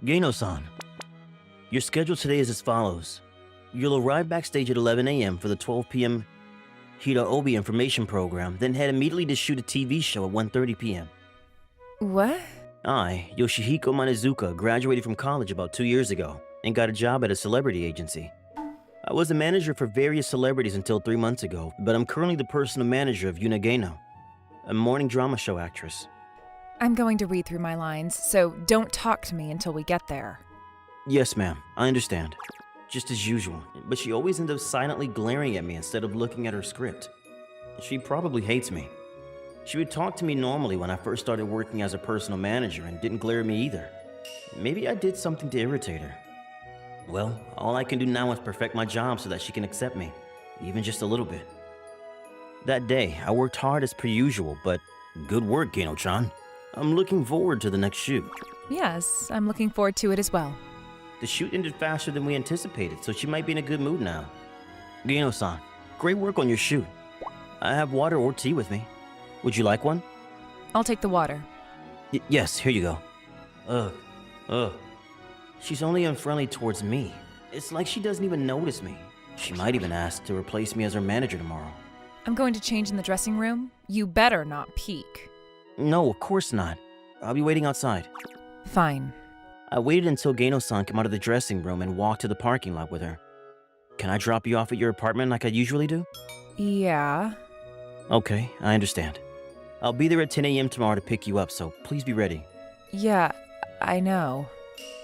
Gano-san, your schedule today is as follows. You'll arrive backstage at 11 a.m. for the 12 p.m. Hiraobi information program, then head immediately to shoot a TV show at 1:30 p.m. What? I, Yoshihiko Manizuka, graduated from college about 2 years ago and got a job at a celebrity agency. I was a manager for various celebrities until 3 months ago, but I'm currently the personal manager of Yuna Gano, a morning drama show actress. I'm going to read through my lines, so don't talk to me until we get there. Yes, ma'am, I understand. Just as usual, but she always ends up silently glaring at me instead of looking at her script. She probably hates me. She would talk to me normally when I first started working as a personal manager and didn't glare at me either. Maybe I did something to irritate her. Well, all I can do now is perfect my job so that she can accept me, even just a little bit. That day, I worked hard as per usual, but good work, Gano-chan. I'm looking forward to the next shoot. Yes, I'm looking forward to it as well. The shoot ended faster than we anticipated, so she might be in a good mood now. Gano-san, great work on your shoot. I have water or tea with me. Would you like one? I'll take the water. Yes, here you go. Ugh. She's only unfriendly towards me. It's like she doesn't even notice me. She might even ask to replace me as her manager tomorrow. I'm going to change in the dressing room. You better not peek. No, of course not. I'll be waiting outside. Fine. I waited until Gano-san came out of the dressing room and walked to the parking lot with her. Can I drop you off at your apartment like I usually do? Yeah. Okay, I understand. I'll be there at 10 a.m. tomorrow to pick you up, so please be ready. Yeah, I know.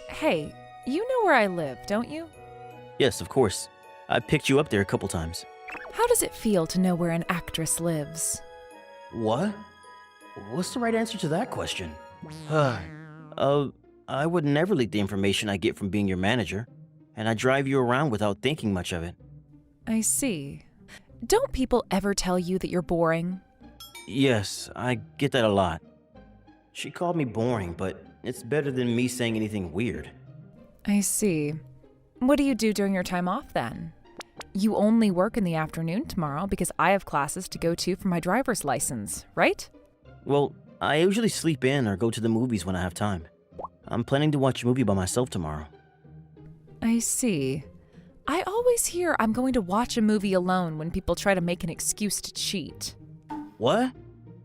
Hey, you know where I live, don't you? Yes, of course. I picked you up there a couple times. How does it feel to know where an actress lives? What? What's the right answer to that question? I would never leak the information I get from being your manager, and I drive you around without thinking much of it. I see. Don't people ever tell you that you're boring? Yes, I get that a lot. She called me boring, but it's better than me saying anything weird. I see. What do you do during your time off then? You only work in the afternoon tomorrow because I have classes to go to for my driver's license, right? Well, I usually sleep in or go to the movies when I have time. I'm planning to watch a movie by myself tomorrow. I see. I always hear I'm going to watch a movie alone when people try to make an excuse to cheat. What?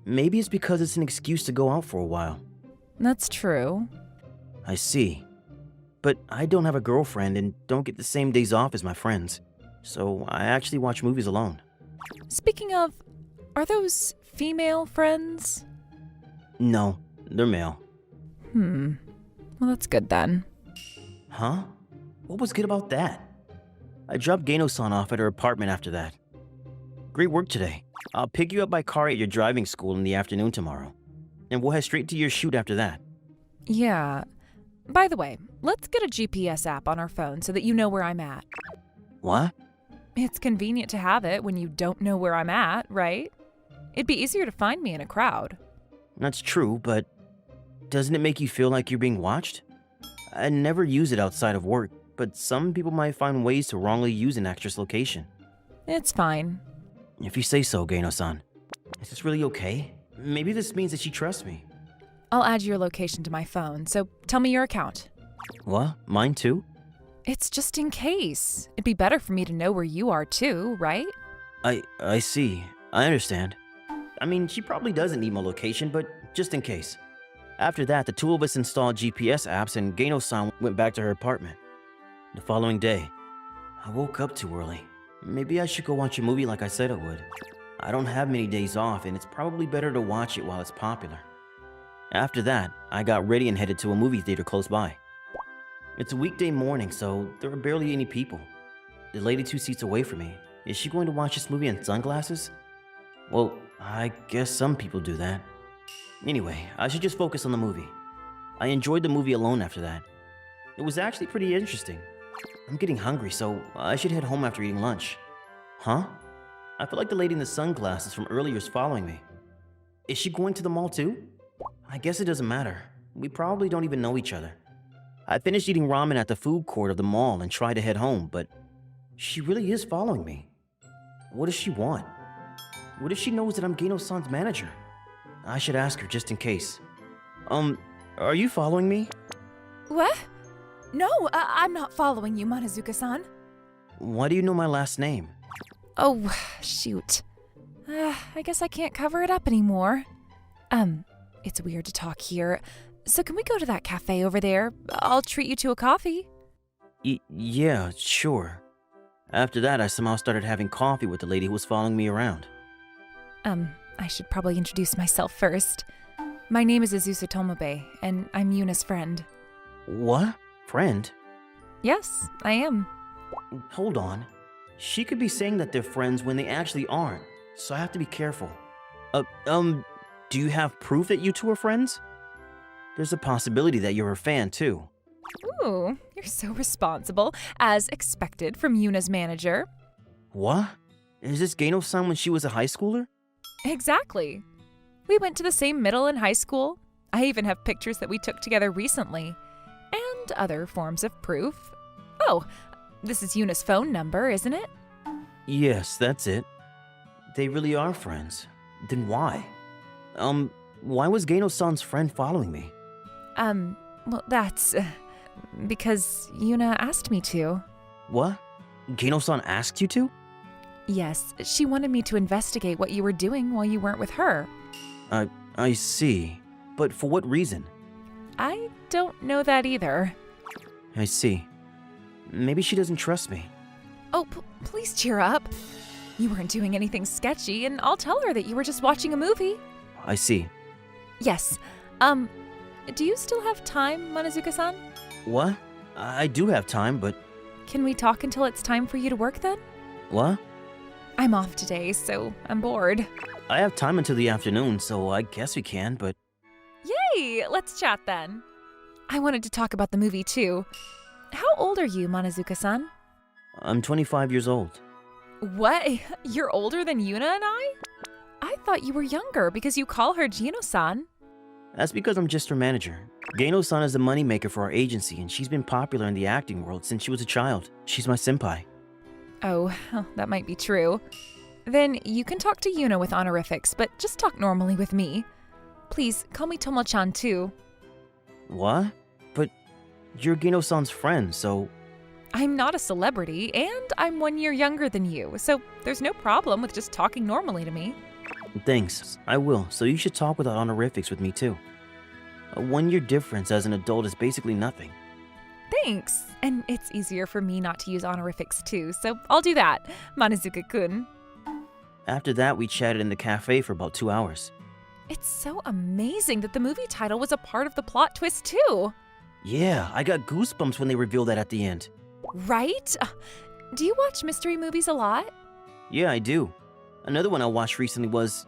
Maybe it's because it's an excuse to go out for a while. That's true. I see. But I don't have a girlfriend and don't get the same days off as my friends, so I actually watch movies alone. Speaking of, are those female friends? No, they're male. Well, that's good then. Huh? What was good about that? I dropped Gano-san off at her apartment after that. Great work today. I'll pick you up by car at your driving school in the afternoon tomorrow, and we'll head straight to your shoot after that. Yeah. By the way, let's get a GPS app on our phone so that you know where I'm at. What? It's convenient to have it when you don't know where I'm at, right? It'd be easier to find me in a crowd. That's true, but doesn't it make you feel like you're being watched? I never use it outside of work, but some people might find ways to wrongly use an actress' location. It's fine. If you say so, Gano-san. Is this really okay? Maybe this means that she trusts me. I'll add your location to my phone, so tell me your account. What? Mine too? It's just in case. It'd be better for me to know where you are too, right? I see. I understand. I mean, she probably doesn't need my location, but just in case. After that, the two of us installed GPS apps and Gano-san went back to her apartment. The following day, I woke up too early. Maybe I should go watch a movie like I said I would. I don't have many days off, and it's probably better to watch it while it's popular. After that, I got ready and headed to a movie theater close by. It's a weekday morning, so there are barely any people. The lady 2 seats away from me. Is she going to watch this movie in sunglasses? Well, I guess some people do that. Anyway, I should just focus on the movie. I enjoyed the movie alone after that. It was actually pretty interesting. I'm getting hungry, so I should head home after eating lunch. Huh? I feel like the lady in the sunglasses from earlier is following me. Is she going to the mall too? I guess it doesn't matter. We probably don't even know each other. I finished eating ramen at the food court of the mall and tried to head home, but she really is following me. What does she want? What if she knows that I'm Gano-san's manager? I should ask her just in case. Are you following me? What? No, I'm not following you, Monozuka-san. Why do you know my last name? Oh, shoot. I guess I can't cover it up anymore. It's weird to talk here. So can we go to that cafe over there? I'll treat you to a coffee. Yeah, sure. After that, I somehow started having coffee with the lady who was following me around. I should probably introduce myself first. My name is Azusa Tomobe, and I'm Yuna's friend. What? Friend? Yes, I am. Hold on. She could be saying that they're friends when they actually aren't, so I have to be careful. Do you have proof that you two are friends? There's a possibility that you're a fan, too. Ooh, you're so responsible, as expected from Yuna's manager. What? Is this Gano-san when she was a high schooler? Exactly. We went to the same middle and high school. I even have pictures that we took together recently. And other forms of proof. Oh, this is Yuna's phone number, isn't it? Yes, that's it. They really are friends. Then why? Why was Gano-san's friend following me? Well, that's because Yuna asked me to. What? Gano-san asked you to? Yes, she wanted me to investigate what you were doing while you weren't with her. I see. But for what reason? I don't know that either. I see. Maybe she doesn't trust me. Oh, please cheer up. You weren't doing anything sketchy, and I'll tell her that you were just watching a movie. I see. Yes. Do you still have time, Monozuka-san? What? I do have time, but... Can we talk until it's time for you to work then? What? I'm off today, so I'm bored. I have time until the afternoon, so I guess we can, but... Yay! Let's chat then. I wanted to talk about the movie too. How old are you, Monozuka-san? I'm 25 years old. What? You're older than Yuna and I? I thought you were younger because you call her Gino-san. That's because I'm just her manager. Gano-san is the moneymaker for our agency, and she's been popular in the acting world since she was a child. She's my senpai. Oh, that might be true. Then you can talk to Yuna with honorifics, but just talk normally with me. Please, call me Tomo-chan too. What? But you're Gano-san's friend, so... I'm not a celebrity, and I'm 1 year younger than you, so there's no problem with just talking normally to me. Thanks, I will, so you should talk without honorifics with me too. A 1 year difference as an adult is basically nothing. Thanks, and it's easier for me not to use honorifics too, so I'll do that, Monozuka-kun. After that, we chatted in the cafe for about 2 hours. It's so amazing that the movie title was a part of the plot twist too. Yeah, I got goosebumps when they revealed that at the end. Right? Do you watch mystery movies a lot? Yeah, I do. Another one I watched recently was...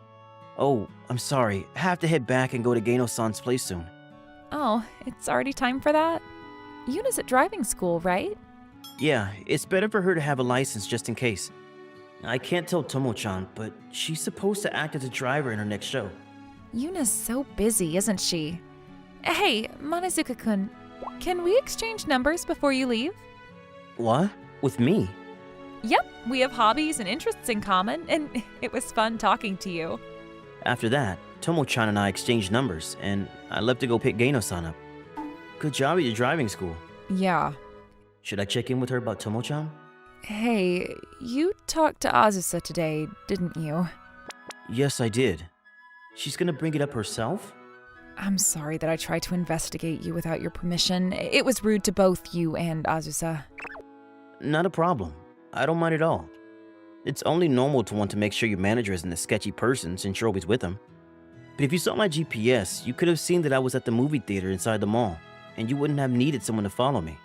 Oh, I'm sorry. I have to head back and go to Gano-san's place soon. Oh, it's already time for that? Yuna's at driving school, right? Yeah, it's better for her to have a license just in case. I can't tell Tomo-chan, but she's supposed to act as a driver in her next show. Yuna's so busy, isn't she? Hey, Monozuka-kun, can we exchange numbers before you leave? What? With me? Yep, we have hobbies and interests in common, and it was fun talking to you. After that, Tomo-chan and I exchanged numbers, and I left to go pick Gano-san up. Good job at your driving school. Yeah. Should I check in with her about Tomo-chan? Hey, you talked to Azusa today, didn't you? Yes, I did. She's gonna bring it up herself? I'm sorry that I tried to investigate you without your permission. It was rude to both you and Azusa. Not a problem. I don't mind at all. It's only normal to want to make sure your manager isn't a sketchy person since you're always with him. But if you saw my GPS, you could have seen that I was at the movie theater inside the mall, and you wouldn't have needed someone to follow me.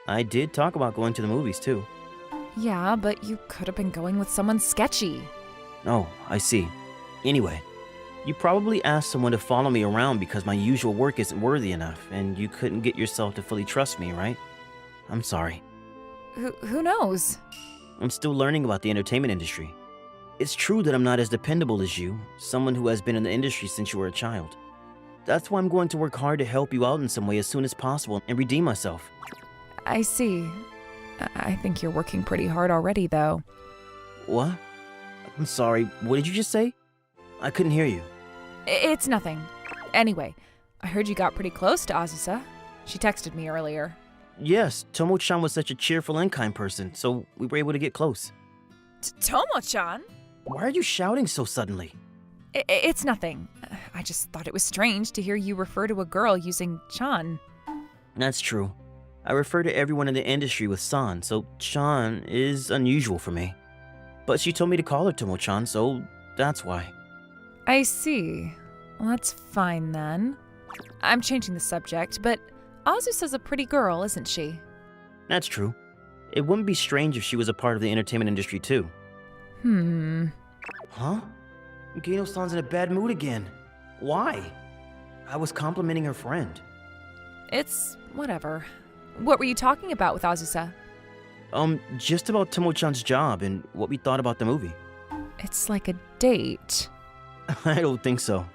I did talk about going to the movies too. Yeah, but you could have been going with someone sketchy. Oh, I see. Anyway, you probably asked someone to follow me around because my usual work isn't worthy enough, and you couldn't get yourself to fully trust me, right? I'm sorry. Who knows? I'm still learning about the entertainment industry. It's true that I'm not as dependable as you, someone who has been in the industry since you were a child. That's why I'm going to work hard to help you out in some way as soon as possible and redeem myself. I see. I think you're working pretty hard already, though. What? I'm sorry, what did you just say? I couldn't hear you. It's nothing. Anyway, I heard you got pretty close to Azusa. She texted me earlier. Yes, Tomo-chan was such a cheerful and kind person, so we were able to get close. Tomo-chan? Why are you shouting so suddenly? It's nothing. I just thought it was strange to hear you refer to a girl using chan. That's true. I refer to everyone in the industry with san, so chan is unusual for me. But she told me to call her Tomo-chan, so that's why. I see. Well, that's fine then. I'm changing the subject, but Azusa's a pretty girl, isn't she? That's true. It wouldn't be strange if she was a part of the entertainment industry too. Huh? Geino-san's in a bad mood again. Why? I was complimenting her friend. It's whatever. What were you talking about with Azusa? Just about Tomo-chan's job and what we thought about the movie. It's like a date. I don't think so.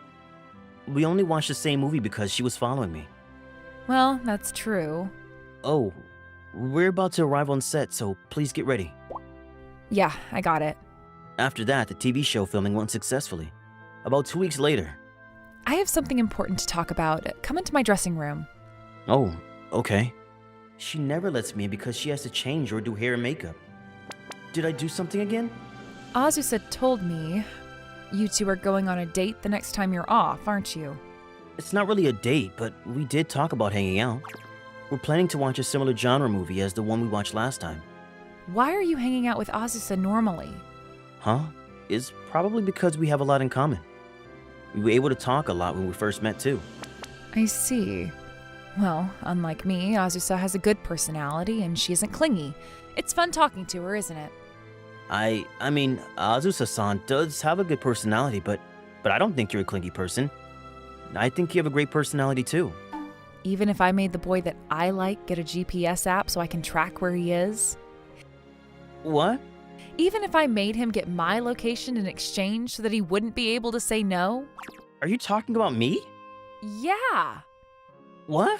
We only watched the same movie because she was following me. Well, that's true. Oh, we're about to arrive on set, so please get ready. Yeah, I got it. After that, the TV show filming went successfully. About 2 weeks later. I have something important to talk about. Come into my dressing room. Oh, okay. She never lets me in because she has to change or do hair and makeup. Did I do something again? Azusa told me you two are going on a date the next time you're off, aren't you? It's not really a date, but we did talk about hanging out. We're planning to watch a similar genre movie as the one we watched last time. Why are you hanging out with Azusa normally? Huh? It's probably because we have a lot in common. We were able to talk a lot when we first met too. I see. Well, unlike me, Azusa has a good personality and she isn't clingy. It's fun talking to her, isn't it? I mean, Azusa-san does have a good personality, but I don't think you're a clingy person. I think you have a great personality too. Even if I made the boy that I like get a GPS app so I can track where he is? What? Even if I made him get my location in exchange so that he wouldn't be able to say no? Are you talking about me? Yeah. What?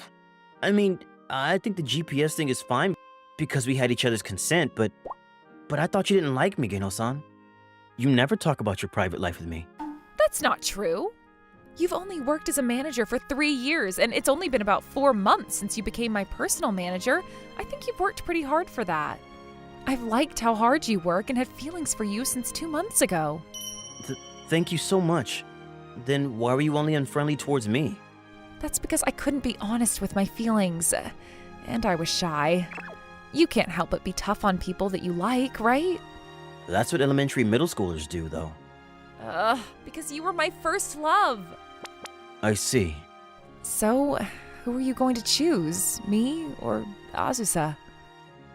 I mean, I think the GPS thing is fine because we had each other's consent, but I thought you didn't like me, Geino-san. You never talk about your private life with me. That's not true. You've only worked as a manager for 3 years, and it's only been about 4 months since you became my personal manager. I think you've worked pretty hard for that. I've liked how hard you work and had feelings for you since 2 months ago. Thank you so much. Then why were you only unfriendly towards me? That's because I couldn't be honest with my feelings. And I was shy. You can't help but be tough on people that you like, right? That's what elementary and middle schoolers do, though. Because you were my first love. I see. So, who are you going to choose? Me or Azusa?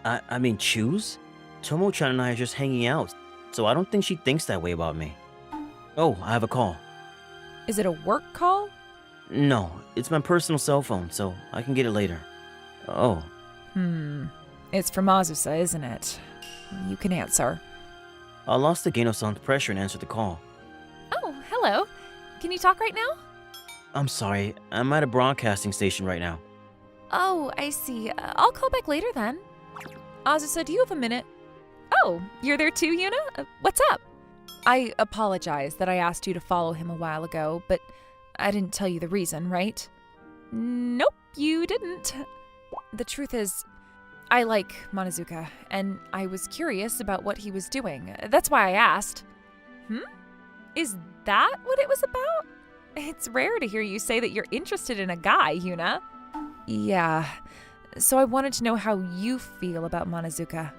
I mean, choose? Tomo-chan and I are just hanging out, so I don't think she thinks that way about me. Oh, I have a call. Is it a work call? No, it's my personal cell phone, so I can get it later. Oh. It's from Azusa, isn't it? You can answer. I lost the Geino-san's pressure and answered the call. Oh, hello. Can you talk right now? I'm sorry, I'm at a broadcasting station right now. Oh, I see. I'll call back later then. Azusa, do you have a minute? Oh, you're there too, Yuna? What's up? I apologize that I asked you to follow him a while ago, but I didn't tell you the reason, right? Nope, you didn't. The truth is, I like Monozuka, and I was curious about what he was doing. That's why I asked. Is that what it was about? It's rare to hear you say that you're interested in a guy, Yuna. Yeah, so I wanted to know how you feel about Monozuka.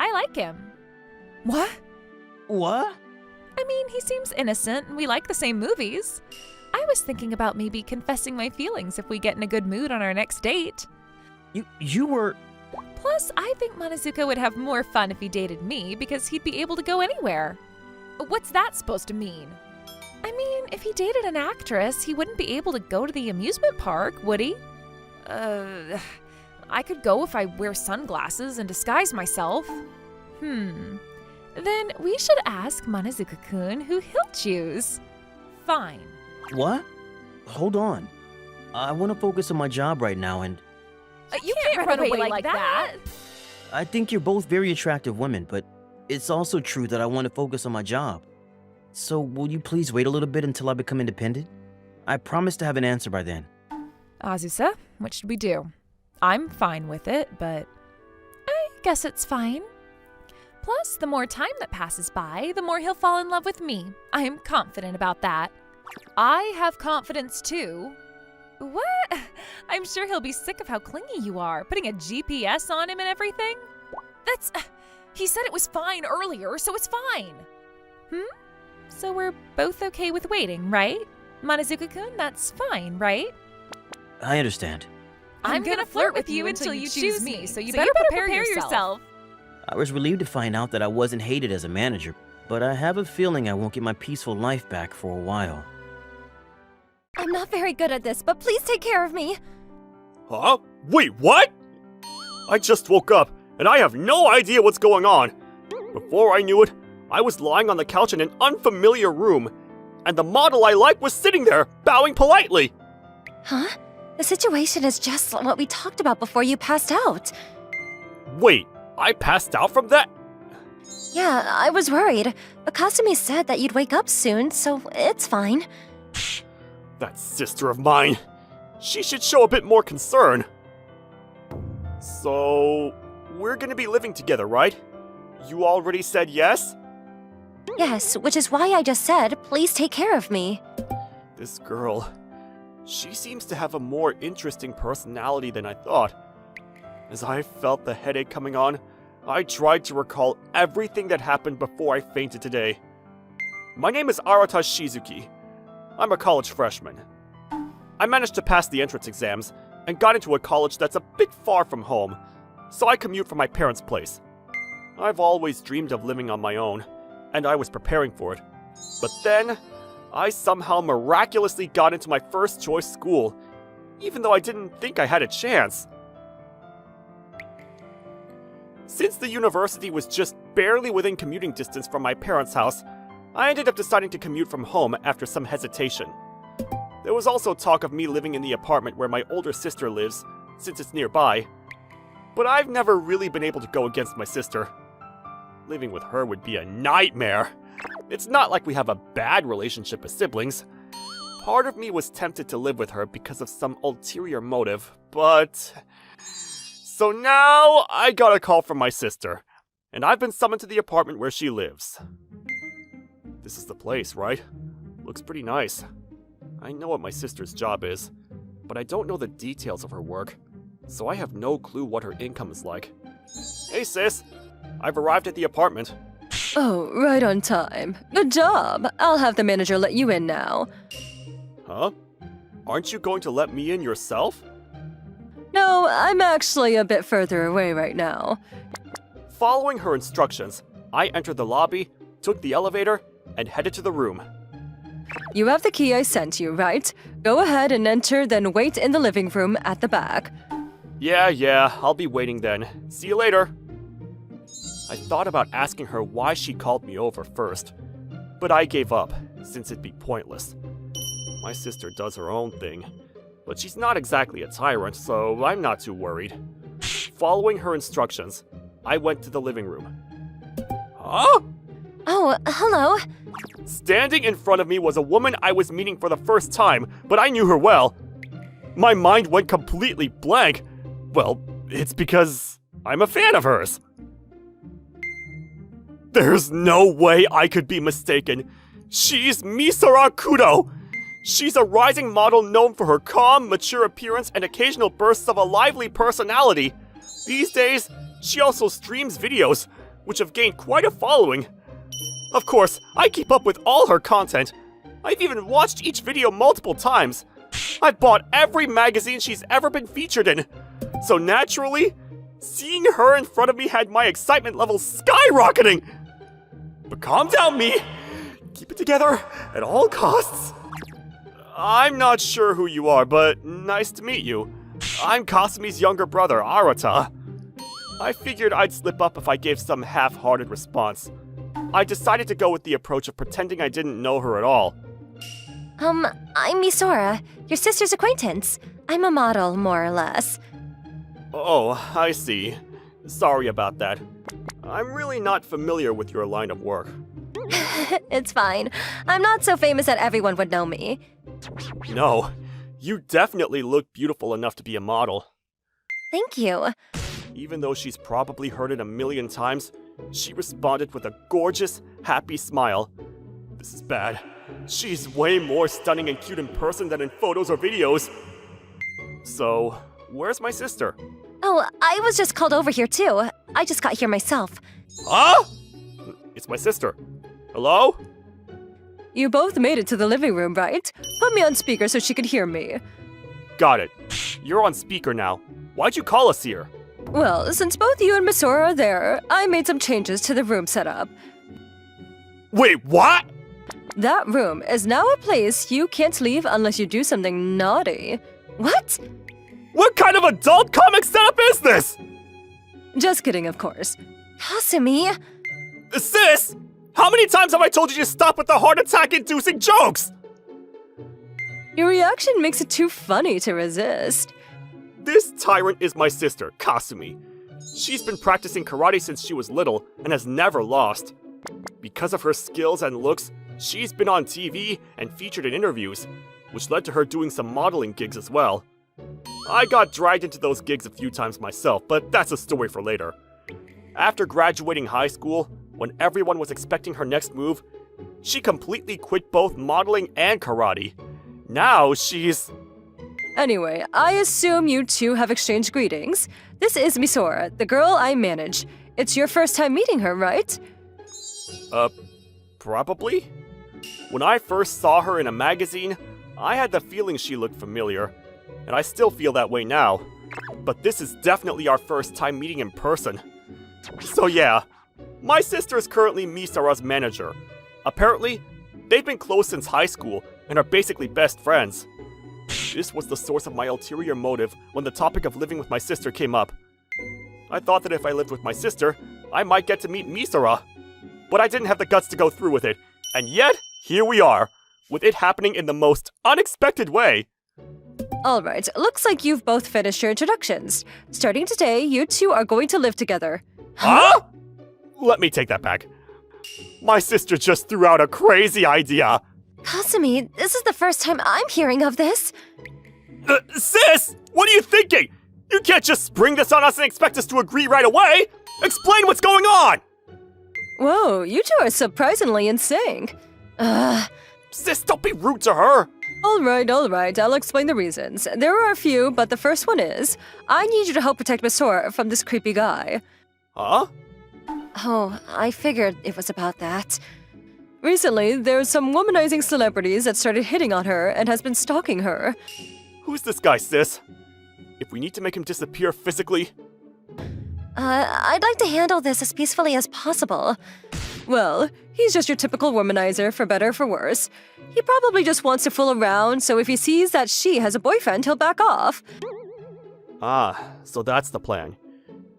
I like him. What? What? I mean, he seems innocent, and we like the same movies. I was thinking about maybe confessing my feelings if we get in a good mood on our next date. You were... Plus, I think Monozuka would have more fun if he dated me because he'd be able to go anywhere. What's that supposed to mean? I mean, if he dated an actress, he wouldn't be able to go to the amusement park, would he? I could go if I wear sunglasses and disguise myself. Then we should ask Monozuka-kun who he'll choose. Fine. What? Hold on. I want to focus on my job right now and... You can't run away like that. I think you're both very attractive women, but it's also true that I want to focus on my job. So will you please wait a little bit until I become independent? I promise to have an answer by then. Azusa, what should we do? I'm fine with it, but I guess it's fine. Plus, the more time that passes by, the more he'll fall in love with me. I am confident about that. I have confidence too. What? I'm sure he'll be sick of how clingy you are, putting a GPS on him and everything. He said it was fine earlier, so it's fine. So we're both okay with waiting, right? Monozuka-kun, that's fine, right? I understand. I'm gonna flirt with you until you choose me, so you better prepare yourself. I was relieved to find out that I wasn't hated as a manager, but I have a feeling I won't get my peaceful life back for a while. I'm not very good at this, but please take care of me. Huh? Wait, what? I just woke up, and I have no idea what's going on. Before I knew it, I was lying on the couch in an unfamiliar room, and the model I like was sitting there, bowing politely. Huh? The situation is just what we talked about before you passed out. Wait, I passed out from that? Yeah, I was worried, but Kasumi said that you'd wake up soon, so it's fine. That sister of mine. She should show a bit more concern. So, we're gonna be living together, right? You already said yes? Yes, which is why I just said, please take care of me. This girl, she seems to have a more interesting personality than I thought. As I felt the headache coming on, I tried to recall everything that happened before I fainted today. My name is Arata Shizuki. I'm a college freshman. I managed to pass the entrance exams and got into a college that's a bit far from home, so I commute from my parents' place. I've always dreamed of living on my own, and I was preparing for it. But then, I somehow miraculously got into my first choice school, even though I didn't think I had a chance. Since the university was just barely within commuting distance from my parents' house, I ended up deciding to commute from home after some hesitation. There was also talk of me living in the apartment where my older sister lives, since it's nearby. But I've never really been able to go against my sister. Living with her would be a nightmare. It's not like we have a bad relationship as siblings. Part of me was tempted to live with her because of some ulterior motive, but... So now, I got a call from my sister, and I've been summoned to the apartment where she lives. This is the place, right? Looks pretty nice. I know what my sister's job is, but I don't know the details of her work, so I have no clue what her income is like. Hey sis, I've arrived at the apartment. Oh, right on time. Good job. I'll have the manager let you in now. Huh? Aren't you going to let me in yourself? No, I'm actually a bit further away right now. Following her instructions, I entered the lobby, took the elevator, and headed to the room. You have the key I sent you, right? Go ahead and enter, then wait in the living room at the back. Yeah, I'll be waiting then. See you later. I thought about asking her why she called me over first, but I gave up, since it'd be pointless. My sister does her own thing, but she's not exactly a tyrant, so I'm not too worried. Following her instructions, I went to the living room. Huh? Oh, hello. Standing in front of me was a woman I was meeting for the first time, but I knew her well. My mind went completely blank. Well, it's because I'm a fan of hers. There's no way I could be mistaken. She's Misora Kudo. She's a rising model known for her calm, mature appearance and occasional bursts of a lively personality. These days, she also streams videos, which have gained quite a following. Of course, I keep up with all her content. I've even watched each video multiple times. I've bought every magazine she's ever been featured in. So naturally, seeing her in front of me had my excitement levels skyrocketing. But calm down, me. Keep it together at all costs. I'm not sure who you are, but nice to meet you. I'm Kasumi's younger brother, Arata. I figured I'd slip up if I gave some half-hearted response. I decided to go with the approach of pretending I didn't know her at all. I'm Misora, your sister's acquaintance. I'm a model, more or less. Oh, I see. Sorry about that. I'm really not familiar with your line of work. It's fine. I'm not so famous that everyone would know me. No, you definitely look beautiful enough to be a model. Thank you. Even though she's probably heard it a million times, she responded with a gorgeous, happy smile. This is bad. She's way more stunning and cute in person than in photos or videos. So, where's my sister? Oh, I was just called over here too. I just got here myself. Huh? It's my sister. Hello? You both made it to the living room, right? Put me on speaker so she could hear me. Got it. You're on speaker now. Why'd you call us here? Well, since both you and Misora are there, I made some changes to the room setup. Wait, what? That room is now a place you can't leave unless you do something naughty. What? What kind of adult comic setup is this? Just kidding, of course. Kasumi! Sis! How many times have I told you to stop with the heart attack-inducing jokes? Your reaction makes it too funny to resist. This tyrant is my sister, Kasumi. She's been practicing karate since she was little and has never lost. Because of her skills and looks, she's been on TV and featured in interviews, which led to her doing some modeling gigs as well. I got dragged into those gigs a few times myself, but that's a story for later. After graduating high school, when everyone was expecting her next move, she completely quit both modeling and karate. Now she's... Anyway, I assume you two have exchanged greetings. This is Misora, the girl I manage. It's your first time meeting her, right? Probably? When I first saw her in a magazine, I had the feeling she looked familiar, and I still feel that way now. But this is definitely our first time meeting in person. So yeah, my sister is currently Misora's manager. Apparently, they've been close since high school and are basically best friends. This was the source of my ulterior motive when the topic of living with my sister came up. I thought that if I lived with my sister, I might get to meet Misora. But I didn't have the guts to go through with it, and yet, here we are, with it happening in the most unexpected way. Alright, looks like you've both finished your introductions. Starting today, you two are going to live together. Huh? Let me take that back. My sister just threw out a crazy idea. Kasumi, this is the first time I'm hearing of this. Sis! What are you thinking? You can't just spring this on us and expect us to agree right away! Explain what's going on! Whoa, you two are surprisingly in sync. Sis, don't be rude to her! Alright, I'll explain the reasons. There are a few, but the first one is, I need you to help protect Misora from this creepy guy. Huh? Oh, I figured it was about that. Recently, there's some womanizing celebrities that started hitting on her and has been stalking her. Who's this guy, sis? If we need to make him disappear physically... I'd like to handle this as peacefully as possible. Well, he's just your typical womanizer, for better or for worse. He probably just wants to fool around, so if he sees that she has a boyfriend, he'll back off. Ah, so that's the plan.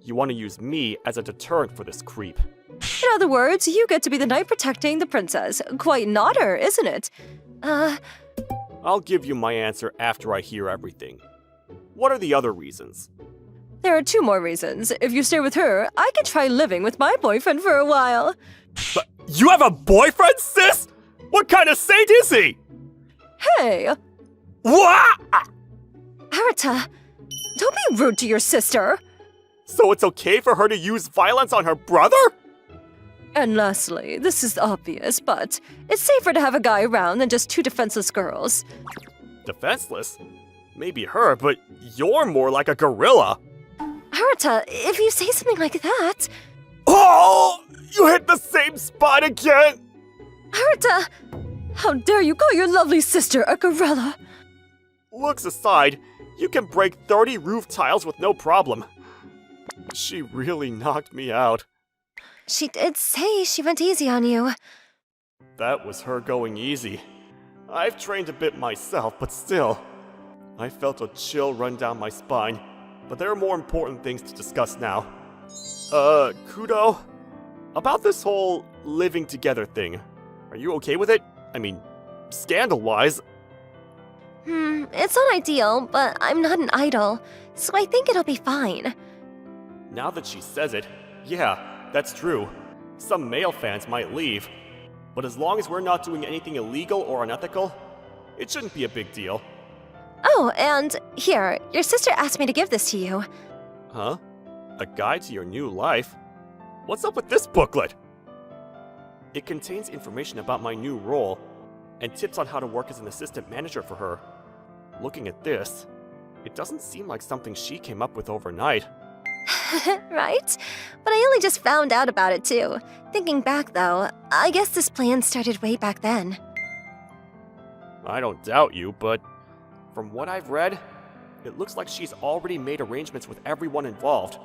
You want to use me as a deterrent for this creep. In other words, you get to be the knight protecting the princess. Quite an honor, isn't it? I'll give you my answer after I hear everything. What are the other reasons? There are two more reasons. If you stay with her, I can try living with my boyfriend for a while. But you have a boyfriend, sis? What kind of saint is he? Hey! What? Arata, don't be rude to your sister. So it's okay for her to use violence on her brother? And lastly, this is obvious, but it's safer to have a guy around than just two defenseless girls. Defenseless? Maybe her, but you're more like a gorilla. Arata, if you say something like that... Oh! You hit the same spot again! Arata! How dare you call your lovely sister a gorilla? Looks aside, you can break 30 roof tiles with no problem. She really knocked me out. She did say she went easy on you. That was her going easy. I've trained a bit myself, but still. I felt a chill run down my spine, but there are more important things to discuss now. Kudo? About this whole living together thing, are you okay with it? I mean, scandal-wise. It's not ideal, but I'm not an idol, so I think it'll be fine. Now that she says it, yeah, that's true. Some male fans might leave. But as long as we're not doing anything illegal or unethical, it shouldn't be a big deal. Oh, and here, your sister asked me to give this to you. Huh? A guide to your new life? What's up with this booklet? It contains information about my new role, and tips on how to work as an assistant manager for her. Looking at this, it doesn't seem like something she came up with overnight. Right? But I only just found out about it too. Thinking back though, I guess this plan started way back then. I don't doubt you, but from what I've read, it looks like she's already made arrangements with everyone involved.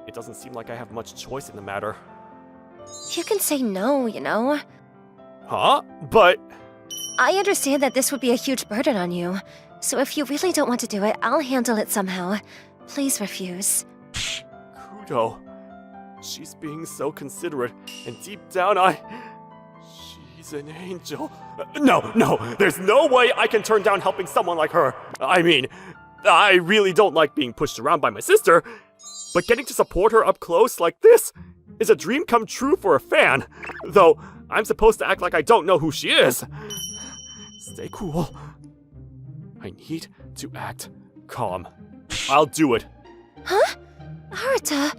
It doesn't seem like I have much choice in the matter. You can say no, you know. Huh? But... I understand that this would be a huge burden on you. So if you really don't want to do it, I'll handle it somehow. Please refuse. Kudo. She's being so considerate, and deep down she's an angel. No, there's no way I can turn down helping someone like her. I mean, I really don't like being pushed around by my sister, but getting to support her up close like this is a dream come true for a fan, though I'm supposed to act like I don't know who she is. Stay cool. I need to act calm. I'll do it. Huh? Haruta?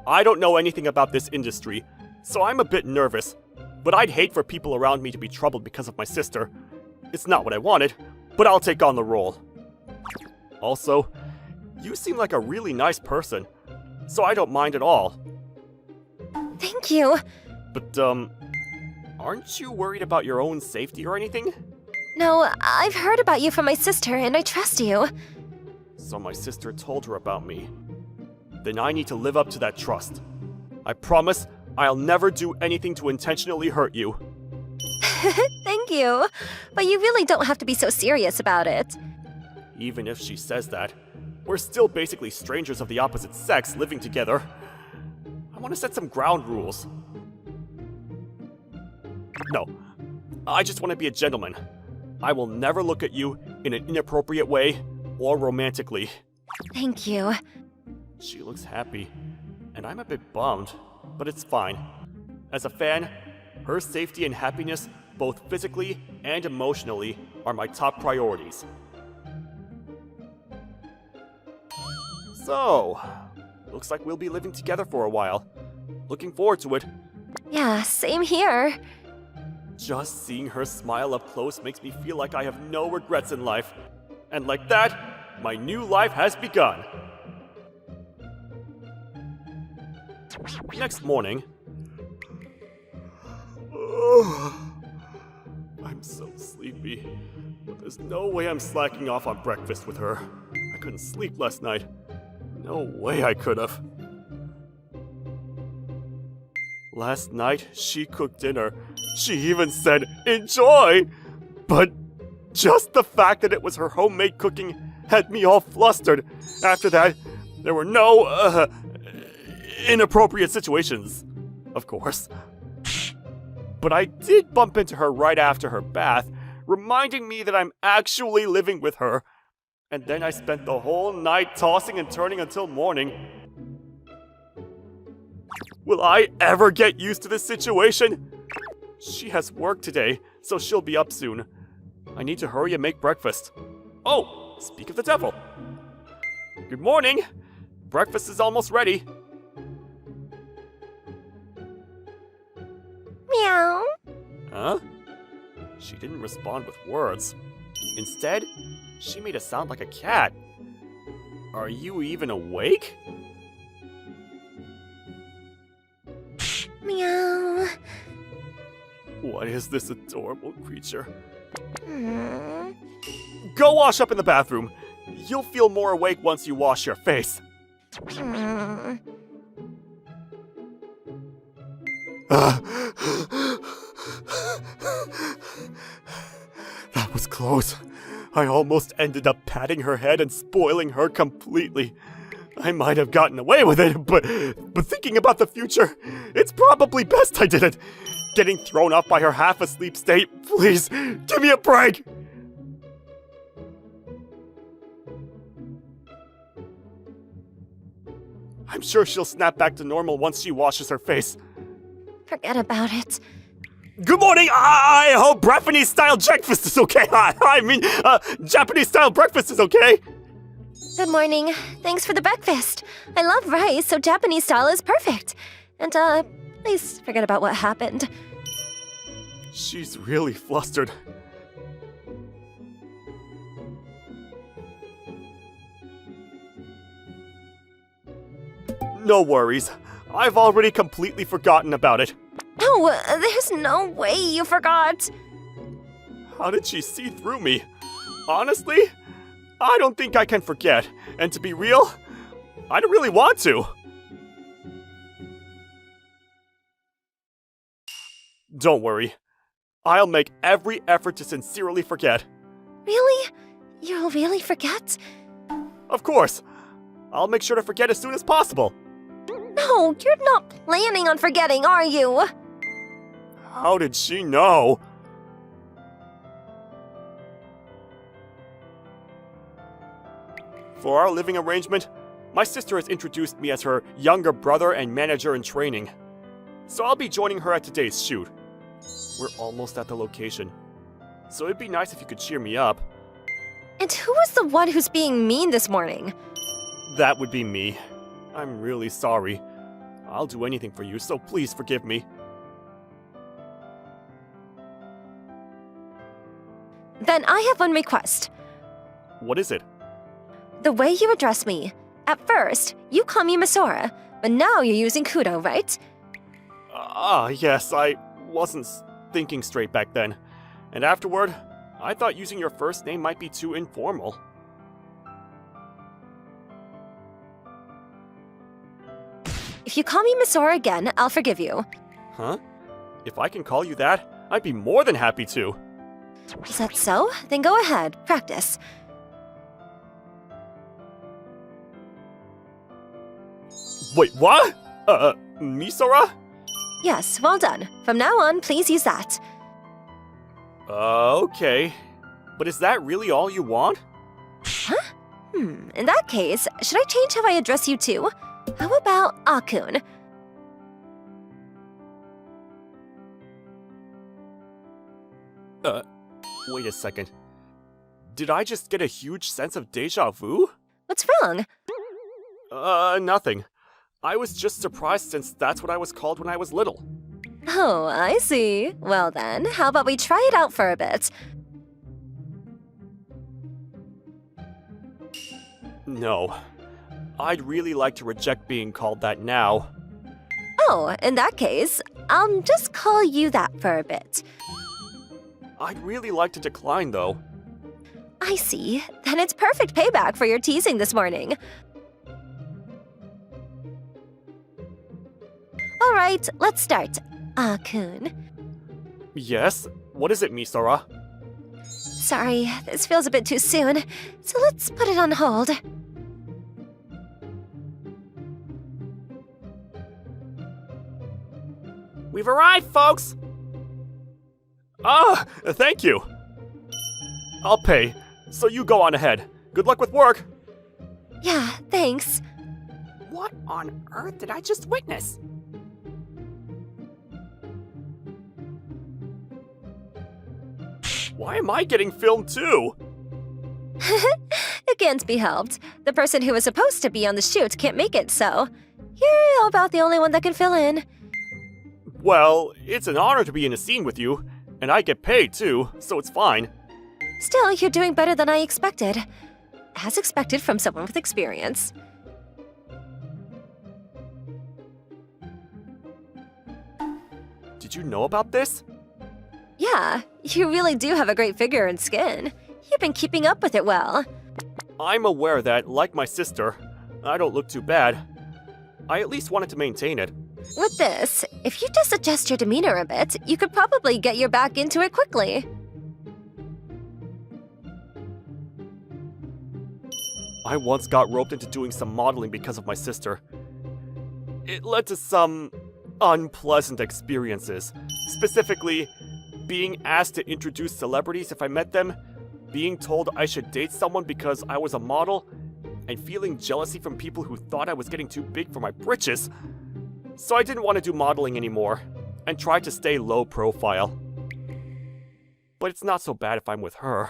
I don't know anything about this industry, so I'm a bit nervous, but I'd hate for people around me to be troubled because of my sister. It's not what I wanted, but I'll take on the role. Also, you seem like a really nice person, so I don't mind at all. Thank you. But, aren't you worried about your own safety or anything? No, I've heard about you from my sister, and I trust you. So my sister told her about me. Then I need to live up to that trust. I promise I'll never do anything to intentionally hurt you. Thank you. But you really don't have to be so serious about it. Even if she says that, we're still basically strangers of the opposite sex living together. I want to set some ground rules. No, I just want to be a gentleman. I will never look at you in an inappropriate way or romantically. Thank you. She looks happy, and I'm a bit bummed, but it's fine. As a fan, her safety and happiness, both physically and emotionally, are my top priorities. So, looks like we'll be living together for a while. Looking forward to it. Yeah, same here. Just seeing her smile up close makes me feel like I have no regrets in life. And like that, my new life has begun. Next morning... I'm so sleepy. But there's no way I'm slacking off on breakfast with her. I couldn't sleep last night. No way I could have. Last night, she cooked dinner. She even said, "Enjoy!" But just the fact that it was her homemade cooking had me all flustered. After that, there were no, inappropriate situations, of course. But I did bump into her right after her bath, reminding me that I'm actually living with her. And then I spent the whole night tossing and turning until morning. Will I ever get used to this situation? She has work today, so she'll be up soon. I need to hurry and make breakfast. Oh, speak of the devil. Good morning. Breakfast is almost ready. Meow. Huh? She didn't respond with words. Instead, she made a sound like a cat. Are you even awake? Meow. What is this adorable creature? Hmm. Go wash up in the bathroom. You'll feel more awake once you wash your face. Hmm. That was close. I almost ended up patting her head and spoiling her completely. I might have gotten away with it, but thinking about the future, it's probably best I didn't. Getting thrown off by her half-asleep state, please, give me a break! I'm sure she'll snap back to normal once she washes her face. Forget about it. Good morning! I hope Japanese-style breakfast is okay. I mean, Japanese-style breakfast is okay. Good morning. Thanks for the breakfast. I love rice, so Japanese style is perfect. And, please forget about what happened. She's really flustered. No worries. I've already completely forgotten about it. No, there's no way you forgot. How did she see through me? Honestly, I don't think I can forget. And to be real, I don't really want to. Don't worry. I'll make every effort to sincerely forget. Really? You'll really forget? Of course. I'll make sure to forget as soon as possible. No, you're not planning on forgetting, are you? How did she know? For our living arrangement, my sister has introduced me as her younger brother and manager in training. So I'll be joining her at today's shoot. We're almost at the location. So it'd be nice if you could cheer me up. And who was the one who's being mean this morning? That would be me. I'm really sorry. I'll do anything for you, so please forgive me. Then I have one request. What is it? The way you address me. At first, you call me Misora, but now you're using Kudo, right? Yes, I wasn't thinking straight back then. And afterward, I thought using your first name might be too informal. If you call me Misora again, I'll forgive you. Huh? If I can call you that, I'd be more than happy to. Is that so? Then go ahead, practice. Wait, what? Misora? Yes, well done. From now on, please use that. Okay. But is that really all you want? In that case, should I change how I address you too? How about Akun? Wait a second. Did I just get a huge sense of deja vu? What's wrong? Nothing. I was just surprised since that's what I was called when I was little. Oh, I see. Well then, how about we try it out for a bit? No. I'd really like to reject being called that now. Oh, in that case, I'll just call you that for a bit. I'd really like to decline, though. I see. Then it's perfect payback for your teasing this morning. All right, let's start. Akun. Yes? What is it, Misora? Sorry, this feels a bit too soon, so let's put it on hold. We've arrived, folks! Thank you. I'll pay, so you go on ahead. Good luck with work. Yeah, thanks. What on earth did I just witness? Why am I getting filmed too? It can't be helped. The person who was supposed to be on the shoot can't make it, so you're about the only one that can fill in. Well, it's an honor to be in a scene with you, and I get paid too, so it's fine. Still, you're doing better than I expected. As expected from someone with experience. Did you know about this? Yeah, you really do have a great figure and skin. You've been keeping up with it well. I'm aware that, like my sister, I don't look too bad. I at least wanted to maintain it. With this, if you just adjust your demeanor a bit, you could probably get your back into it quickly. I once got roped into doing some modeling because of my sister. It led to some unpleasant experiences. Specifically, being asked to introduce celebrities if I met them, being told I should date someone because I was a model, and feeling jealousy from people who thought I was getting too big for my britches. So I didn't want to do modeling anymore, and tried to stay low profile. But it's not so bad if I'm with her.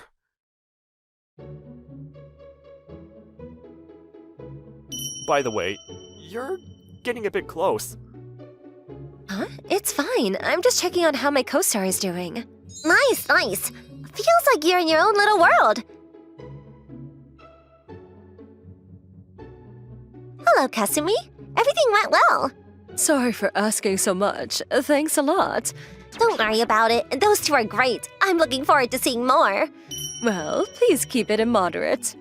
By the way, you're getting a bit close. Huh? It's fine. I'm just checking on how my co-star is doing. Nice, nice. Feels like you're in your own little world. Hello, Kasumi. Everything went well. Sorry for asking so much. Thanks a lot. Don't worry about it. Those two are great. I'm looking forward to seeing more. Well, please keep it immoderate.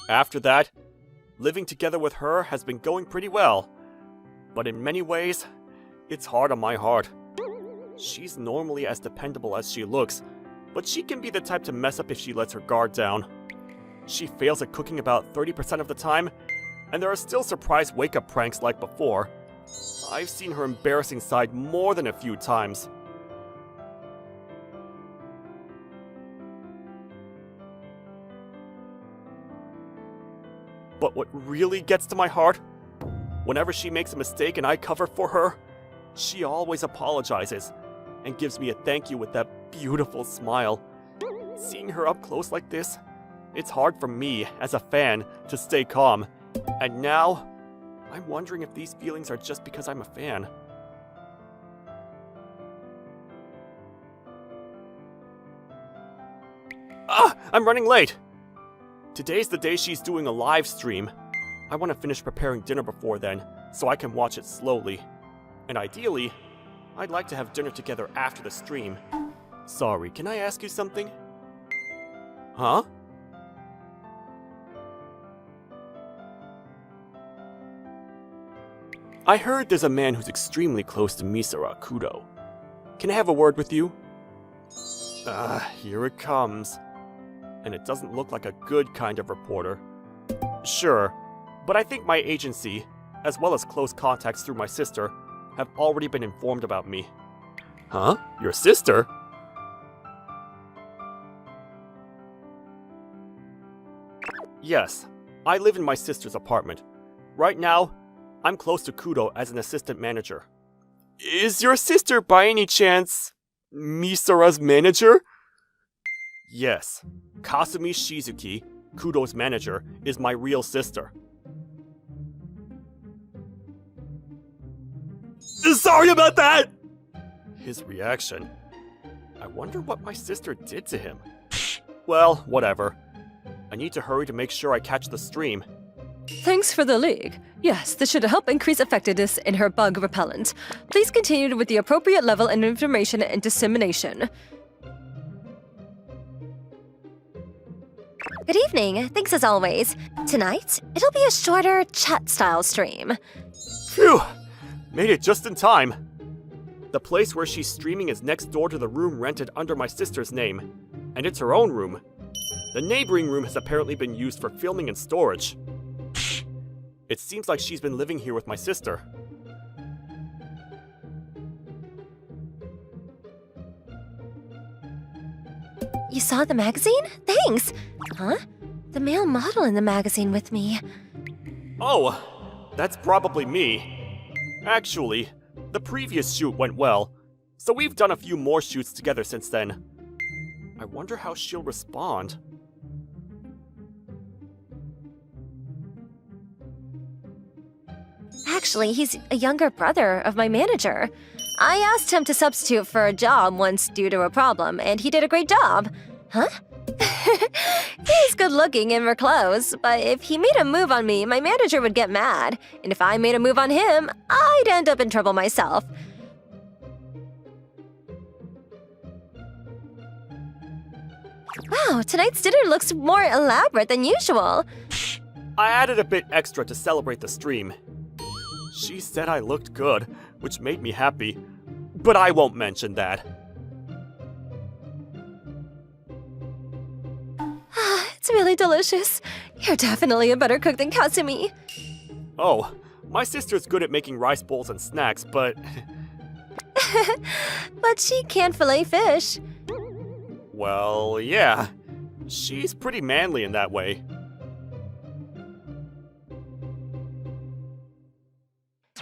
After that, living together with her has been going pretty well. But in many ways, it's hard on my heart. She's normally as dependable as she looks, but she can be the type to mess up if she lets her guard down. She fails at cooking about 30% of the time, and there are still surprise wake-up pranks like before. I've seen her embarrassing side more than a few times. But what really gets to my heart? Whenever she makes a mistake and I cover for her, she always apologizes and gives me a thank you with that beautiful smile. Seeing her up close like this, it's hard for me, as a fan, to stay calm. And now, I'm wondering if these feelings are just because I'm a fan. I'm running late! Today's the day she's doing a live stream. I want to finish preparing dinner before then, so I can watch it slowly. And ideally, I'd like to have dinner together after the stream. Sorry, can I ask you something? Huh? I heard there's a man who's extremely close to Misora Kudo. Can I have a word with you? Here it comes. And it doesn't look like a good kind of reporter. Sure, but I think my agency, as well as close contacts through my sister, have already been informed about me. Huh? Your sister? Yes, I live in my sister's apartment. Right now, I'm close to Kudo as an assistant manager. Is your sister by any chance Misora's manager? Yes, Kasumi Shizuki, Kudo's manager, is my real sister. Sorry about that! His reaction. I wonder what my sister did to him. Well, whatever. I need to hurry to make sure I catch the stream. Thanks for the leak. Yes, this should help increase effectiveness in her bug repellent. Please continue with the appropriate level of information and dissemination. Good evening. Thanks as always. Tonight, it'll be a shorter chat-style stream. Phew! Made it just in time. The place where she's streaming is next door to the room rented under my sister's name. And it's her own room. The neighboring room has apparently been used for filming and storage. It seems like she's been living here with my sister. You saw the magazine? Thanks! Huh? The male model in the magazine with me. Oh, that's probably me. Actually, the previous shoot went well, so we've done a few more shoots together since then. I wonder how she'll respond. Actually, he's a younger brother of my manager. I asked him to substitute for a job once due to a problem, and he did a great job. Huh? He's good looking and we're close, but if he made a move on me, my manager would get mad. And if I made a move on him, I'd end up in trouble myself. Wow, tonight's dinner looks more elaborate than usual. I added a bit extra to celebrate the stream. She said I looked good, which made me happy, but I won't mention that. It's really delicious. You're definitely a better cook than Kasumi. Oh, my sister's good at making rice bowls and snacks, but... But she can't fillet fish. Well, yeah. She's pretty manly in that way.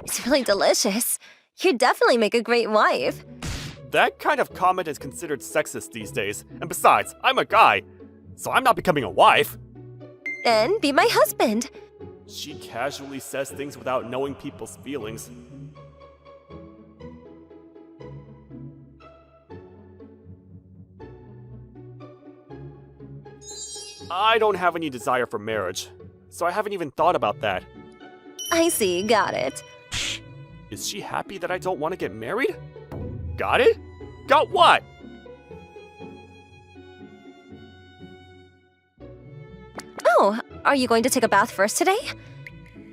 It's really delicious. You'd definitely make a great wife. That kind of comment is considered sexist these days, and besides, I'm a guy. so I'm not becoming a wife. Then be my husband. She casually says things without knowing people's feelings. I don't have any desire for marriage, so I haven't even thought about that. I see, got it. Is she happy that I don't want to get married? Got it? Got what? Oh, are you going to take a bath first today?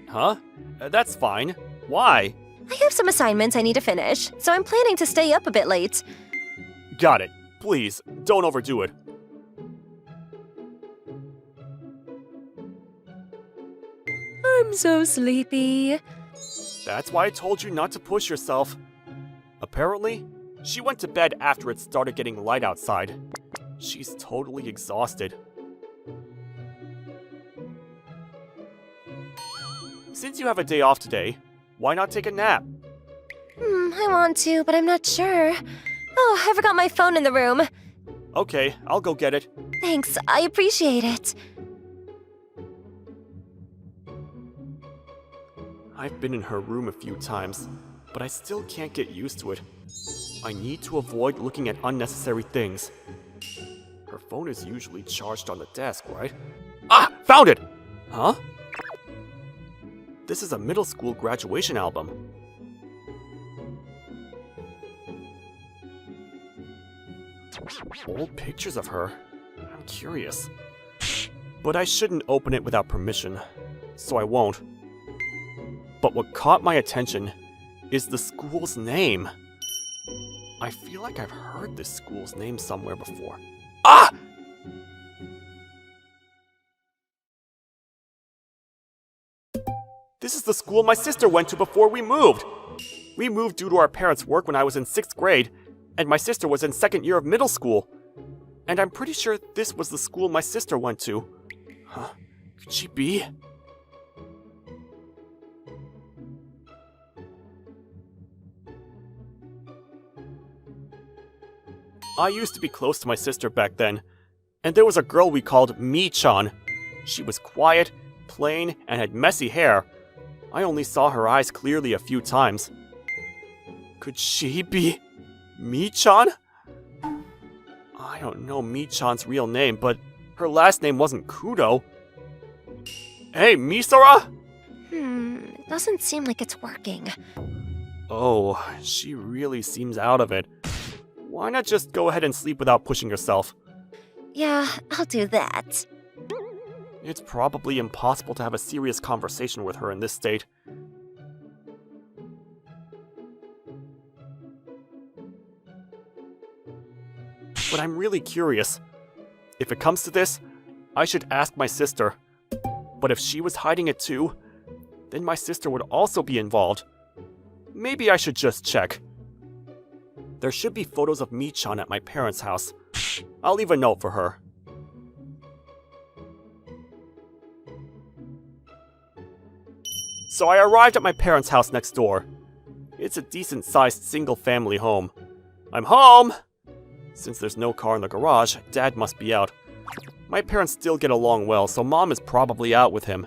Huh? That's fine. Why? I have some assignments I need to finish, so I'm planning to stay up a bit late. Got it. Please, don't overdo it. I'm so sleepy. That's why I told you not to push yourself. Apparently, she went to bed after it started getting light outside. She's totally exhausted. Since you have a day off today, why not take a nap? I want to, but I'm not sure. Oh, I forgot my phone in the room. Okay, I'll go get it. Thanks, I appreciate it. I've been in her room a few times, but I still can't get used to it. I need to avoid looking at unnecessary things. Her phone is usually charged on the desk, right? Ah! Found it! Huh? This is a middle school graduation album. Old pictures of her. I'm curious. But I shouldn't open it without permission, so I won't. But what caught my attention is the school's name. I feel like I've heard this school's name somewhere before. Ah! This is the school my sister went to before we moved. We moved due to our parents' work when I was in 6th grade, and my sister was in 2nd year of middle school. And I'm pretty sure this was the school my sister went to. Huh? Could she be? I used to be close to my sister back then, and there was a girl we called Mi-chan. She was quiet, plain, and had messy hair. I only saw her eyes clearly a few times. Could she be Mi-chan? I don't know Mi-chan's real name, but her last name wasn't Kudo. Hey, Misora? It doesn't seem like it's working. Oh, she really seems out of it. Why not just go ahead and sleep without pushing yourself? Yeah, I'll do that. It's probably impossible to have a serious conversation with her in this state. But I'm really curious. If it comes to this, I should ask my sister. But if she was hiding it too, then my sister would also be involved. Maybe I should just check. There should be photos of Mi-chan at my parents' house. I'll leave a note for her. So I arrived at my parents' house next door. It's a decent-sized single-family home. I'm home! Since there's no car in the garage, Dad must be out. My parents still get along well, so Mom is probably out with him.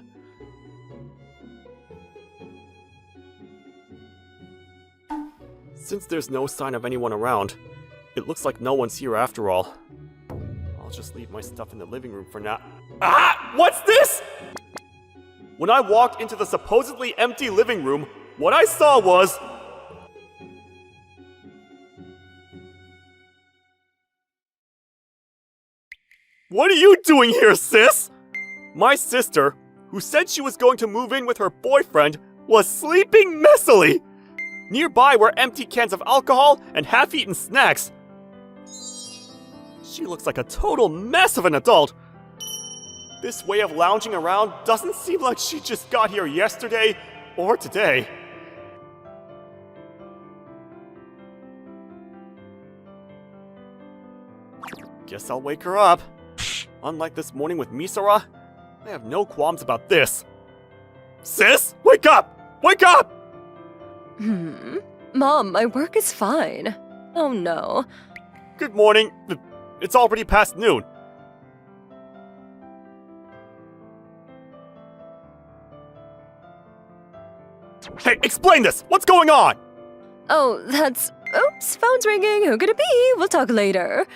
Since there's no sign of anyone around, it looks like no one's here after all. I'll just leave my stuff in the living room for now. Ah! What's this?! When I walked into the supposedly empty living room, what I saw was... What are you doing here, sis? My sister, who said she was going to move in with her boyfriend, was sleeping messily. Nearby were empty cans of alcohol and half-eaten snacks. She looks like a total mess of an adult. This way of lounging around doesn't seem like she just got here yesterday or today. Guess I'll wake her up. Unlike this morning with Misora, I have no qualms about this. Sis, wake up! Wake up! Mom, my work is fine. Oh no. Good morning. It's already past noon. Hey, explain this! What's going on? Oh, that's... Oops, phone's ringing. Who could it be? We'll talk later.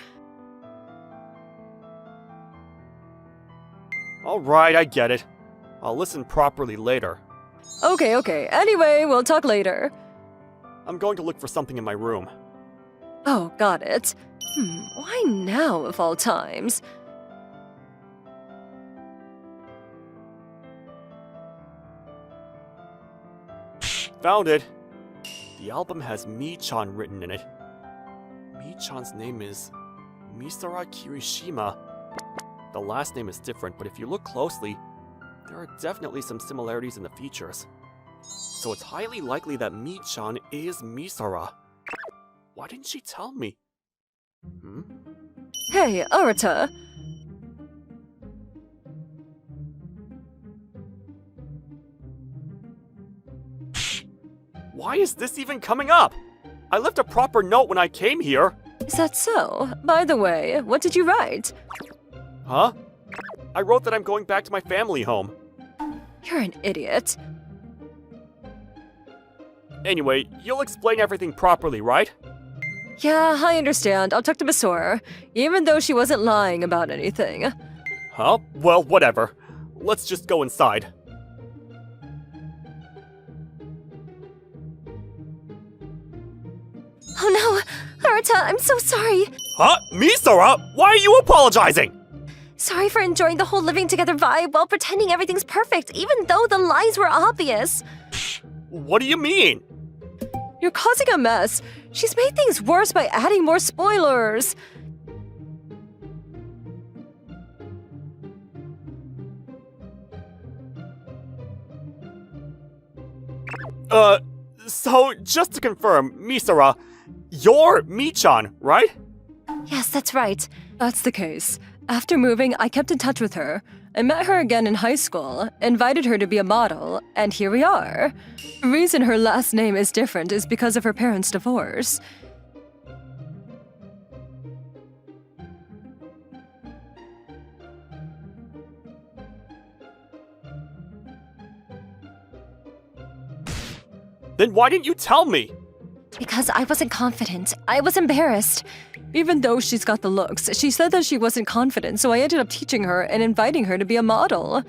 Alright, I get it. I'll listen properly later. Okay. Anyway, we'll talk later. I'm going to look for something in my room. Oh, got it. Why now of all times? Found it. The album has Mi-chan written in it. Mi-chan's name is Misora Kirishima. The last name is different, but if you look closely, there are definitely some similarities in the features. So it's highly likely that Mi-chan is Misora. Why didn't she tell me? Hey, Arata. Why is this even coming up? I left a proper note when I came here. Is that so? By the way, what did you write? Huh? I wrote that I'm going back to my family home. You're an idiot. Anyway, you'll explain everything properly, right? Yeah, I understand. I'll talk to Misora, even though she wasn't lying about anything. Huh? Well, whatever. Let's just go inside. Oh no! Arata, I'm so sorry! Huh? Misora? Why are you apologizing? Sorry for enjoying the whole living together vibe while pretending everything's perfect, even though the lies were obvious. What do you mean? You're causing a mess. She's made things worse by adding more spoilers. So just to confirm, Misora, you're Mi-chan, right? Yes, that's right. That's the case. After moving, I kept in touch with her. I met her again in high school, invited her to be a model, and here we are. The reason her last name is different is because of her parents' divorce. Then why didn't you tell me? Because I wasn't confident. I was embarrassed. Even though she's got the looks, she said that she wasn't confident, so I ended up teaching her and inviting her to be a model.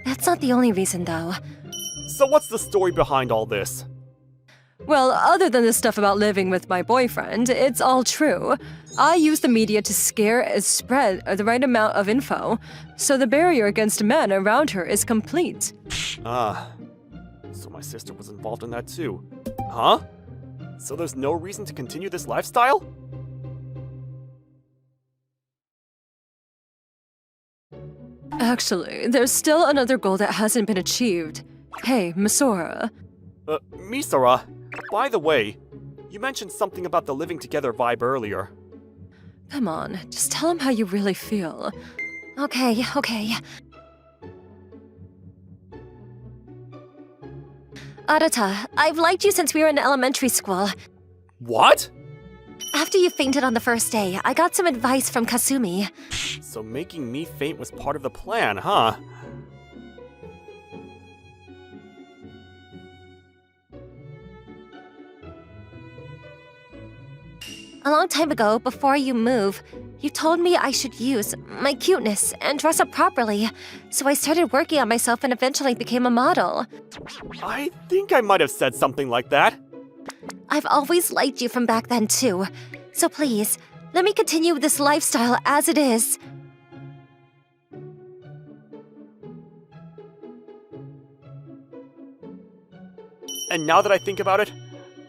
That's not the only reason, though. So what's the story behind all this? Well, other than the stuff about living with my boyfriend, it's all true. I use the media to scare and spread the right amount of info, so the barrier against men around her is complete. So my sister was involved in that too. Huh? So there's no reason to continue this lifestyle? Actually, there's still another goal that hasn't been achieved. Hey, Misora. Misora, by the way, you mentioned something about the living together vibe earlier. Come on, just tell him how you really feel. Okay. Arata, I've liked you since we were in elementary school. What? After you fainted on the first day, I got some advice from Kasumi. So making me faint was part of the plan, huh? A long time ago, before you move, you told me I should use my cuteness and dress up properly. So I started working on myself and eventually became a model. I think I might have said something like that. I've always liked you from back then, too. So please, let me continue with this lifestyle as it is. And now that I think about it,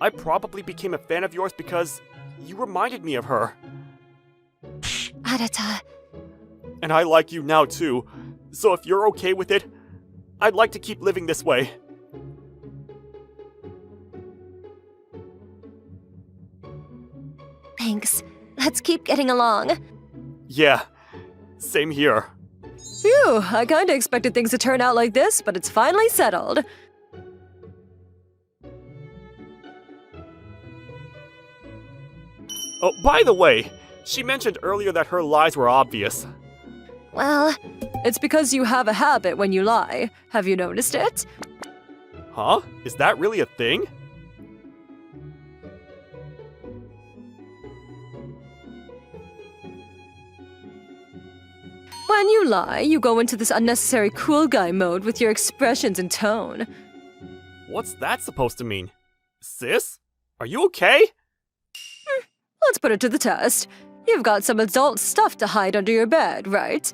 I probably became a fan of yours because you reminded me of her. Arata. And I like you now too, so if you're okay with it, I'd like to keep living this way. Thanks. Let's keep getting along. Yeah, same here. Phew, I kinda expected things to turn out like this, but it's finally settled. Oh, by the way, she mentioned earlier that her lies were obvious. Well, it's because you have a habit when you lie. Have you noticed it? Huh? Is that really a thing? When you lie, you go into this unnecessary cool guy mode with your expressions and tone. What's that supposed to mean? Sis? Are you okay? Let's put it to the test. You've got some adult stuff to hide under your bed, right?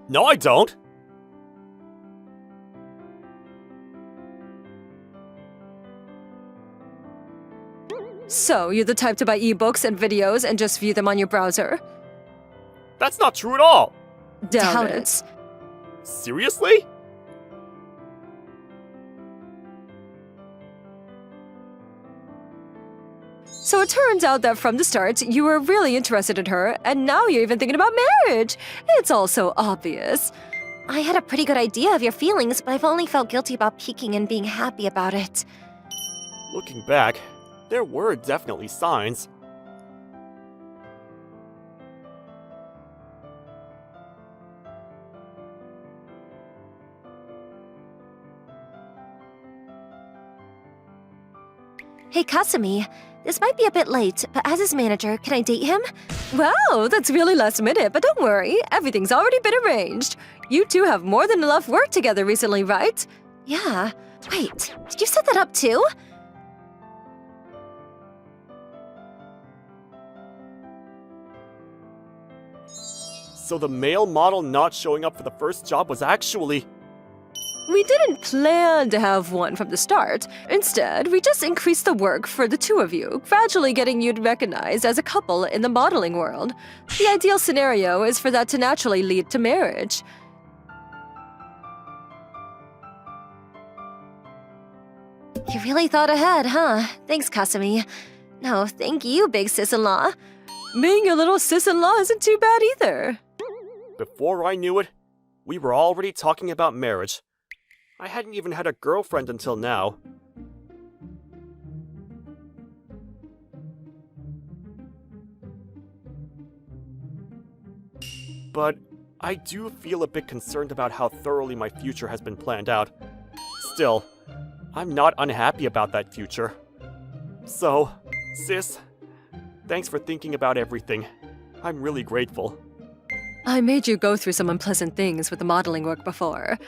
No, I don't. So, you're the type to buy ebooks and videos and just view them on your browser? That's not true at all. Doubt it. Seriously? So it turns out that from the start, you were really interested in her, and now you're even thinking about marriage. It's all so obvious. I had a pretty good idea of your feelings, but I've only felt guilty about peeking and being happy about it. Looking back, there were definitely signs. Hey, Kasumi, this might be a bit late, but as his manager, can I date him? Wow, that's really last minute, but don't worry, everything's already been arranged. You two have more than enough work together recently, right? Yeah. Wait, did you set that up too? So the male model not showing up for the first job was actually... We didn't plan to have one from the start. Instead, we just increased the work for the two of you, gradually getting you recognized as a couple in the modeling world. The ideal scenario is for that to naturally lead to marriage. You really thought ahead, huh? Thanks, Kasumi. No, thank you, big sis-in-law. Being a little sis-in-law isn't too bad either. Before I knew it, we were already talking about marriage. I hadn't even had a girlfriend until now. But I do feel a bit concerned about how thoroughly my future has been planned out. Still, I'm not unhappy about that future. So, sis, thanks for thinking about everything. I'm really grateful. I made you go through some unpleasant things with the modeling work before.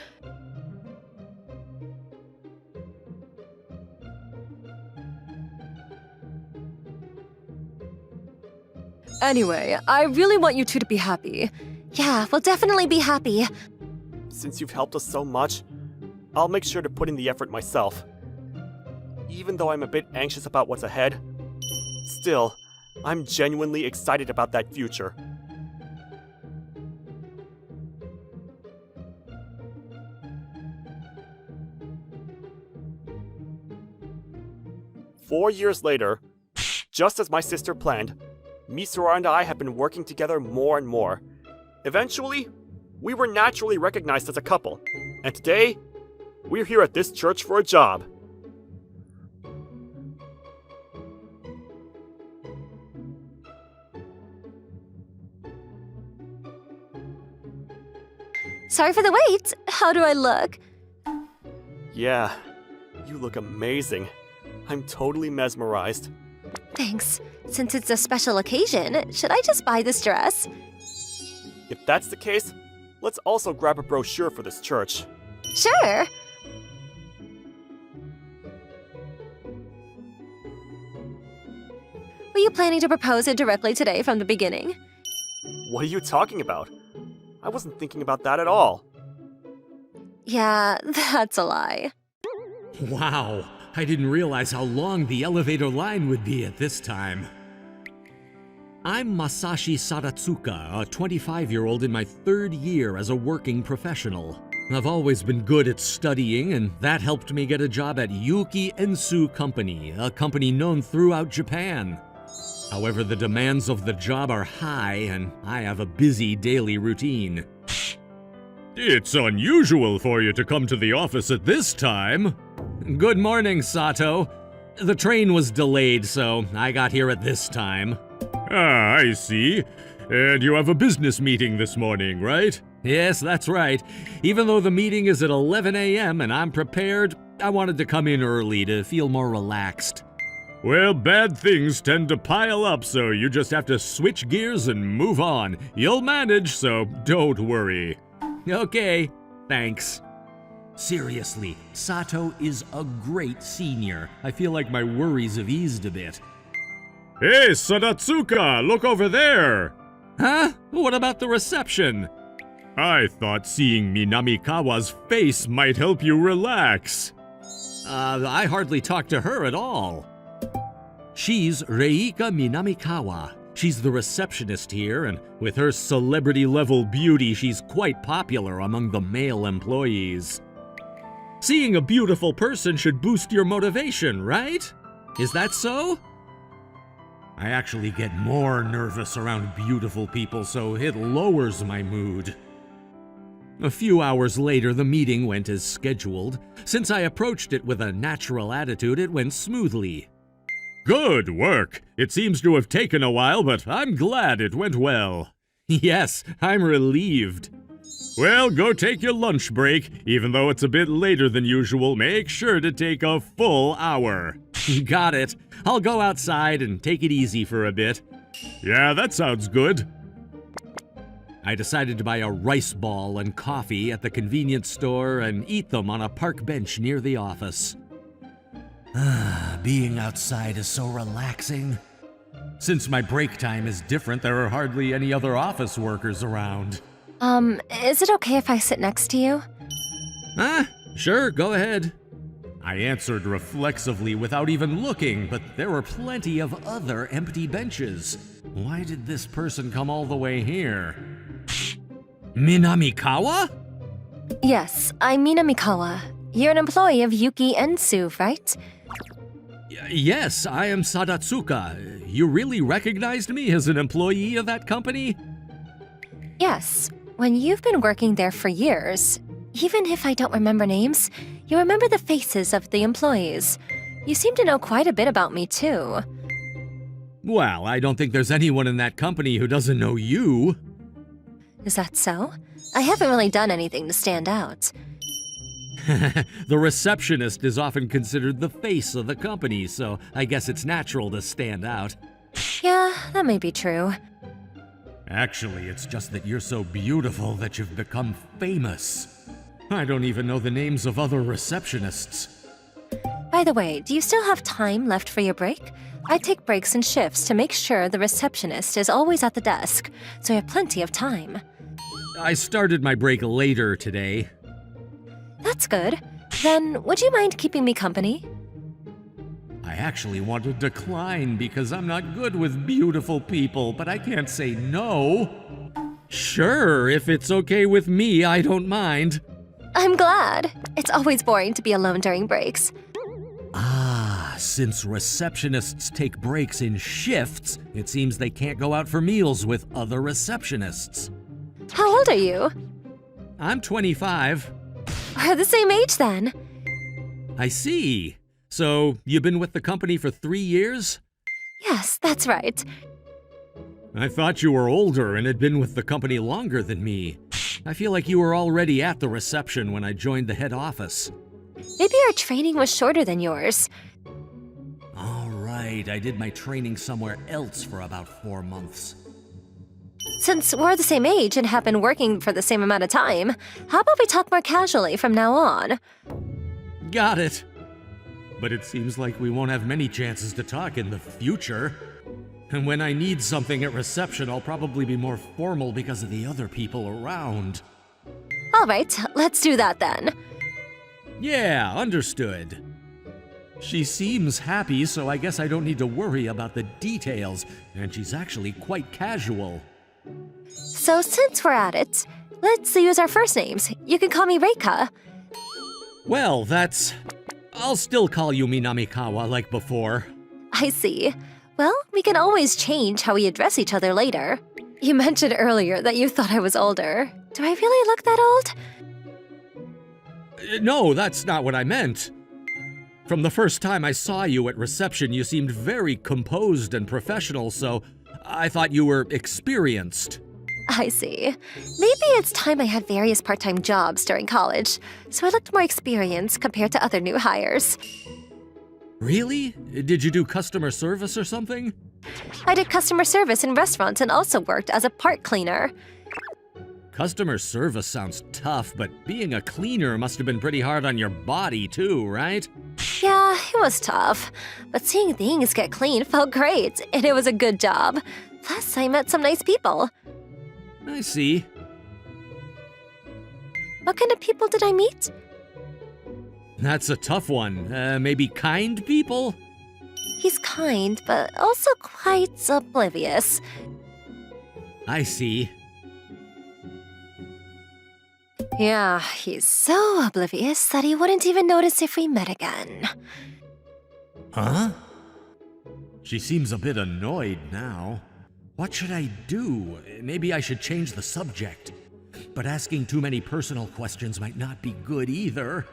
Anyway, I really want you two to be happy. Yeah, we'll definitely be happy. Since you've helped us so much, I'll make sure to put in the effort myself. Even though I'm a bit anxious about what's ahead, still, I'm genuinely excited about that future. Four years later, just as my sister planned, Misora and I have been working together more and more. Eventually, we were naturally recognized as a couple, and today, we're here at this church for a job. Sorry for the wait. How do I look? Yeah, you look amazing. I'm totally mesmerized. Thanks. Since it's a special occasion, should I just buy this dress? If that's the case, let's also grab a brochure for this church. Sure. Were you planning to propose it directly today from the beginning? What are you talking about? I wasn't thinking about that at all. Yeah, that's a lie. Wow, I didn't realize how long the elevator line would be at this time. I'm Masashi Sadatsuka, a 25-year-old in my third year as a working professional. I've always been good at studying, and that helped me get a job at Yuki Ensu Company, a company known throughout Japan. However, the demands of the job are high, and I have a busy daily routine. It's unusual for you to come to the office at this time. Good morning, Sato. The train was delayed, so I got here at this time. Ah, I see. And you have a business meeting this morning, right? Yes, that's right. Even though the meeting is at 11 a.m. and I'm prepared, I wanted to come in early to feel more relaxed. Well, bad things tend to pile up, so you just have to switch gears and move on. You'll manage, so don't worry. Okay, thanks. Seriously, Sato is a great senior. I feel like my worries have eased a bit. Hey, Sadatsuka, look over there! Huh? What about the reception? I thought seeing Minamikawa's face might help you relax. I hardly talk to her at all. She's Reika Minamikawa. She's the receptionist here, and with her celebrity-level beauty, she's quite popular among the male employees. Seeing a beautiful person should boost your motivation, right? Is that so? I actually get more nervous around beautiful people, so it lowers my mood. A few hours later, the meeting went as scheduled. Since I approached it with a natural attitude, it went smoothly. Good work! It seems to have taken a while, but I'm glad it went well. Yes, I'm relieved. Well, go take your lunch break. Even though it's a bit later than usual, make sure to take a full hour. Got it. I'll go outside and take it easy for a bit. Yeah, that sounds good. I decided to buy a rice ball and coffee at the convenience store and eat them on a park bench near the office. Being outside is so relaxing. Since my break time is different, there are hardly any other office workers around. Is it okay if I sit next to you? Sure, go ahead. I answered reflexively without even looking, but there were plenty of other empty benches. Why did this person come all the way here? Minamikawa? Yes, I'm Minamikawa. You're an employee of Yuki Ensu, right? Yes, I am Sadatsuka. You really recognized me as an employee of that company? Yes. When you've been working there for years, even if I don't remember names, you remember the faces of the employees. You seem to know quite a bit about me, too. Well, I don't think there's anyone in that company who doesn't know you. Is that so? I haven't really done anything to stand out. The receptionist is often considered the face of the company, so I guess it's natural to stand out. Yeah, that may be true. Actually, it's just that you're so beautiful that you've become famous. I don't even know the names of other receptionists. By the way, do you still have time left for your break? I take breaks in shifts to make sure the receptionist is always at the desk, so I have plenty of time. I started my break later today. That's good. Then, would you mind keeping me company? I actually want to decline because I'm not good with beautiful people, but I can't say no. Sure, if it's okay with me, I don't mind. I'm glad. It's always boring to be alone during breaks. Since receptionists take breaks in shifts, it seems they can't go out for meals with other receptionists. How old are you? I'm 25. We're the same age then. I see. So, you've been with the company for 3 years? Yes, that's right. I thought you were older and had been with the company longer than me. I feel like you were already at the reception when I joined the head office. Maybe our training was shorter than yours. All right, I did my training somewhere else for about 4 months. Since we're the same age and have been working for the same amount of time, how about we talk more casually from now on? Got it. But it seems like we won't have many chances to talk in the future. And when I need something at reception, I'll probably be more formal because of the other people around. All right, let's do that then. Yeah, understood. She seems happy, so I guess I don't need to worry about the details, and she's actually quite casual. So since we're at it, let's use our first names. You can call me Reika. Well, I'll still call you Minamikawa like before. I see. Well, we can always change how we address each other later. You mentioned earlier that you thought I was older. Do I really look that old? No, that's not what I meant. From the first time I saw you at reception, you seemed very composed and professional, so I thought you were experienced. I see. Maybe it's time I had various part-time jobs during college, so I looked more experienced compared to other new hires. Really? Did you do customer service or something? I did customer service in restaurants and also worked as a part cleaner. Customer service sounds tough, but being a cleaner must have been pretty hard on your body too, right? Yeah, it was tough, but seeing things get clean felt great, and it was a good job. Plus, I met some nice people. I see. What kind of people did I meet? That's a tough one. Maybe kind people? He's kind, but also quite oblivious. I see. Yeah, he's so oblivious that he wouldn't even notice if we met again. Huh? She seems a bit annoyed now. What should I do? Maybe I should change the subject. But asking too many personal questions might not be good either.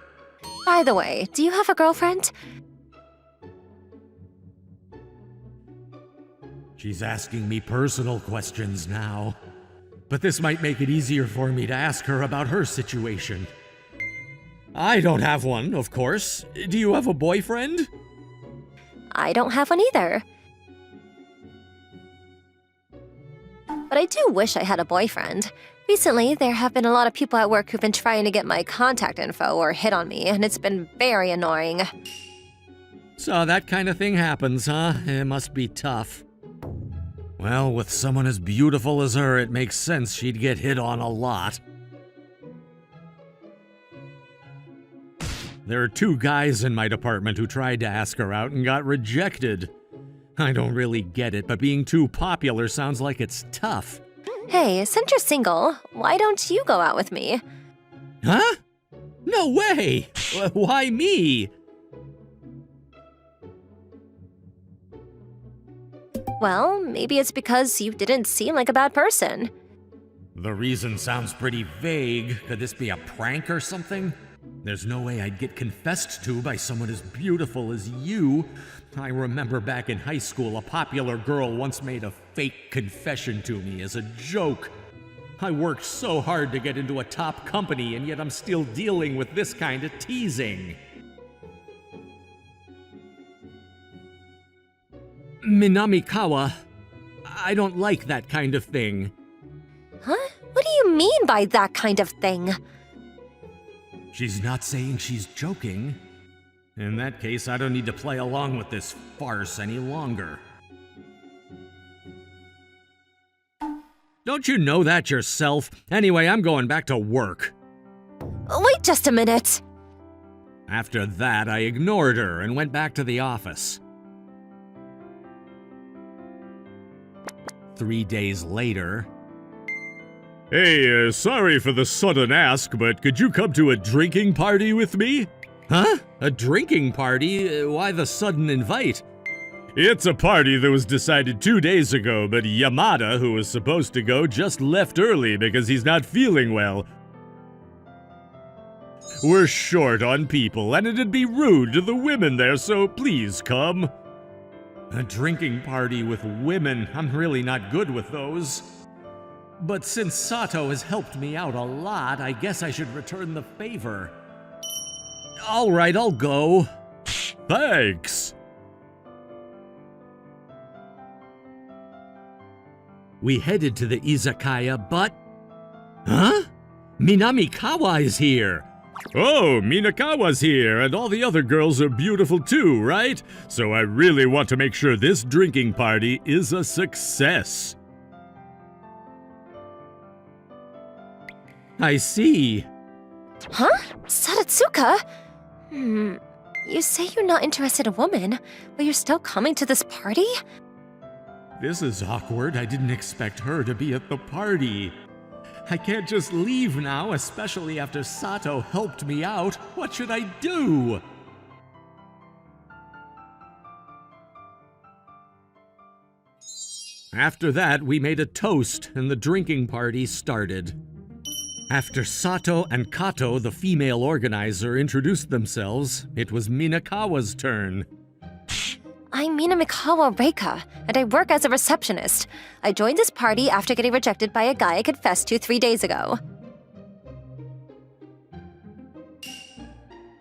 By the way, do you have a girlfriend? She's asking me personal questions now. But this might make it easier for me to ask her about her situation. I don't have one, of course. Do you have a boyfriend? I don't have one either. But I do wish I had a boyfriend. Recently, there have been a lot of people at work who've been trying to get my contact info or hit on me, and it's been very annoying. So that kind of thing happens, huh? It must be tough. Well, with someone as beautiful as her, it makes sense she'd get hit on a lot. There are 2 guys in my department who tried to ask her out and got rejected. I don't really get it, but being too popular sounds like it's tough. Hey, since you're single, why don't you go out with me? Huh? No way! Why me? Well, maybe it's because you didn't seem like a bad person. The reason sounds pretty vague. Could this be a prank or something? There's no way I'd get confessed to by someone as beautiful as you. I remember back in high school, a popular girl once made a fake confession to me as a joke. I worked so hard to get into a top company, and yet I'm still dealing with this kind of teasing. Minamikawa, I don't like that kind of thing. Huh? What do you mean by that kind of thing? She's not saying she's joking. In that case, I don't need to play along with this farce any longer. Don't you know that yourself? Anyway, I'm going back to work. Wait just a minute. After that, I ignored her and went back to the office. 3 days later... Hey, sorry for the sudden ask, but could you come to a drinking party with me? Huh? A drinking party? Why the sudden invite? It's a party that was decided 2 days ago, but Yamada, who was supposed to go, just left early because he's not feeling well. We're short on people, and it'd be rude to the women there, so please come. A drinking party with women? I'm really not good with those. But since Sato has helped me out a lot, I guess I should return the favor. All right, I'll go. Thanks. We headed to the izakaya, but... Huh? Minamikawa is here. Oh, Minakawa's here, and all the other girls are beautiful too, right? So I really want to make sure this drinking party is a success. I see. Huh? Saratsuka? You say you're not interested in women, but you're still coming to this party? This is awkward. I didn't expect her to be at the party. I can't just leave now, especially after Sato helped me out. What should I do? After that, we made a toast, and the drinking party started. After Sato and Kato, the female organizer, introduced themselves, it was Minakawa's turn. I'm Minamikawa Reika, and I work as a receptionist. I joined this party after getting rejected by a guy I confessed to 3 days ago.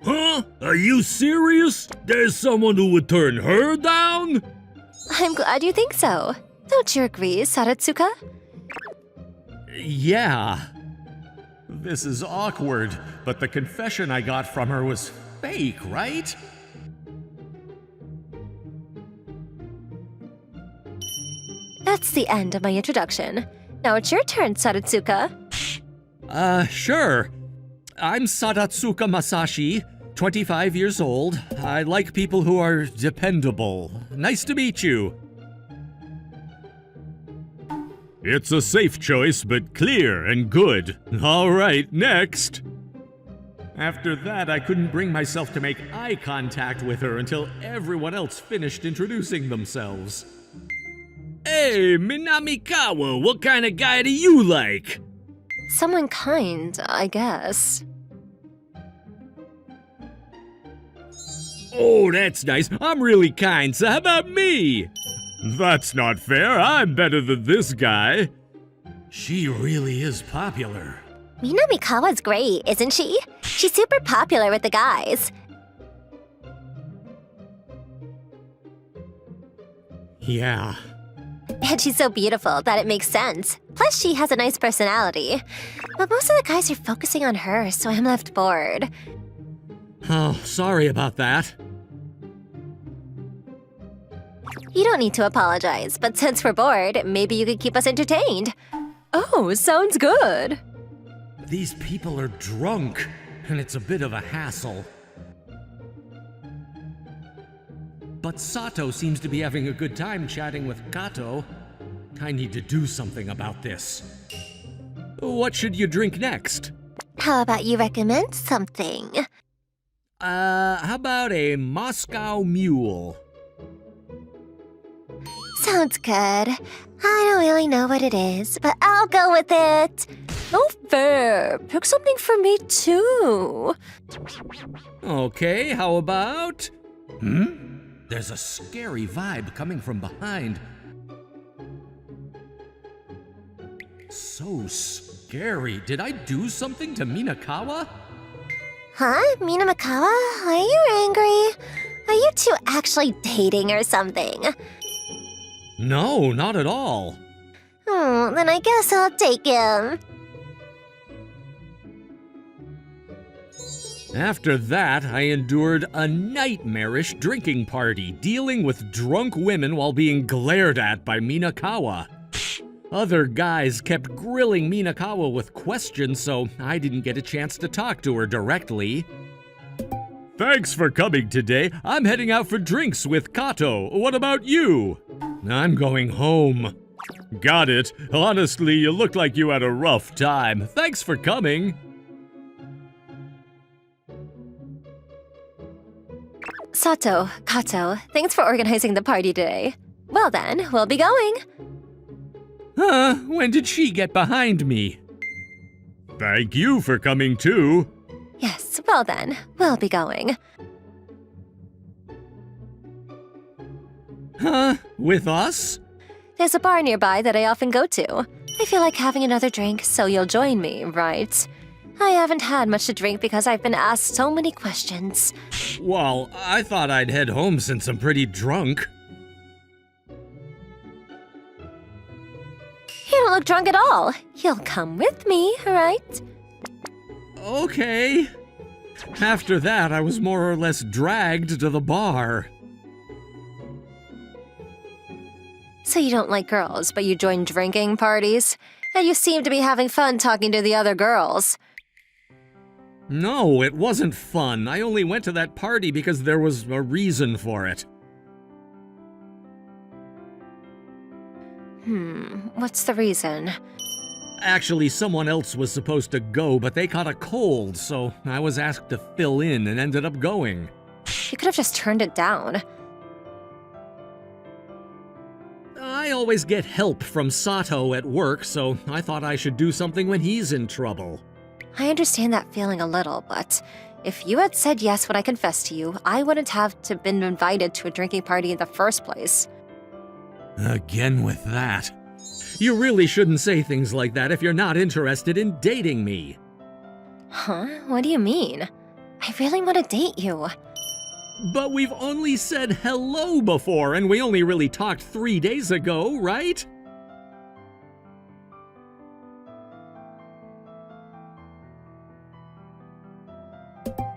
Huh? Are you serious? There's someone who would turn her down? I'm glad you think so. Don't you agree, Saratsuka? Yeah. This is awkward, but the confession I got from her was fake, right? That's the end of my introduction. Now it's your turn, Saratsuka. Sure. I'm Saratsuka Masashi, 25 years old. I like people who are dependable. Nice to meet you. It's a safe choice, but clear and good. All right, next. After that, I couldn't bring myself to make eye contact with her until everyone else finished introducing themselves. Hey, Minamikawa, what kind of guy do you like? Someone kind, I guess. Oh, that's nice. I'm really kind, so how about me? That's not fair. I'm better than this guy. She really is popular. Minamikawa's great, isn't she? She's super popular with the guys. Yeah. And she's so beautiful that it makes sense. Plus, she has a nice personality. But most of the guys are focusing on her, so I'm left bored. Oh, sorry about that. You don't need to apologize, but since we're bored, maybe you could keep us entertained. Oh, sounds good. These people are drunk, and it's a bit of a hassle. But Sato seems to be having a good time chatting with Kato. I need to do something about this. What should you drink next? How about you recommend something? How about a Moscow Mule? Sounds good. I don't really know what it is, but I'll go with it. No fair. Pick something for me too. Okay, how about... There's a scary vibe coming from behind. So scary. Did I do something to Minakawa? Huh? Minamikawa? Are you angry? Are you two actually dating or something? No, not at all. Then I guess I'll take him. After that, I endured a nightmarish drinking party, dealing with drunk women while being glared at by Minakawa. Other guys kept grilling Minakawa with questions, so I didn't get a chance to talk to her directly. Thanks for coming today. I'm heading out for drinks with Kato. What about you? I'm going home. Got it. Honestly, you look like you had a rough time. Thanks for coming. Sato, Kato, thanks for organizing the party today. Well then, we'll be going. Huh? When did she get behind me? Thank you for coming too. Yes, well then, we'll be going. Huh? With us? There's a bar nearby that I often go to. I feel like having another drink, so you'll join me, right? I haven't had much to drink because I've been asked so many questions. Well, I thought I'd head home since I'm pretty drunk. You don't look drunk at all. You'll come with me, right? Okay. After that, I was more or less dragged to the bar. So you don't like girls, but you join drinking parties? And you seem to be having fun talking to the other girls. No, it wasn't fun. I only went to that party because there was a reason for it. What's the reason? Actually, someone else was supposed to go, but they caught a cold, so I was asked to fill in and ended up going. You could have just turned it down. I always get help from Sato at work, so I thought I should do something when he's in trouble. I understand that feeling a little, but If you had said yes when I confessed to you, I wouldn't have been invited to a drinking party in the first place. Again with that. You really shouldn't say things like that if you're not interested in dating me. Huh? What do you mean? I really want to date you. But we've only said hello before, and we only really talked 3 days ago, right?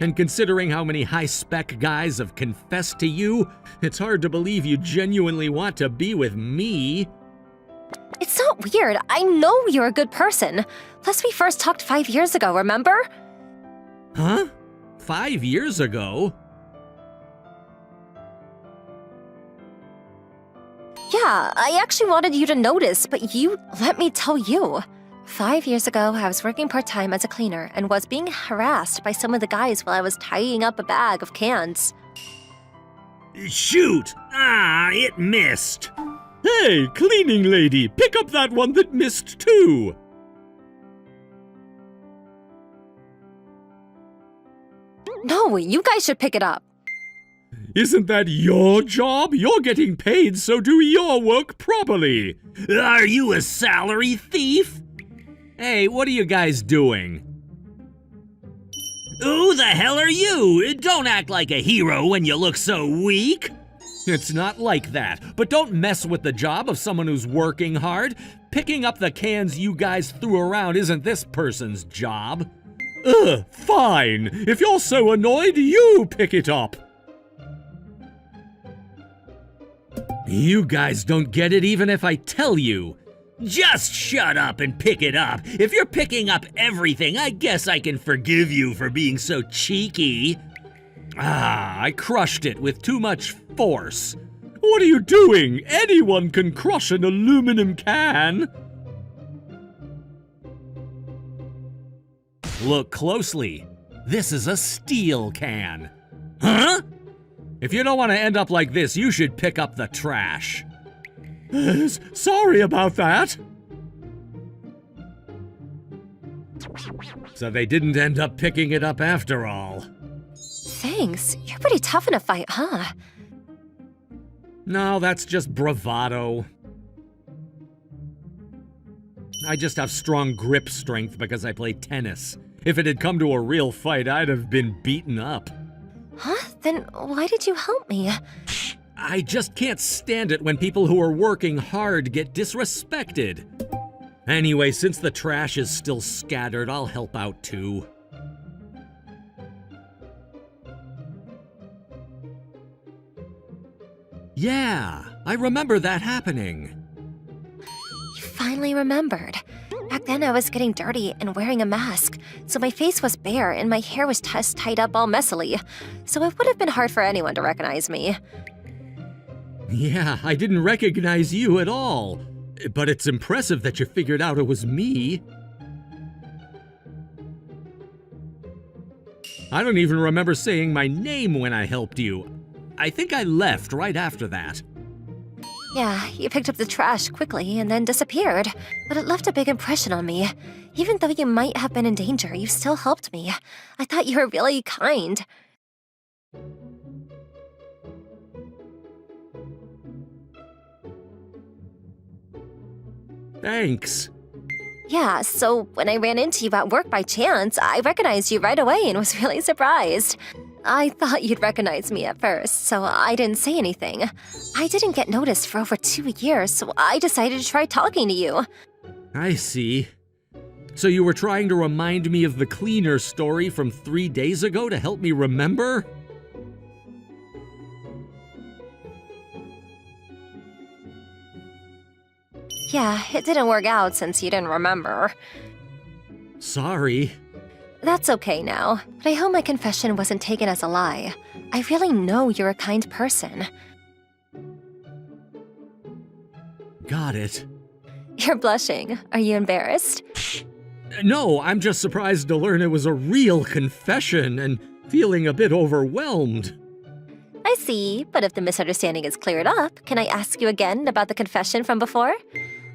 And considering how many high-spec guys have confessed to you, it's hard to believe you genuinely want to be with me. It's not weird. I know you're a good person. Plus, we first talked 5 years ago, remember? Huh? 5 years ago? Yeah, I actually wanted you to notice, but you let me tell you. 5 years ago, I was working part-time as a cleaner and was being harassed by some of the guys while I was tying up a bag of cans. Shoot! Ah, it missed! Hey, cleaning lady, pick up that one that missed too! No, you guys should pick it up. Isn't that your job? You're getting paid, so do your work properly. Are you a salary thief? Hey, what are you guys doing? Who the hell are you? Don't act like a hero when you look so weak. It's not like that, but don't mess with the job of someone who's working hard. Picking up the cans you guys threw around isn't this person's job. Ugh, fine. If you're so annoyed, you pick it up. You guys don't get it even if I tell you. Just shut up and pick it up. If you're picking up everything, I guess I can forgive you for being so cheeky. Ah, I crushed it with too much force. What are you doing? Anyone can crush an aluminum can. Look closely. This is a steel can. Huh? If you don't want to end up like this, you should pick up the trash. Sorry about that. So they didn't end up picking it up after all. Thanks. You're pretty tough in a fight, huh? No, that's just bravado. I just have strong grip strength because I play tennis. If it had come to a real fight, I'd have been beaten up. Huh? Then why did you help me? I just can't stand it when people who are working hard get disrespected. Anyway, since the trash is still scattered, I'll help out too. Yeah, I remember that happening. You finally remembered. Back then I was getting dirty and wearing a mask, so my face was bare and my hair was just tied up all messily, so it would have been hard for anyone to recognize me. Yeah, I didn't recognize you at all. But it's impressive that you figured out it was me. I don't even remember saying my name when I helped you. I think I left right after that. Yeah, you picked up the trash quickly and then disappeared, but it left a big impression on me. Even though you might have been in danger, you still helped me. I thought you were really kind. Thanks. Yeah, so when I ran into you at work by chance, I recognized you right away and was really surprised. I thought you'd recognize me at first, so I didn't say anything. I didn't get noticed for over 2 years, so I decided to try talking to you. I see. So you were trying to remind me of the cleaner story from 3 days ago to help me remember? Yeah, it didn't work out since you didn't remember. Sorry. That's okay now, but I hope my confession wasn't taken as a lie. I really know you're a kind person. Got it. You're blushing. Are you embarrassed? No, I'm just surprised to learn it was a real confession and feeling a bit overwhelmed. I see, but if the misunderstanding is cleared up, can I ask you again about the confession from before?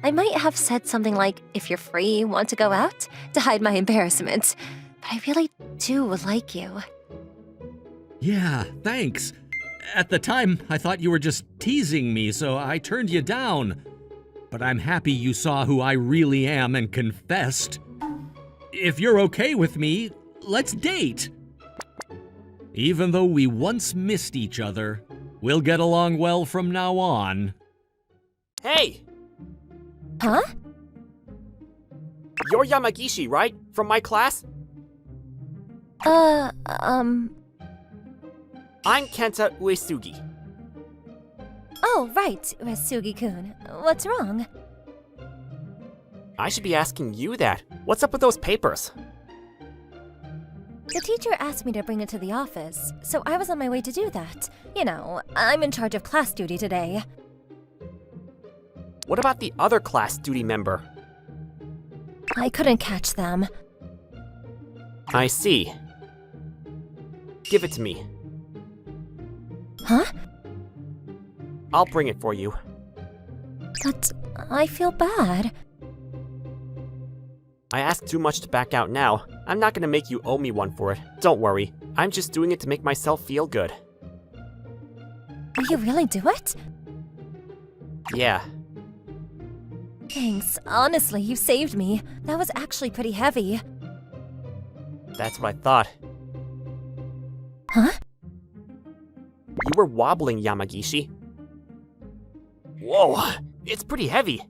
I might have said something like, if you're free, want to go out? To hide my embarrassment. But I really do like you. Yeah, thanks. At the time, I thought you were just teasing me, so I turned you down. But I'm happy you saw who I really am and confessed. If you're okay with me, let's date. Even though we once missed each other, we'll get along well from now on. Hey! Huh? You're Yamagishi, right? From my class? Um... I'm Kenta Uesugi. Oh, right, Uesugi-kun. What's wrong? I should be asking you that. What's up with those papers? The teacher asked me to bring it to the office, so I was on my way to do that. You know, I'm in charge of class duty today. What about the other class duty member? I couldn't catch them. I see. Give it to me. Huh? I'll bring it for you. But I feel bad. I asked too much to back out now. I'm not gonna make you owe me one for it. Don't worry. I'm just doing it to make myself feel good. Will you really do it? Yeah. Thanks. Honestly, you saved me. That was actually pretty heavy. That's what I thought. Huh? You were wobbling, Yamagishi. Whoa, it's pretty heavy.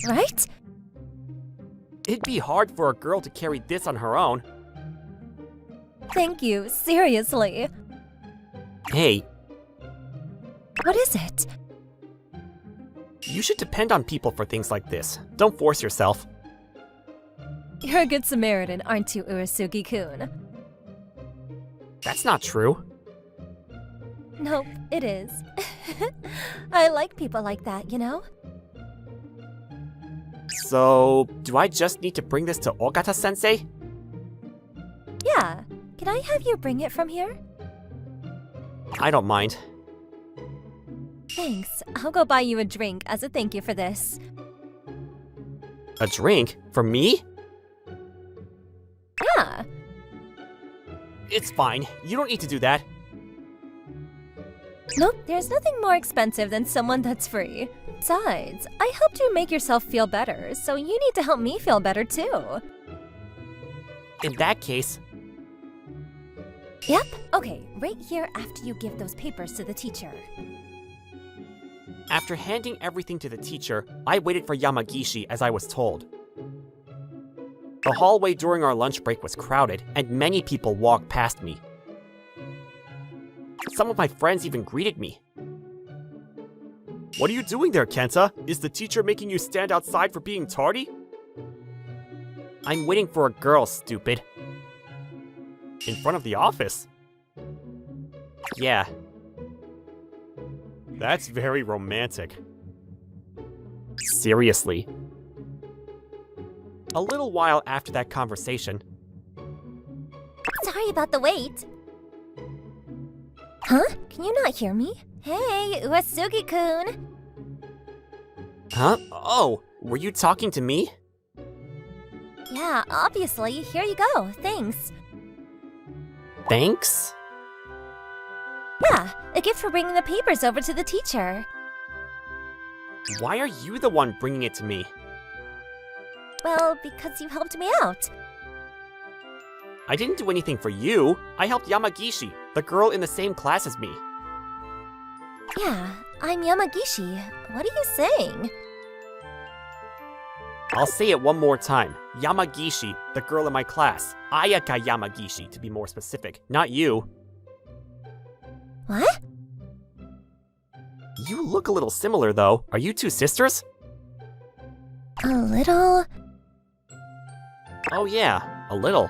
Right? It'd be hard for a girl to carry this on her own. Thank you, seriously. Hey, What is it? you should depend on people for things like this. Don't force yourself. You're a good Samaritan, aren't you, Urasugi-kun? That's not true. Nope, it is. I like people like that, you know? So, do I just need to bring this to Ogata-sensei? Yeah. Can I have you bring it from here? I don't mind. Thanks. I'll go buy you a drink as a thank you for this. A drink? For me? Yeah. It's fine. You don't need to do that. Nope, there's nothing more expensive than someone that's free. Besides, I helped you make yourself feel better, so you need to help me feel better too. In that case, Yep. Okay, right here after you give those papers to the teacher. after handing everything to the teacher, I waited for Yamagishi as I was told. The hallway during our lunch break was crowded, and many people walked past me. Some of my friends even greeted me. What are you doing there, Kenta? Is the teacher making you stand outside for being tardy? I'm waiting for a girl, stupid. In front of the office? Yeah. That's very romantic. Seriously. A little while after that conversation, Sorry about the wait. Huh? Can you not hear me? Hey, Uesugi-kun. huh? Oh, were you talking to me? Yeah, obviously. Here you go. Thanks. Thanks? Yeah, a gift for bringing the papers over to the teacher. Why are you the one bringing it to me? Well, because you helped me out. I didn't do anything for you. I helped Yamagishi, the girl in the same class as me. Yeah, I'm Yamagishi. What are you saying? I'll say it one more time. Yamagishi, the girl in my class. Ayaka Yamagishi, to be more specific, not you. What? You look a little similar, though. Are you two sisters? A little... Oh yeah, a little.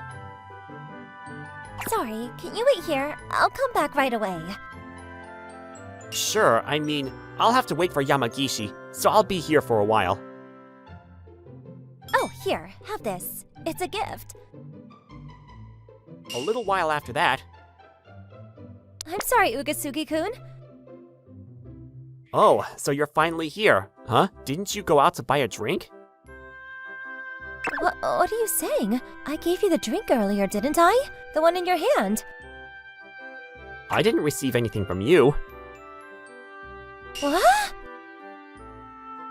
Sorry, can you wait here? I'll come back right away. Sure, I mean, I'll have to wait for Yamagishi, so I'll be here for a while. Oh, here, have this. It's a gift. A little while after that, I'm sorry, Uesugi-kun. oh, so you're finally here, huh? Didn't you go out to buy a drink? What are you saying? I gave you the drink earlier, didn't I? The one in your hand. I didn't receive anything from you. What?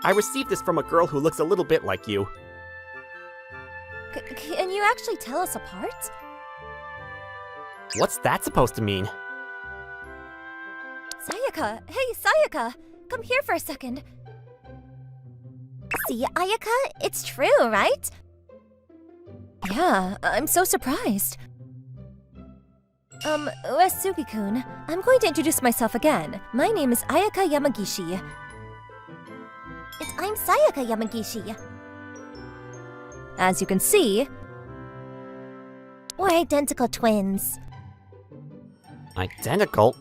I received this from a girl who looks a little bit like you. Can you actually tell us apart? What's that supposed to mean? Sayaka! Hey, Sayaka! Come here for a second. See, Ayaka? It's true, right? Yeah, I'm so surprised. Uesugi-kun, I'm going to introduce myself again. My name is Ayaka Yamagishi. And I'm Sayaka Yamagishi. As you can see, we're identical twins. Identical?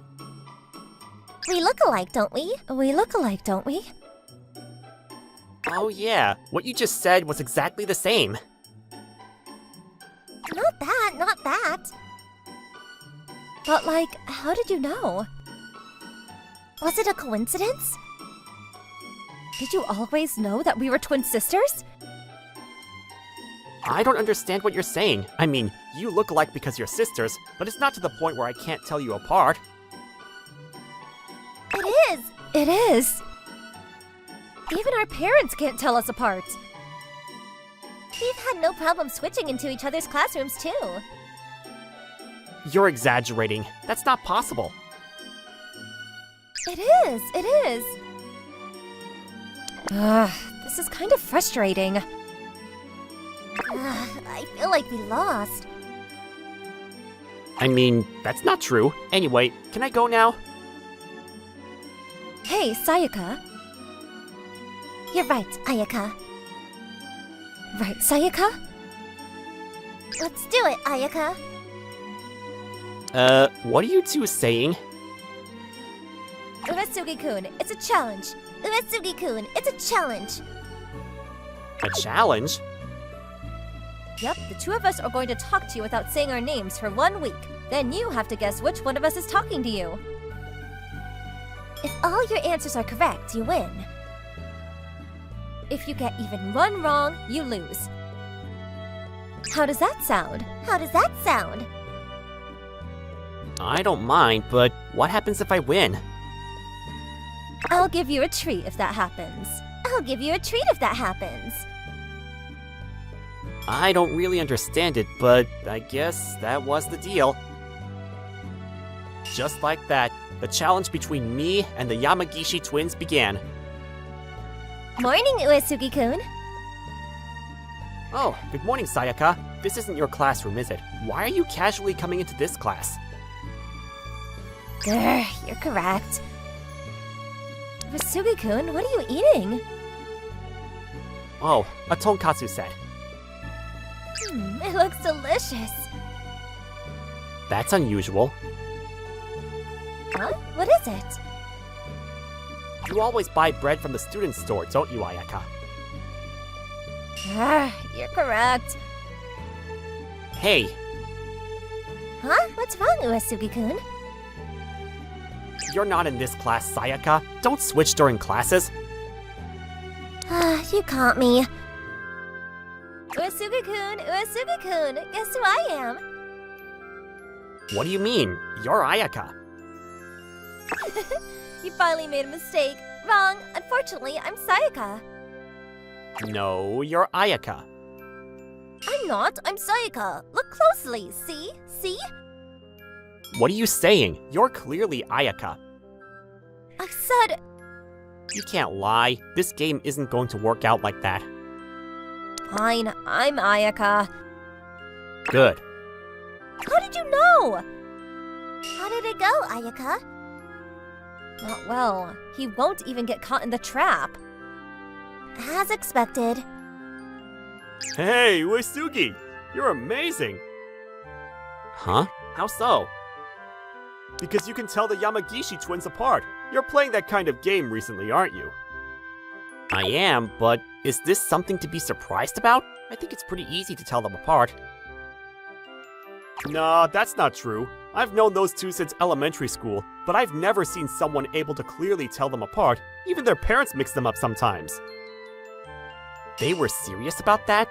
We look alike, don't we? We look alike, don't we? Oh yeah, what you just said was exactly the same. Not that, not that. But like, how did you know? Was it a coincidence? Did you always know that we were twin sisters? I don't understand what you're saying. I mean, you look alike because you're sisters, but it's not to the point where I can't tell you apart. It is! It is! Even our parents can't tell us apart. We've had no problem switching into each other's classrooms, too. You're exaggerating. That's not possible. It is! It is! This is kind of frustrating. I feel like we lost. I mean, that's not true. Anyway, can I go now? Hey, Sayaka. You're right, Ayaka. Right, Sayaka? Let's do it, Ayaka. What are you two saying? Uesugi-kun, it's a challenge. Uesugi-kun, it's a challenge. A challenge? Yep, the two of us are going to talk to you without saying our names for 1 week. Then you have to guess which one of us is talking to you. If all your answers are correct, you win. If you get even one wrong, you lose. How does that sound? How does that sound? I don't mind, but what happens if I win? I'll give you a treat if that happens. I'll give you a treat if that happens. I don't really understand it, but I guess that was the deal. Just like that, the challenge between me and the Yamagishi twins began. Morning, Uesugi-kun. Oh, good morning, Sayaka. This isn't your classroom, is it? Why are you casually coming into this class? Grr, you're correct. Uesugi-kun, what are you eating? Oh, a tonkatsu set. It looks delicious. That's unusual. Huh? What is it? You always buy bread from the student store, don't you, Ayaka? Grr, you're correct. Hey, Huh? What's wrong, Uesugi-kun? you're not in this class, Sayaka. Don't switch during classes. You caught me. Uesugi-kun, Uesugi-kun, guess who I am? What do you mean? You're Ayaka. You finally made a mistake. Wrong. Unfortunately, I'm Sayaka. No, you're Ayaka. I'm not. I'm Sayaka. Look closely. See? See? What are you saying? You're clearly Ayaka. I said... You can't lie. This game isn't going to work out like that. Fine. I'm Ayaka. Good. How did you know? How did it go, Ayaka? Not well. He won't even get caught in the trap. As expected. Hey, Uesugi! You're amazing! Huh? How so? Because you can tell the Yamagishi twins apart. You're playing that kind of game recently, aren't you? I am, but is this something to be surprised about? I think it's pretty easy to tell them apart. Nah, that's not true. I've known those two since elementary school, but I've never seen someone able to clearly tell them apart. Even their parents mix them up sometimes. They were serious about that?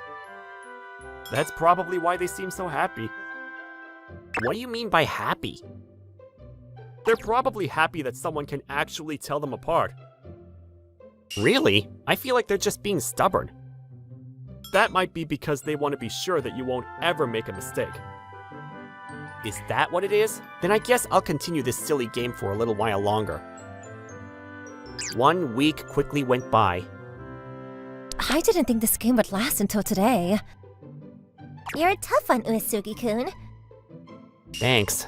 That's probably why they seem so happy. What do you mean by happy? They're probably happy that someone can actually tell them apart. Really? I feel like they're just being stubborn. That might be because they want to be sure that you won't ever make a mistake. Is that what it is? Then I guess I'll continue this silly game for a little while longer. 1 week quickly went by. I didn't think this game would last until today. You're a tough one, Uesugi-kun. Thanks.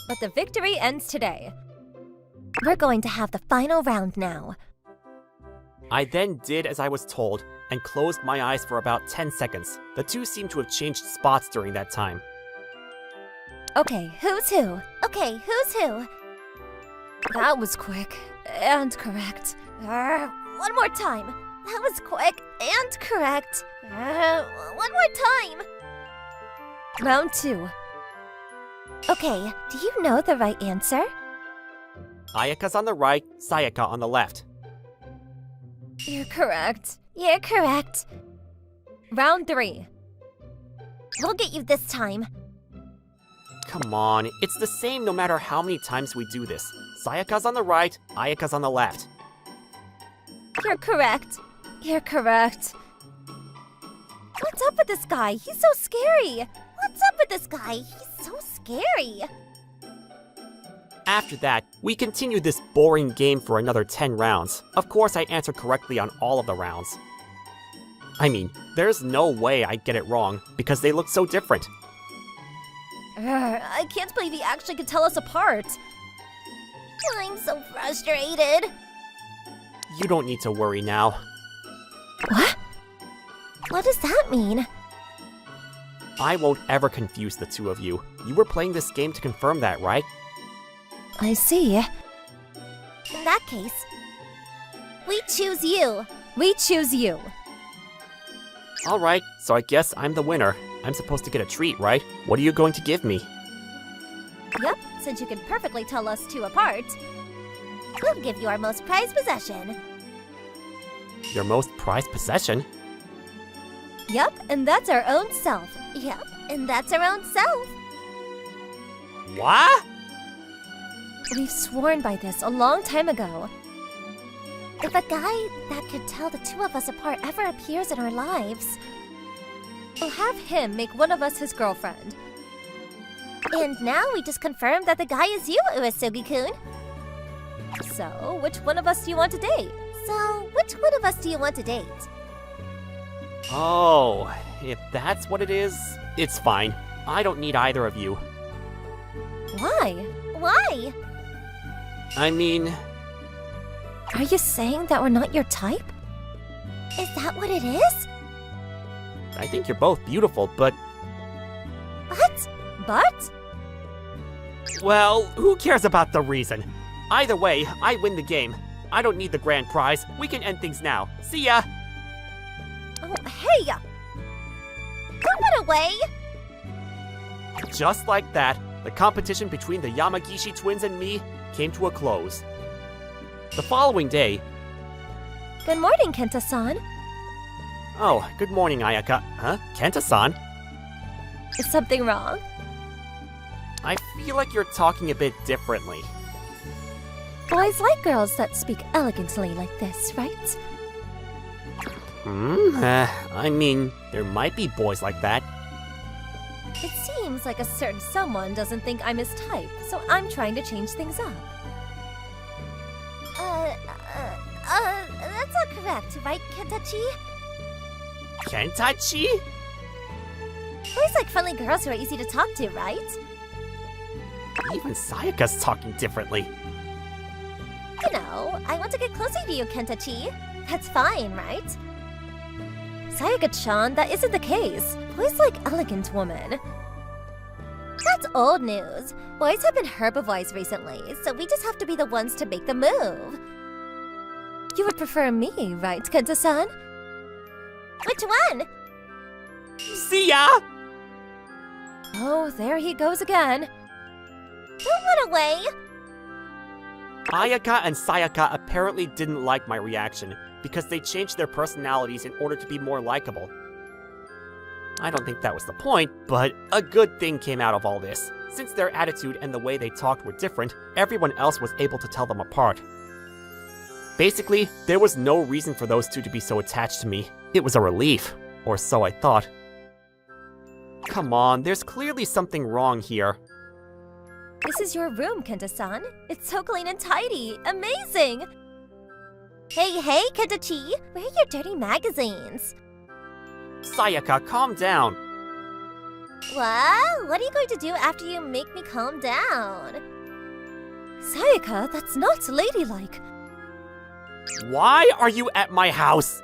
But the victory ends today. We're going to have the final round now. I then did as I was told and closed my eyes for about 10 seconds. The two seemed to have changed spots during that time. Okay, who's who? Okay, who's who? That was quick and correct. One more time. That was quick and correct. One more time. Round 2. Okay, do you know the right answer? Ayaka's on the right, Sayaka on the left. You're correct. You're correct. Round 3. We'll get you this time. Come on, it's the same no matter how many times we do this. Sayaka's on the right, Ayaka's on the left. You're correct. You're correct. What's up with this guy? He's so scary. What's up with this guy? He's so scary. After that, we continued this boring game for another 10 rounds. Of course, I answered correctly on all of the rounds. I mean, there's no way I'd get it wrong, because they look so different. I can't believe he actually could tell us apart. I'm so frustrated. You don't need to worry now. What? What does that mean? I won't ever confuse the two of you. You were playing this game to confirm that, right? I see. In that case, we choose you. We choose you. Alright, so I guess I'm the winner. I'm supposed to get a treat, right? What are you going to give me? Yep, since you can perfectly tell us two apart, we'll give you our most prized possession. Your most prized possession? Yep, and that's our own self. Yep, and that's our own self. What? We've sworn by this a long time ago. If a guy that could tell the two of us apart ever appears in our lives, we'll have him make one of us his girlfriend. And now we just confirmed that the guy is you, Uesugi-kun. So, which one of us do you want to date? Oh, if that's what it is, it's fine. I don't need either of you. Why? Why? I mean, Are you saying that we're not your type? Is that what it is? I think you're both beautiful, but, But? well, who cares about the reason? Either way, I win the game. I don't need the grand prize. We can end things now. See ya! Oh, hey! Don't run away! Just like that, the competition between the Yamagishi twins and me came to a close. The following day... Good morning, Kenta-san. Oh, good morning, Ayaka. Huh? Kenta-san? Is something wrong? I feel like you're talking a bit differently. Boys like girls that speak elegantly like this, right? I mean, there might be boys like that. It seems like a certain someone doesn't think I'm his type, so I'm trying to change things up. That's not correct, right, Kentachi? Kentachi? Boys like friendly girls who are easy to talk to, right? Even Sayaka's talking differently. You know, I want to get closer to you, Kentachi. That's fine, right? Sayaka-chan, that isn't the case. Boys like elegant women. That's old news. Boys have been herbivores recently, so we just have to be the ones to make the move. You would prefer me, right, Kenta-san? Which one? See ya! Oh, there he goes again. Don't run away! Ayaka and Sayaka apparently didn't like my reaction because they changed their personalities in order to be more likable. I don't think that was the point, but a good thing came out of all this. Since their attitude and the way they talked were different, everyone else was able to tell them apart. Basically, there was no reason for those two to be so attached to me. It was a relief, or so I thought. Come on, there's clearly something wrong here. This is your room, Kenta-san. It's so clean and tidy. Amazing! Hey, Kenta-chi! Where are your dirty magazines? Sayaka, calm down. What? What are you going to do after you make me calm down? Sayaka, that's not ladylike. Why are you at my house?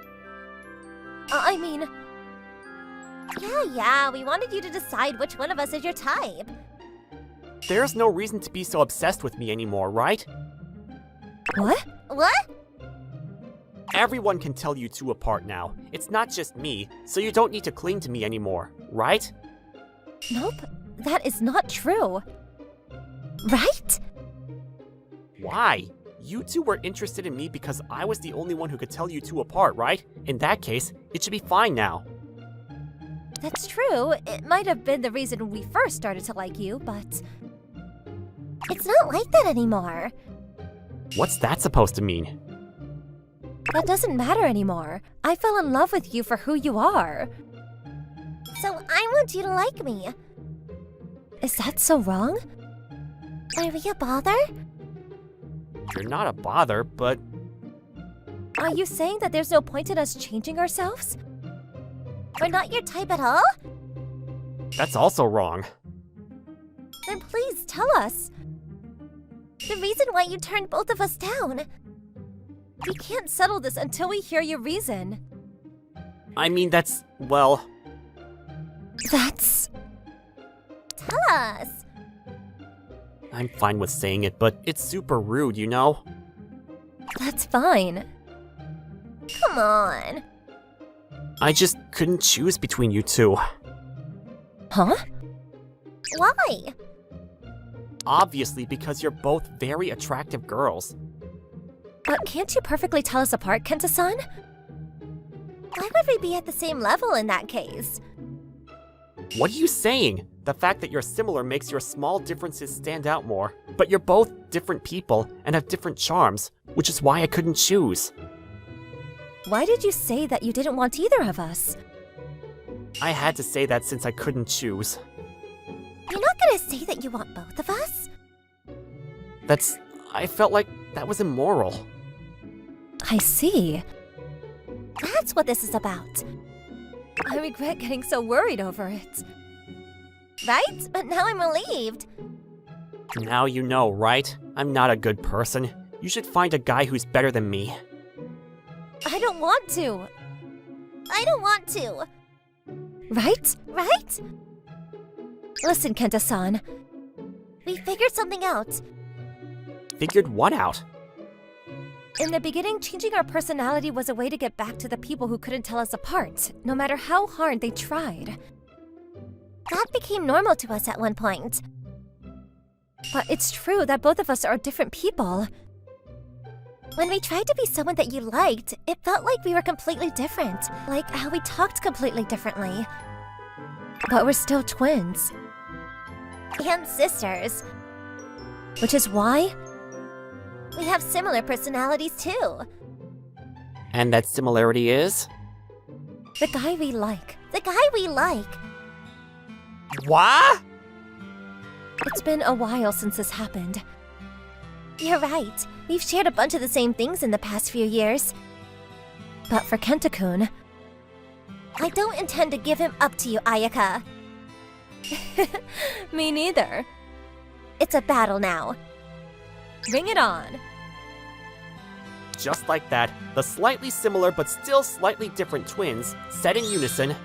I mean... Yeah, we wanted you to decide which one of us is your type. There's no reason to be so obsessed with me anymore, right? What? What? Everyone can tell you two apart now. It's not just me, so you don't need to cling to me anymore, right? Nope, that is not true. Right? Why? You two were interested in me because I was the only one who could tell you two apart, right? In that case, it should be fine now. That's true. It might have been the reason we first started to like you, but... It's not like that anymore. What's that supposed to mean? That doesn't matter anymore. I fell in love with you for who you are. So I want you to like me. Is that so wrong? Are we a bother? You're not a bother, but Are you saying that there's no point in us changing ourselves? We're not your type at all? that's also wrong. Then please tell us. The reason why you turned both of us down. We can't settle this until we hear your reason. I mean, that's, well, That's... Tell us. I'm fine with saying it, but it's super rude, you know? that's fine. Come on. I just couldn't choose between you two. Huh? Why? Obviously, because you're both very attractive girls. But can't you perfectly tell us apart, Kenta-san? Why would we be at the same level in that case? What are you saying? The fact that you're similar makes your small differences stand out more. But you're both different people and have different charms, which is why I couldn't choose. Why did you say that you didn't want either of us? I had to say that since I couldn't choose. You're not gonna say that you want both of us? I felt like that was immoral. I see. That's what this is about. I regret getting so worried over it. Right? But now I'm relieved. Now you know, right? I'm not a good person. You should find a guy who's better than me. I don't want to. I don't want to. Right? Right? Listen, Kenta-san. We figured something out. Figured what out? In the beginning, changing our personality was a way to get back to the people who couldn't tell us apart, no matter how hard they tried. That became normal to us at one point. But it's true that both of us are different people. When we tried to be someone that you liked, it felt like we were completely different. Like how we talked completely differently. But we're still twins. And sisters. Which is why We have similar personalities too. And that similarity is? the guy we like. The guy we like. What? It's been a while since this happened. You're right. We've shared a bunch of the same things in the past few years. But for Kenta-kun, I don't intend to give him up to you, Ayaka. me neither. It's a battle now. Bring it on. Just like that, the slightly similar but still slightly different twins said in unison,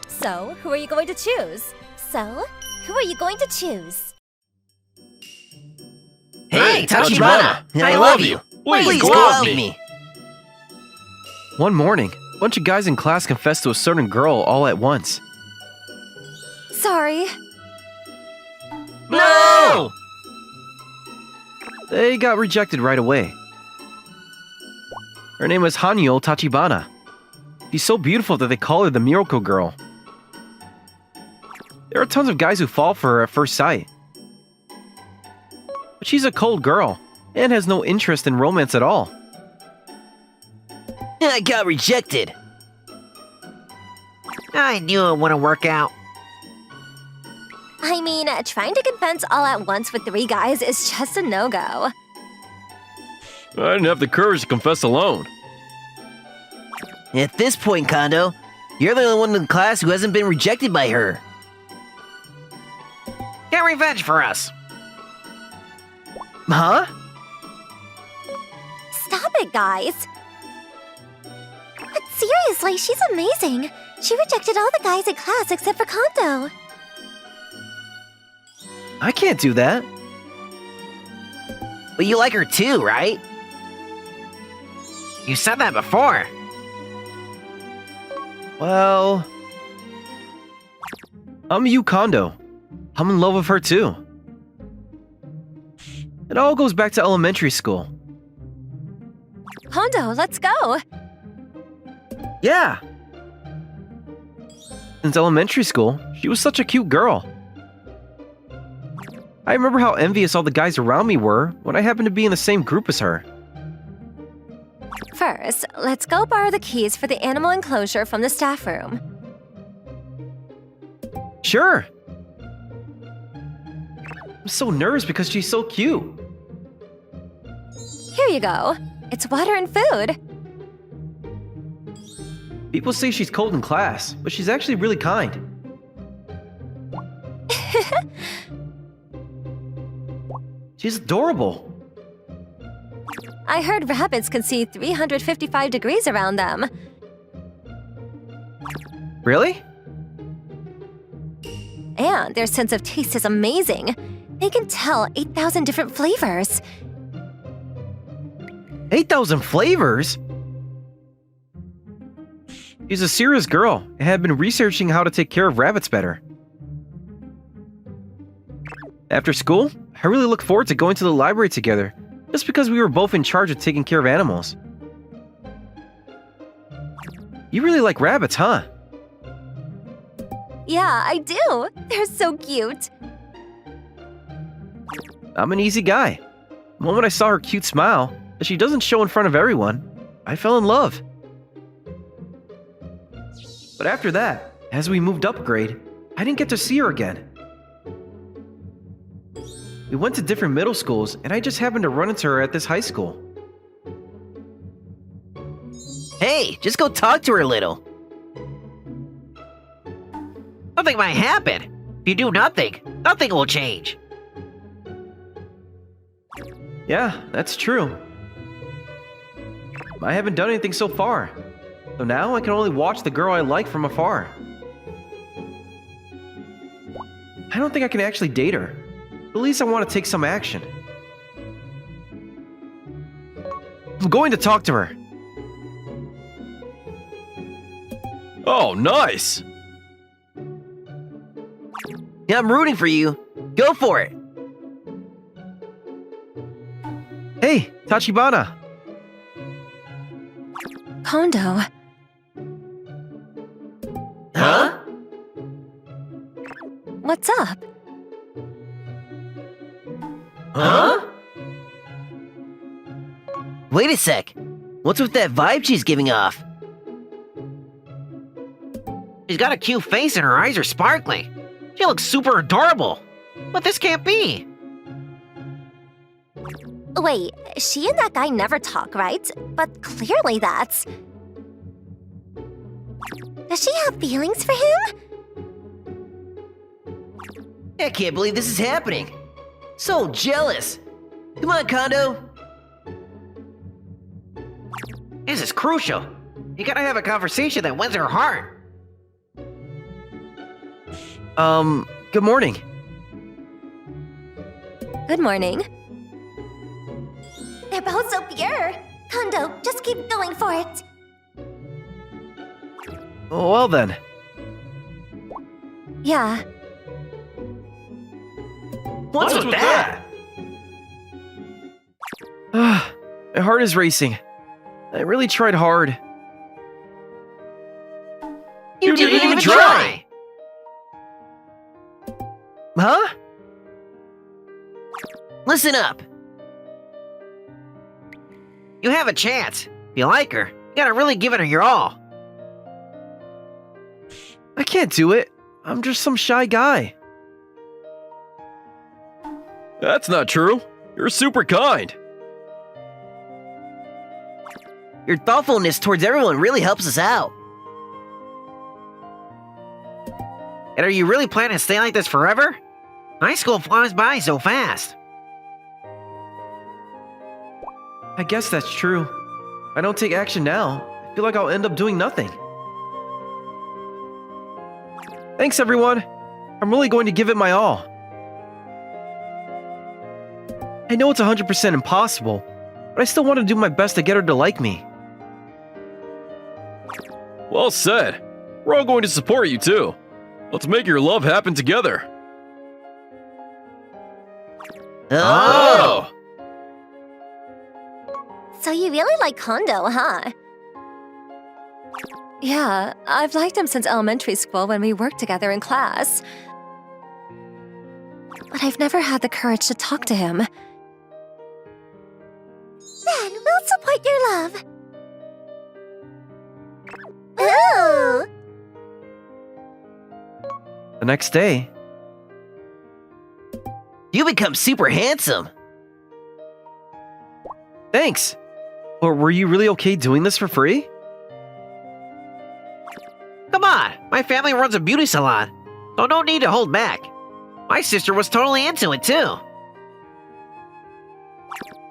So, who are you going to choose? So, who are you going to choose? Hey, Tachibana! I love you! Please go out with me! One morning, a bunch of guys in class confessed to a certain girl all at once. Sorry. No! They got rejected right away. Her name was Hanyo Tachibana. She's so beautiful that they call her the Miracle Girl. There are tons of guys who fall for her at first sight. But she's a cold girl and has no interest in romance at all. I got rejected. I knew it wouldn't work out. I mean, trying to confess all at once with 3 guys is just a no-go. I didn't have the courage to confess alone. At this point, Kondo, you're the only one in the class who hasn't been rejected by her. Get revenge for us. Huh? Stop it, guys. But seriously, she's amazing. She rejected all the guys in class except for Kondo. I can't do that. But you like her too, right? You said that before. Well, I'm Yu Kondo. I'm in love with her too. It all goes back to elementary school. Kondo, let's go. Yeah. Since elementary school, she was such a cute girl. I remember how envious all the guys around me were when I happened to be in the same group as her. First, let's go borrow the keys for the animal enclosure from the staff room. Sure. I'm so nervous because she's so cute. Here you go. It's water and food. People say she's cold in class, but she's actually really kind. She's adorable. I heard rabbits can see 355 degrees around them. Really? And their sense of taste is amazing. They can tell 8,000 different flavors. 8,000 flavors? She's a serious girl and had been researching how to take care of rabbits better. After school, I really look forward to going to the library together, just because we were both in charge of taking care of animals. You really like rabbits, huh? Yeah, I do. They're so cute. I'm an easy guy. The moment I saw her cute smile, that she doesn't show in front of everyone, I fell in love. But after that, as we moved up grade, I didn't get to see her again. We went to different middle schools, and I just happened to run into her at this high school. Hey, just go talk to her a little. Something might happen. If you do nothing, nothing will change. Yeah, that's true. I haven't done anything so far, so now I can only watch the girl I like from afar. I don't think I can actually date her, but at least I want to take some action. I'm going to talk to her. Oh, nice! Yeah, I'm rooting for you. Go for it. Hey, Tachibana! Kondo. Huh? What's up? Huh? Wait a sec. What's with that vibe she's giving off? She's got a cute face and her eyes are sparkling. She looks super adorable. But this can't be. Wait, she and that guy never talk, right? But clearly that's... Does she have feelings for him? I can't believe this is happening. So jealous. Come on, Kondo. This is crucial. You gotta have a conversation that wins her heart. Good morning. Good morning. They're both so pure. Kondo, just keep going for it. Well then. Yeah. What's with that? My heart is racing. I really tried hard. You didn't even try. Huh? Listen up. You have a chance. If you like her, you gotta really give it her your all. I can't do it. I'm just some shy guy. That's not true. You're super kind. Your thoughtfulness towards everyone really helps us out. And are you really planning to stay like this forever? High school flies by so fast. I guess that's true. If I don't take action now, I feel like I'll end up doing nothing. Thanks, everyone. I'm really going to give it my all. I know it's 100% impossible, but I still want to do my best to get her to like me. Well said. We're all going to support you too. Let's make your love happen together. Oh! So you really like Kondo, huh? Yeah, I've liked him since elementary school when we worked together in class. But I've never had the courage to talk to him. Then we'll support your love. Ooh! The next day, You become super handsome. thanks. Or were you really okay doing this for free? Come on, my family runs a beauty salon, so no need to hold back. My sister was totally into it too.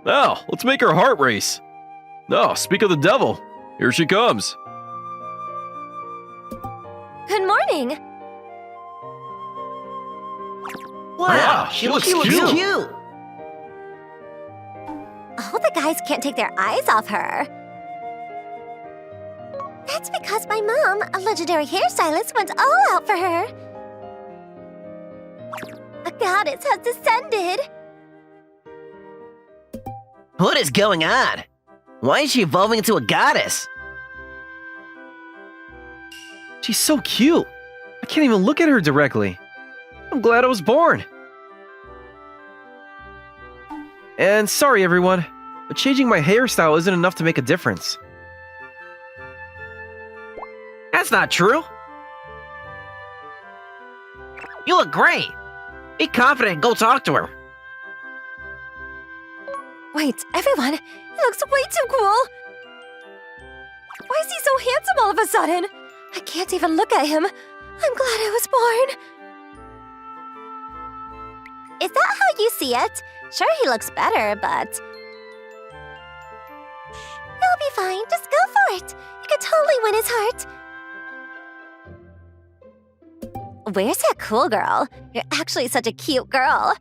Now, let's make her heart race. No, speak of the devil. Here she comes. Good morning. Wow, she looks cute. All the guys can't take their eyes off her. That's because my mom, a legendary hairstylist, went all out for her. A goddess has descended. What is going on? Why is she evolving into a goddess? She's so cute. I can't even look at her directly. I'm glad I was born. And sorry, everyone, but changing my hairstyle isn't enough to make a difference. That's not true. You look great. Be confident and go talk to her. Wait, everyone, he looks way too cool! Why is he so handsome all of a sudden? I can't even look at him. I'm glad I was born. Is that how you see it? Sure, he looks better, but... You'll be fine. Just go for it. You could totally win his heart. Where's that cool girl? You're actually such a cute girl.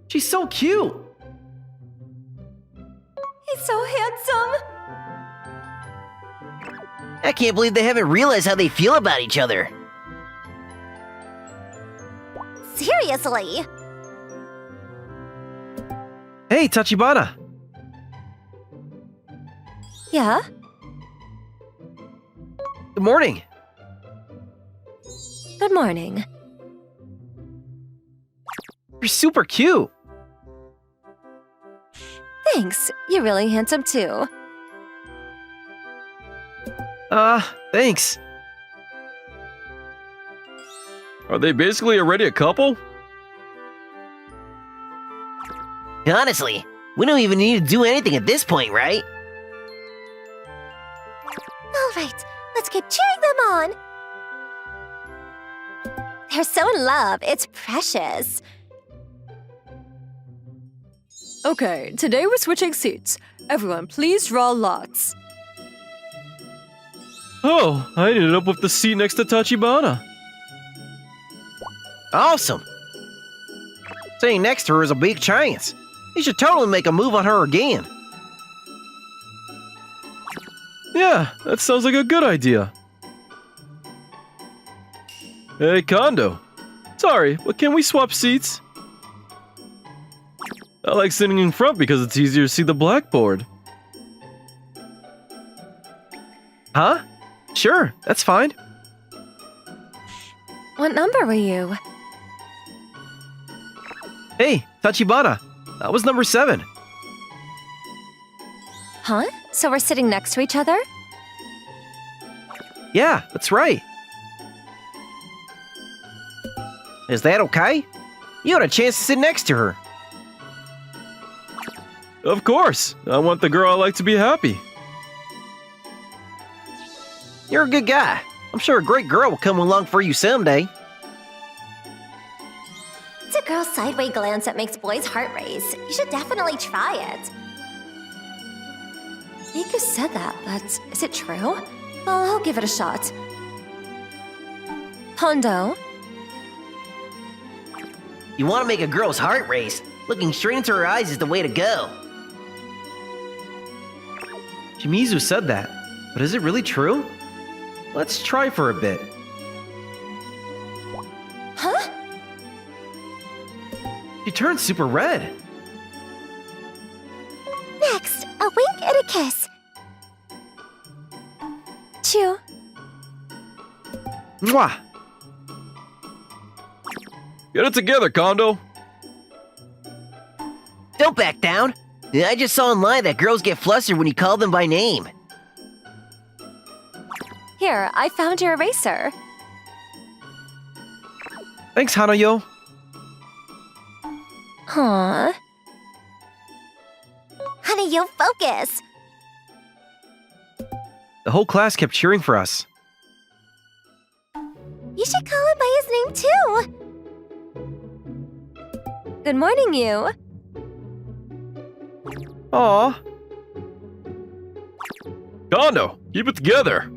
She's so cute. He's so handsome. I can't believe they haven't realized how they feel about each other. Seriously. Hey, Tachibana. Yeah? Good morning. Good morning. You're super cute. Thanks. You're really handsome too. Thanks. Are they basically already a couple? Honestly, we don't even need to do anything at this point, right? All right, let's keep cheering them on. They're so in love. It's precious. Okay, today we're switching seats. Everyone, please draw lots. Oh, I ended up with the seat next to Tachibana. Awesome. Sitting next to her is a big chance. You should totally make a move on her again. Yeah, that sounds like a good idea. Hey, Kondo. Sorry, but can we swap seats? I like sitting in front because it's easier to see the blackboard. Huh? Sure, that's fine. What number were you? Hey, Tachibana. That was number 7. Huh? So we're sitting next to each other? Yeah, that's right. Is that okay? You had a chance to sit next to her. Of course. I want the girl I like to be happy. You're a good guy. I'm sure a great girl will come along for you someday. It's a girl's sideways glance that makes boys' heart race. You should definitely try it. Rico said that, but is it true? Well, I'll give it a shot. Hondo? You want to make a girl's heart race? Looking straight into her eyes is the way to go. Shimizu said that, but is it really true? Let's try for a bit. Huh? She turned super red. Next, a wink and a kiss. Chew. Mwah! Get it together, Kondo. Don't back down. I just saw online that girls get flustered when you call them by name. Here, I found your eraser. Thanks, Hanayo. Huh? Honey, you'll focus. The whole class kept cheering for us. You should call him by his name too. Good morning, you. Aw, Kondo, keep it together.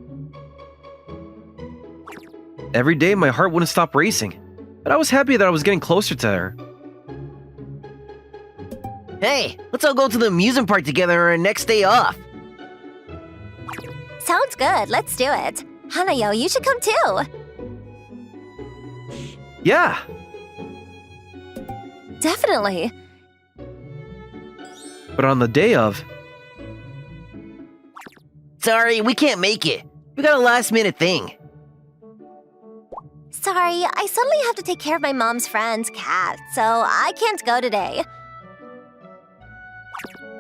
every day my heart wouldn't stop racing, but I was happy that I was getting closer to her. Hey, let's all go to the amusement park together on our next day off. Sounds good. Let's do it. Hanayo, you should come too. Yeah, Definitely. but on the day of, Sorry, we can't make it. We got a last minute thing. Sorry, I suddenly have to take care of my mom's friend's cat, so I can't go today.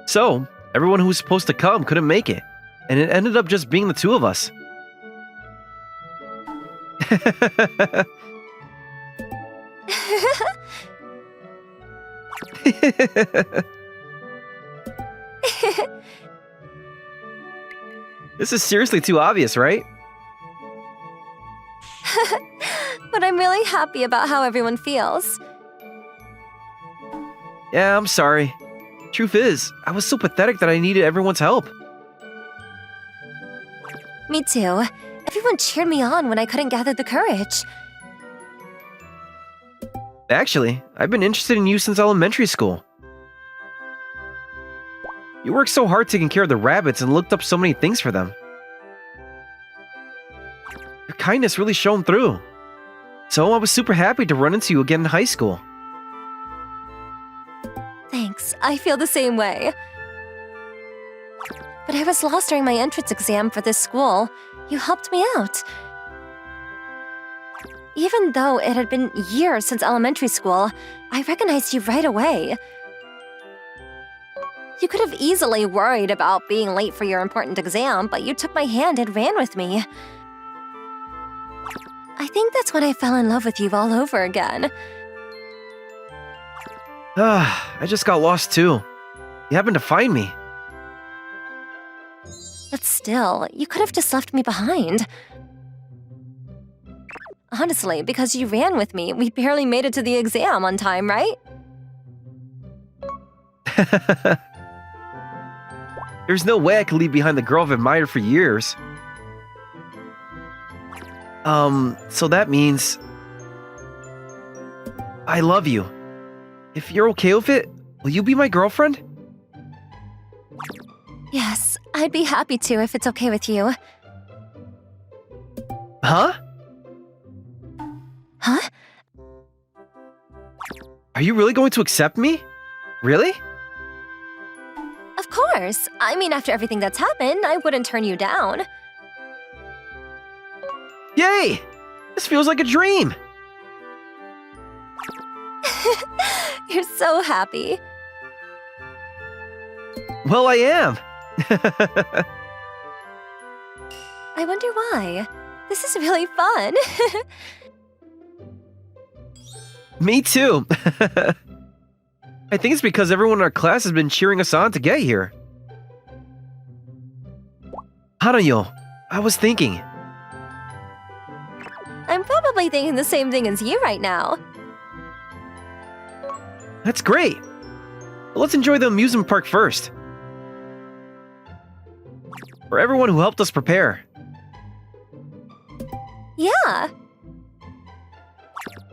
so everyone who was supposed to come couldn't make it, and it ended up just being the two of us. This is seriously too obvious, right? But I'm really happy about how everyone feels. Yeah, I'm sorry. Truth is, I was so pathetic that I needed everyone's help. Me too. Everyone cheered me on when I couldn't gather the courage. Actually, I've been interested in you since elementary school. You worked so hard taking care of the rabbits and looked up so many things for them. Your kindness really shone through. So I was super happy to run into you again in high school. Thanks, I feel the same way. But I was lost during my entrance exam for this school. You helped me out. Even though it had been years since elementary school, I recognized you right away. You could have easily worried about being late for your important exam, but you took my hand and ran with me. I think that's when I fell in love with you all over again. I just got lost too. You happened to find me. But still, you could have just left me behind. Honestly, because you ran with me, we barely made it to the exam on time, right? There's no way I could leave behind the girl I've admired for years. So that means I love you. If you're okay with it, will you be my girlfriend? Yes, I'd be happy to if it's okay with you. Huh? Huh? Are you really going to accept me? Really? Of course. I mean, after everything that's happened, I wouldn't turn you down. Yay! This feels like a dream! You're so happy. Well, I am. I wonder why. This is really fun. Me too. I think it's because everyone in our class has been cheering us on to get here. Hanayo, I was thinking. I'm probably thinking the same thing as you right now. That's great. But let's enjoy the amusement park first. For everyone who helped us prepare. Yeah.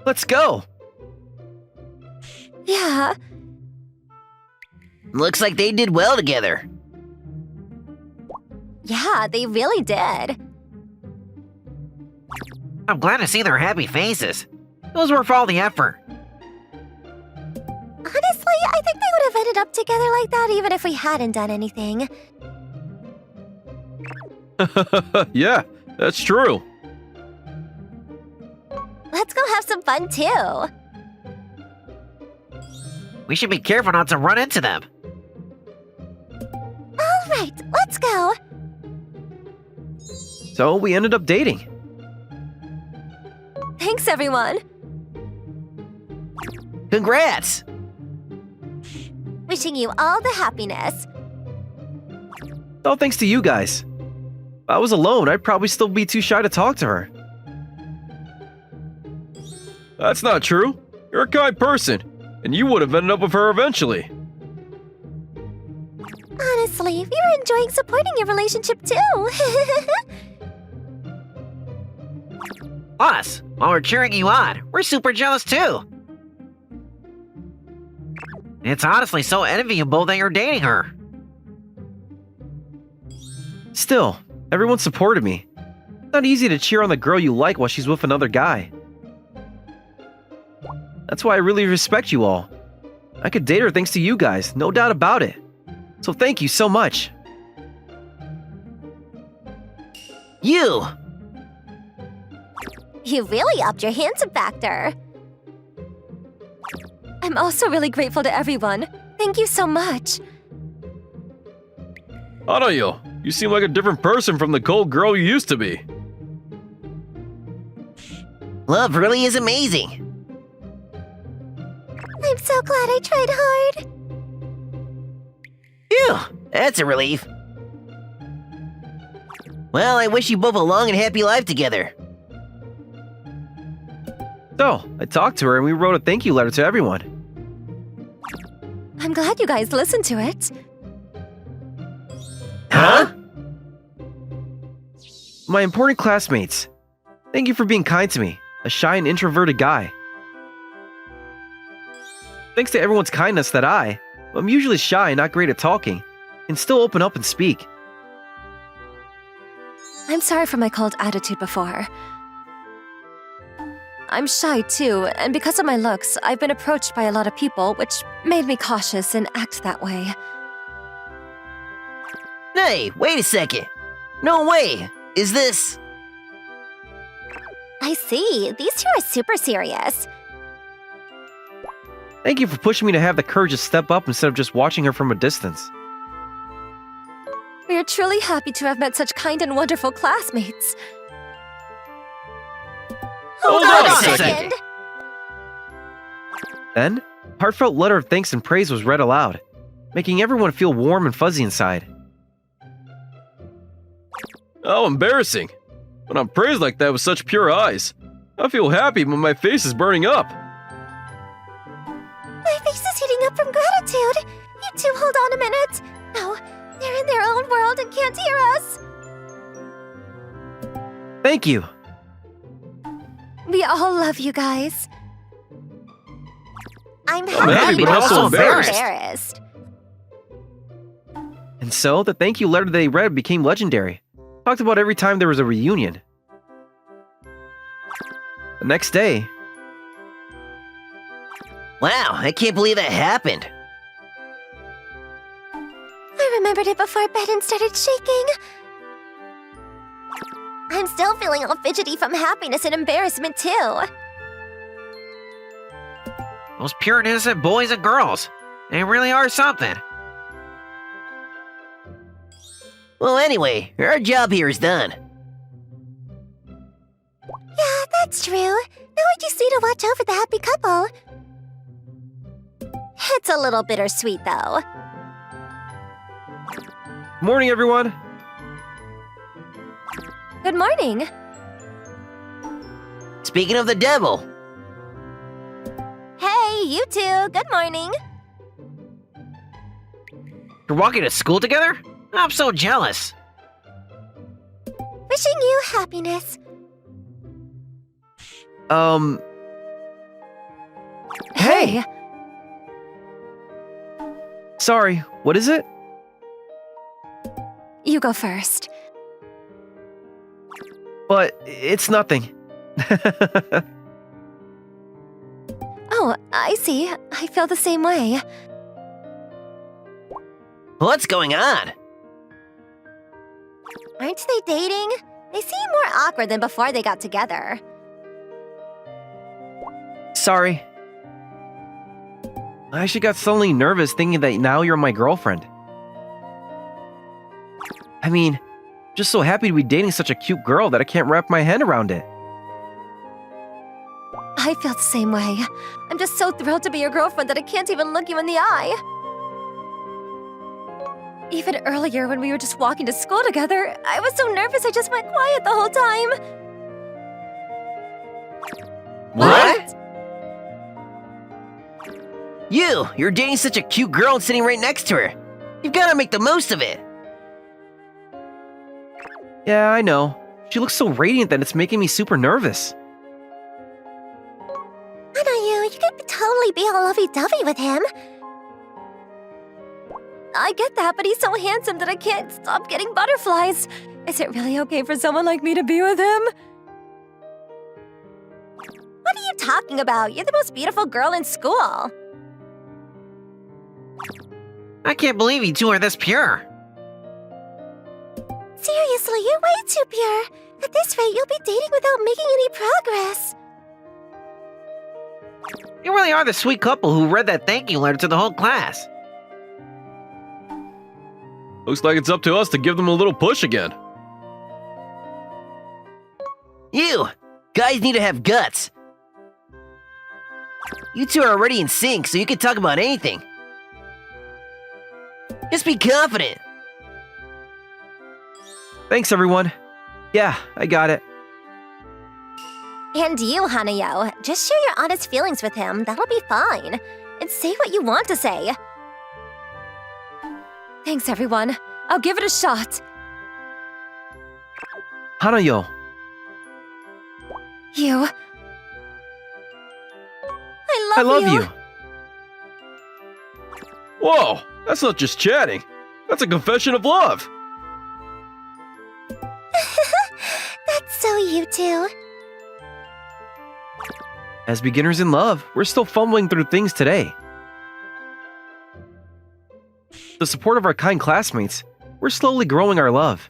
Let's go. Yeah. Looks like they did well together. Yeah, they really did. I'm glad to see their happy faces. It was worth all the effort. Honestly, I think they would have ended up together like that even if we hadn't done anything. Yeah, that's true. Let's go have some fun too. We should be careful not to run into them. All right, let's go. So we ended up dating. Thanks, everyone. Congrats! Wishing you all the happiness. All thanks to you guys. If I was alone, I'd probably still be too shy to talk to her. That's not true. You're a kind person, and you would have ended up with her eventually. Honestly, we were enjoying supporting your relationship too. Us, while we're cheering you on, we're super jealous too. It's honestly so enviable that you're dating her. Still, everyone supported me. It's not easy to cheer on the girl you like while she's with another guy. That's why I really respect you all. I could date her thanks to you guys, no doubt about it. So thank you so much. You! You really upped your handsome factor. I'm also really grateful to everyone. Thank you so much. Hanayo, you seem like a different person from the cold girl you used to be. Love really is amazing. I'm so glad I tried hard. Phew, that's a relief. Well, I wish you both a long and happy life together. So, I talked to her and we wrote a thank you letter to everyone. I'm glad you guys listened to it. Huh? My important classmates, thank you for being kind to me, a shy and introverted guy. Thanks to everyone's kindness that I'm usually shy and not great at talking, can still open up and speak. I'm sorry for my cold attitude before. I'm shy too, and because of my looks, I've been approached by a lot of people, which made me cautious and act that way. Hey, wait a second. No way. Is this... I see. These two are super serious. Thank you for pushing me to have the courage to step up instead of just watching her from a distance. We are truly happy to have met such kind and wonderful classmates. Hold on on a a second. Then, a heartfelt letter of thanks and praise was read aloud, making everyone feel warm and fuzzy inside. How embarrassing. When I'm praised like that with such pure eyes, I feel happy when my face is burning up. My face is heating up from gratitude. You two hold on a minute. No, they're in their own world and can't hear us. Thank you. We all love you guys. I'm happy, but also embarrassed. And so, the thank you letter they read became legendary. Talked about every time there was a reunion. The next day, Wow, I can't believe that happened. I remembered it before bed and started shaking. I'm still feeling all fidgety from happiness and embarrassment too. Those pure and innocent boys and girls. They really are something. Well, anyway, our job here is done. Yeah, that's true. Now I just need to watch over the happy couple. It's a little bittersweet, though. Morning, everyone. Good morning. Speaking of the devil, Hey, you two. Good morning. You're walking to school together? I'm so jealous. Wishing you happiness. Hey! Sorry, what is it? You go first. But it's nothing. Oh, I see. I feel the same way. what's going on? Aren't they dating? They seem more awkward than before they got together. Sorry. I actually got suddenly nervous thinking that now you're my girlfriend. I mean, just so happy to be dating such a cute girl that I can't wrap my head around it. I feel the same way. I'm just so thrilled to be your girlfriend that I can't even look you in the eye. Even earlier when we were just walking to school together, I was so nervous I just went quiet the whole time. What? You're dating such a cute girl and sitting right next to her. You've got to make the most of it. Yeah, I know. She looks so radiant that it's making me super nervous. I know you could totally be all lovey-dovey with him. I get that, but he's so handsome that I can't stop getting butterflies. Is it really okay for someone like me to be with him? What are you talking about? You're the most beautiful girl in school. I can't believe you two are this pure. Seriously, you're way too pure. At this rate, you'll be dating without making any progress. You really are the sweet couple who read that thank you letter to the whole class. Looks like it's up to us to give them a little push again. You! Guys need to have guts. You two are already in sync, so you can talk about anything. Just be confident. Thanks, everyone. Yeah, I got it. And you, Hanayo, just share your honest feelings with him. That'll be fine. And say what you want to say. Thanks, everyone. I'll give it a shot. Hanayo, You. I love you. Whoa, that's not just chatting. That's a confession of love. That's so you two. As beginners in love, we're still fumbling through things today. The support of our kind classmates, we're slowly growing our love.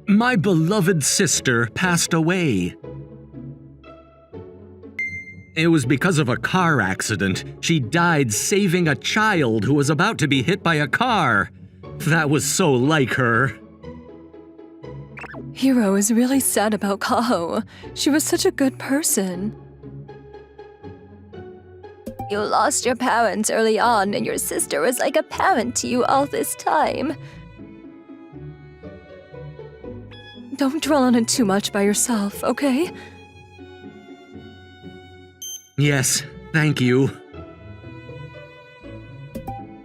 My beloved sister passed away. It was because of a car accident. She died saving a child who was about to be hit by a car. That was so like her. Hiro is really sad about Kaho. She was such a good person. You lost your parents early on, and your sister was like a parent to you all this time. Don't dwell on it too much by yourself, okay? Yes, thank you.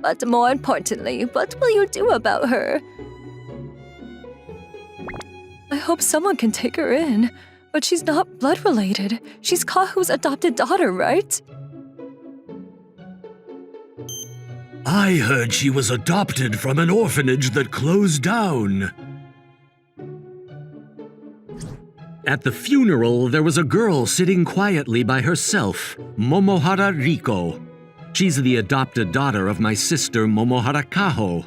But more importantly, what will you do about her? I hope someone can take her in, but she's not blood related. She's Kaho's adopted daughter, right? I heard she was adopted from an orphanage that closed down. At the funeral, there was a girl sitting quietly by herself, Momohara Rico. She's the adopted daughter of my sister Momohara Kaho.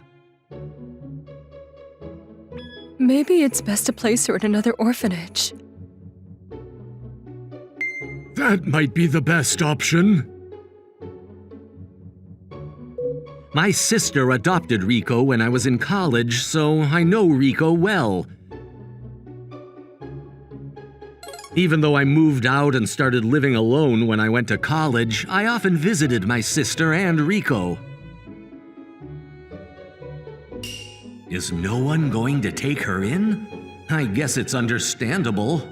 Maybe it's best to place her in another orphanage. That might be the best option. My sister adopted Rico when I was in college, so I know Rico well. Even though I moved out and started living alone when I went to college, I often visited my sister and Rico. Is no one going to take her in? I guess it's understandable.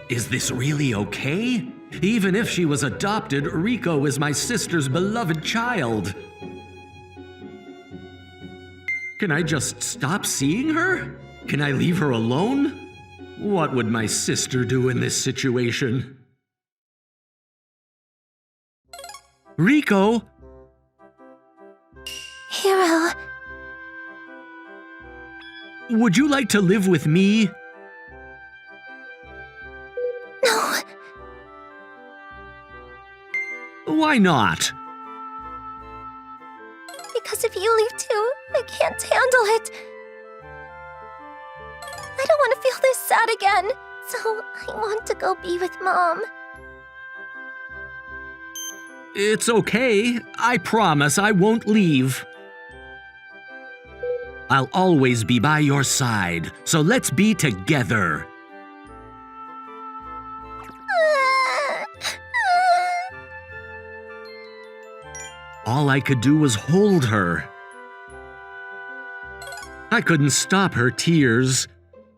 Is this really okay? Even if she was adopted, Rico is my sister's beloved child. Can I just stop seeing her? Can I leave her alone? What would my sister do in this situation? Rico! Hiro. Would you like to live with me? No. Why not? Because if you leave too, I can't handle it. I don't want to feel this sad again, so I want to go be with Mom. It's okay. I promise I won't leave. I'll always be by your side, so let's be together. All I could do was hold her. I couldn't stop her tears.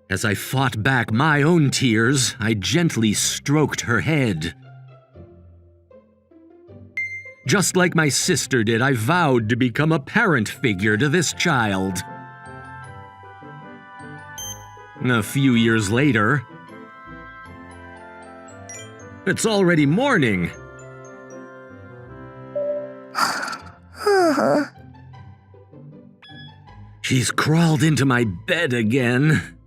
As I fought back my own tears, I gently stroked her head. Just like my sister did, I vowed to become a parent figure to this child. A few years later, it's already morning. She's crawled into my bed again.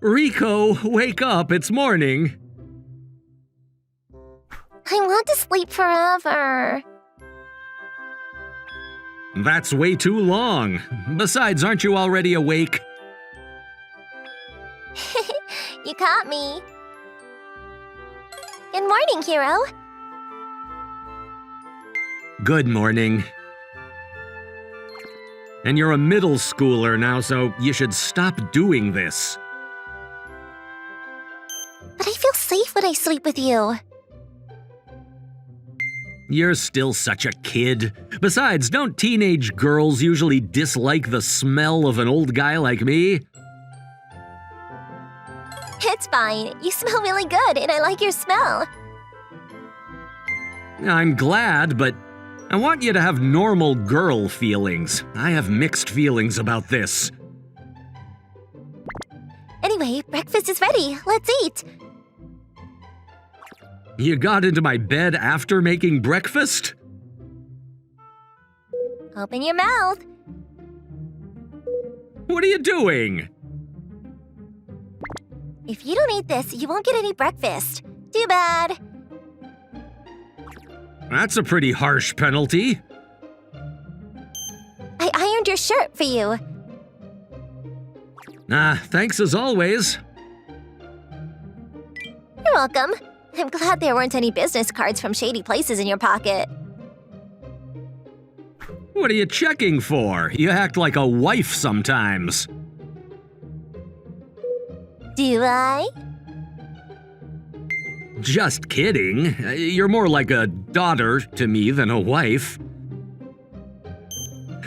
Rico, wake up, it's morning. I want to sleep forever. That's way too long. Besides, aren't you already awake? You caught me. Good morning, Hiro. Good morning. And you're a middle schooler now, so you should stop doing this. But I feel safe when I sleep with you. You're still such a kid. Besides, don't teenage girls usually dislike the smell of an old guy like me? It's fine. You smell really good, and I like your smell. I'm glad, but I want you to have normal girl feelings. I have mixed feelings about this. Anyway, breakfast is ready. Let's eat. You got into my bed after making breakfast? Open your mouth. What are you doing? If you don't eat this, you won't get any breakfast. Too bad. That's a pretty harsh penalty. I ironed your shirt for you. Thanks as always. You're welcome. I'm glad there weren't any business cards from shady places in your pocket. What are you checking for? You act like a wife sometimes. Do I? Just kidding. You're more like a daughter to me than a wife.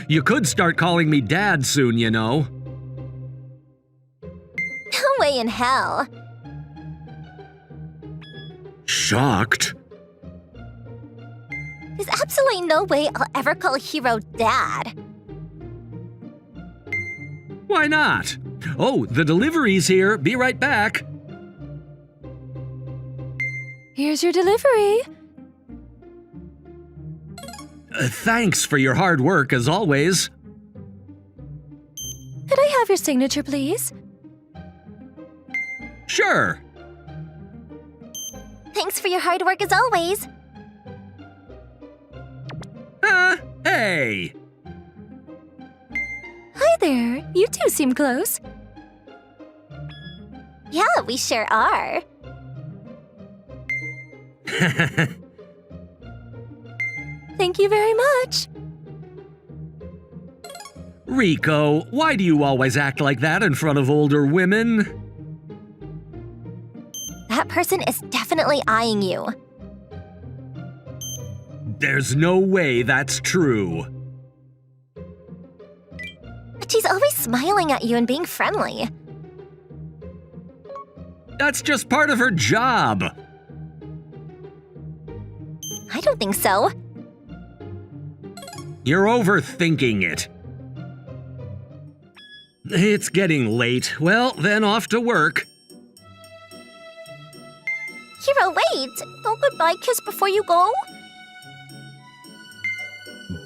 You could start calling me Dad soon, you know. No way in hell. Shocked? There's absolutely no way I'll ever call Hiro Dad. Why not? Oh, the delivery's here. Be right back. Here's your delivery. Thanks for your hard work, as always. Could I have your signature, please? Sure. Thanks for your hard work as always. Hey! Hi there. You two seem close. Yeah, we sure are. Thank you very much. Rico, why do you always act like that in front of older women? That person is definitely eyeing you. There's no way that's true. But she's always smiling at you and being friendly. That's just part of her job. I don't think so. You're overthinking it. It's getting late. Well, then off to work. Hiro, wait! Don't goodbye kiss before you go?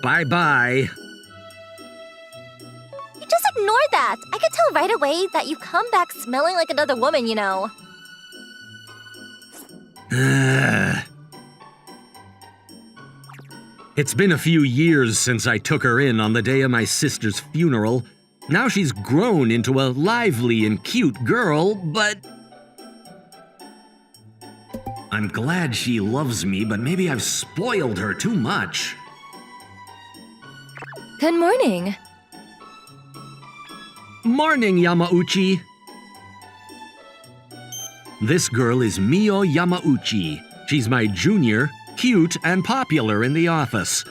Bye-bye. You just ignore that! I could tell right away that you come back smelling like another woman, you know. It's been a few years since I took her in on the day of my sister's funeral. Now she's grown into a lively and cute girl, but... I'm glad she loves me, but maybe I've spoiled her too much. Good morning. Morning, Yamauchi. This girl is Mio Yamauchi. She's my junior, cute, and popular in the office.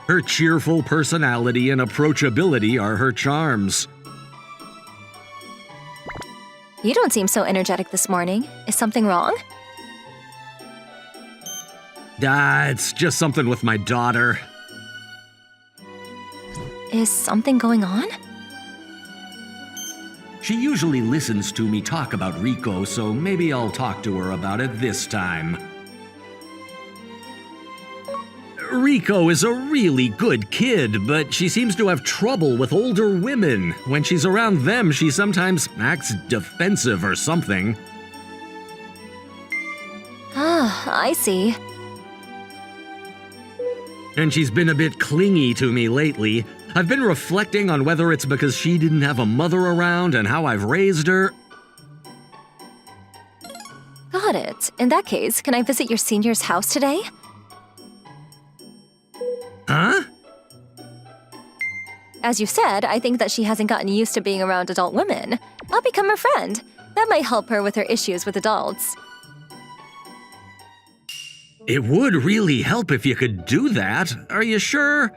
Her cheerful personality and approachability are her charms. You don't seem so energetic this morning. Is something wrong? It's just something with my daughter. Is something going on? She usually listens to me talk about Rico, so maybe I'll talk to her about it this time. Rico is a really good kid, but she seems to have trouble with older women. When she's around them, she sometimes acts defensive or something. Ah, I see. And she's been a bit clingy to me lately. I've been reflecting on whether it's because she didn't have a mother around and how I've raised her. Got it. In that case, can I visit your senior's house today? Huh? As you said, I think that she hasn't gotten used to being around adult women. I'll become her friend. That might help her with her issues with adults. It would really help if you could do that. Are you sure?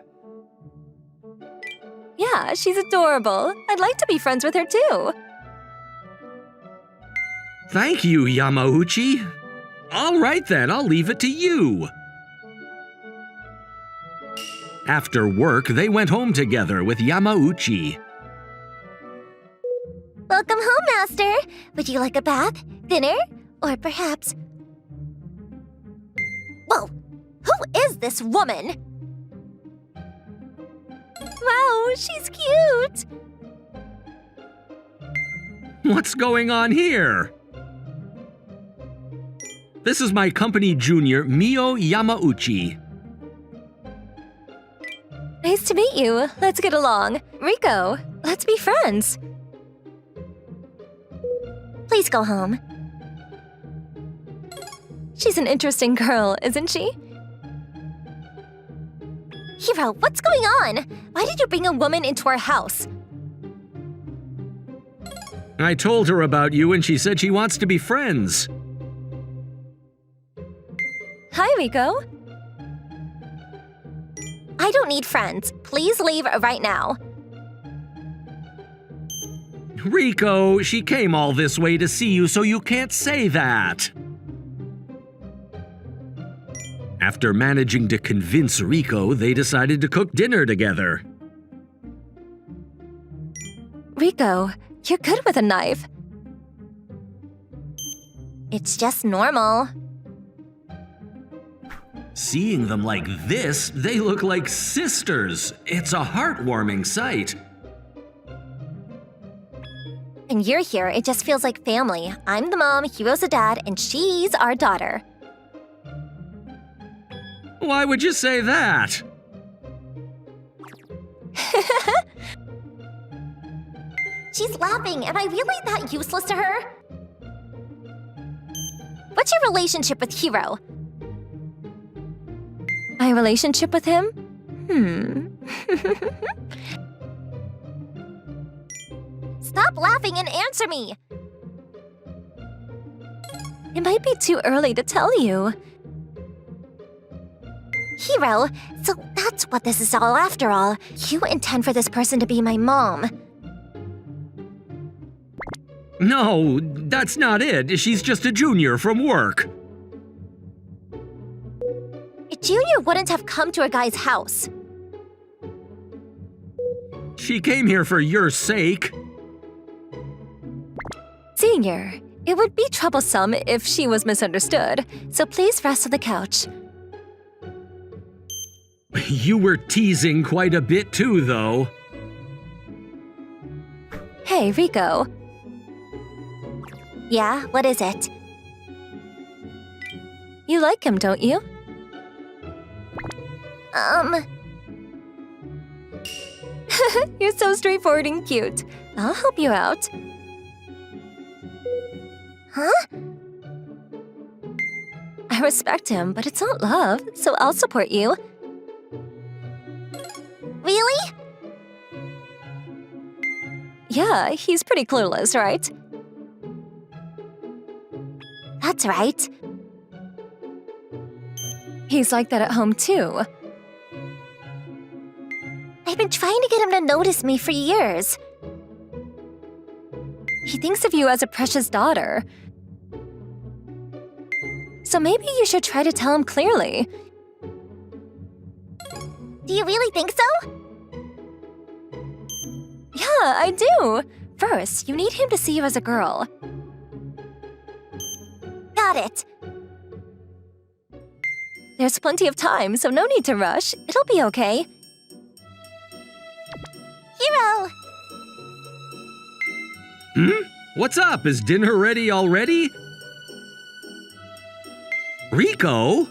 Yeah, she's adorable. I'd like to be friends with her too. Thank you, Yamauchi. All right then, I'll leave it to you. After work, they went home together with Yamauchi. Welcome home, Master! Would you like a bath, dinner, or perhaps... Whoa! Who is this woman? Wow, she's cute! What's going on here? This is my company junior, Mio Yamauchi. Nice to meet you. Let's get along. Rico, let's be friends. Please go home. She's an interesting girl, isn't she? Hiro, what's going on? Why did you bring a woman into our house? I told her about you and she said she wants to be friends. Hi, Rico. I don't need friends. Please leave right now. Rico, she came all this way to see you, so you can't say that. After managing to convince Rico, they decided to cook dinner together. Rico, you're good with a knife. It's just normal. Seeing them like this, they look like sisters. It's a heartwarming sight. And you're here, it just feels like family. I'm the mom, Hiro's the dad, and she's our daughter. Why would you say that? She's laughing. Am I really that useless to her? What's your relationship with Hiro? My relationship with him? Stop laughing and answer me! It might be too early to tell you. Hiro, so that's what this is all after all. You intend for this person to be my mom. No, that's not it. She's just a junior from work. A junior wouldn't have come to a guy's house. She came here for your sake. Senior, it would be troublesome if she was misunderstood, so please rest on the couch. You were teasing quite a bit too, though. Hey, Rico. Yeah, what is it? You like him, don't you? You're so straightforward and cute. I'll help you out. Huh? I respect him, but it's not love, so I'll support you. Really? Yeah, he's pretty clueless, right? That's right. He's like that at home, too. I've been trying to get him to notice me for years. He thinks of you as a precious daughter. So maybe you should try to tell him clearly. Do you really think so? Yeah, I do. First, you need him to see you as a girl. Got it. There's plenty of time, so no need to rush. It'll be okay. Hiro! What's up? Is dinner ready already? Rico?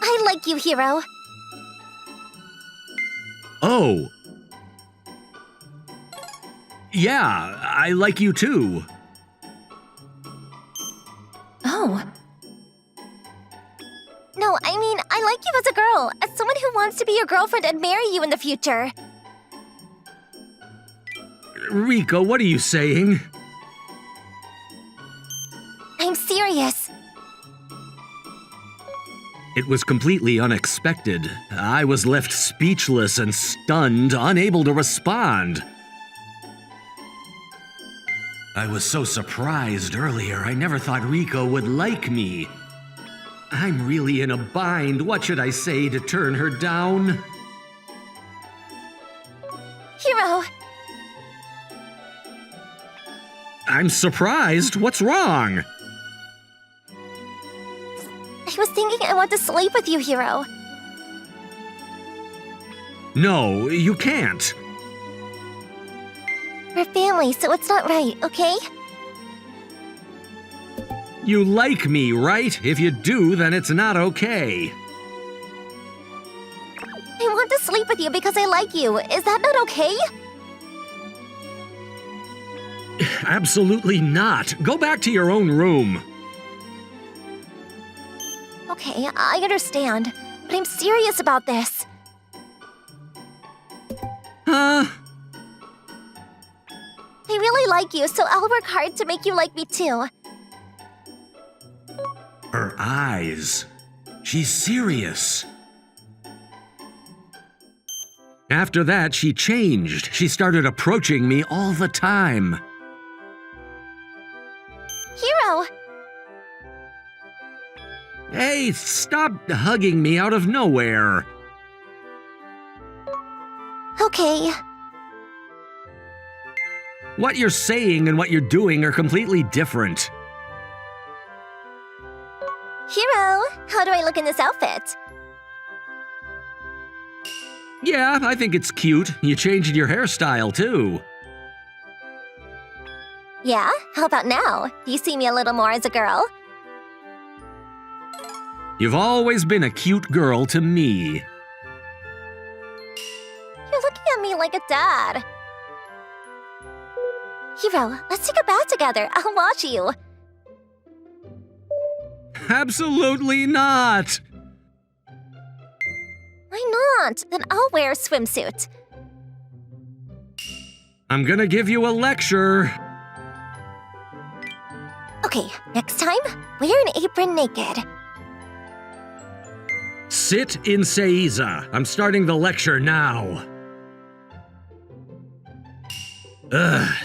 I like you, Hiro. Oh. Yeah, I like you too. Oh, No, I mean, I like you as a girl, as someone who wants to be your girlfriend and marry you in the future. Rico, what are you saying? I'm serious. It was completely unexpected. I was left speechless and stunned, unable to respond. I was so surprised earlier, I never thought Rico would like me. I'm really in a bind. What should I say to turn her down? Hiro, I'm surprised. What's wrong? I was thinking I want to sleep with you, Hiro. No, you can't. We're family, so it's not right, okay? You like me, right? If you do, then it's not okay. I want to sleep with you because I like you. Is that not okay? Absolutely not. Go back to your own room. Okay, I understand, but I'm serious about this. Huh? I really like you, so I'll work hard to make you like me too. Her eyes. She's serious. After that, she changed. She started approaching me all the time. Hiro! Hey, stop hugging me out of nowhere. Okay, What you're saying and what you're doing are completely different. Hiro, how do I look in this outfit? Yeah, I think it's cute. You changed your hairstyle, too. Yeah? How about now? Do you see me a little more as a girl? You've always been a cute girl to me. You're looking at me like a dad. Hiro, let's take a bath together. I'll watch you. Absolutely not! Why not? Then I'll wear a swimsuit. I'm gonna give you a lecture. Okay, next time, wear an apron naked. Sit in Seiza. I'm starting the lecture now.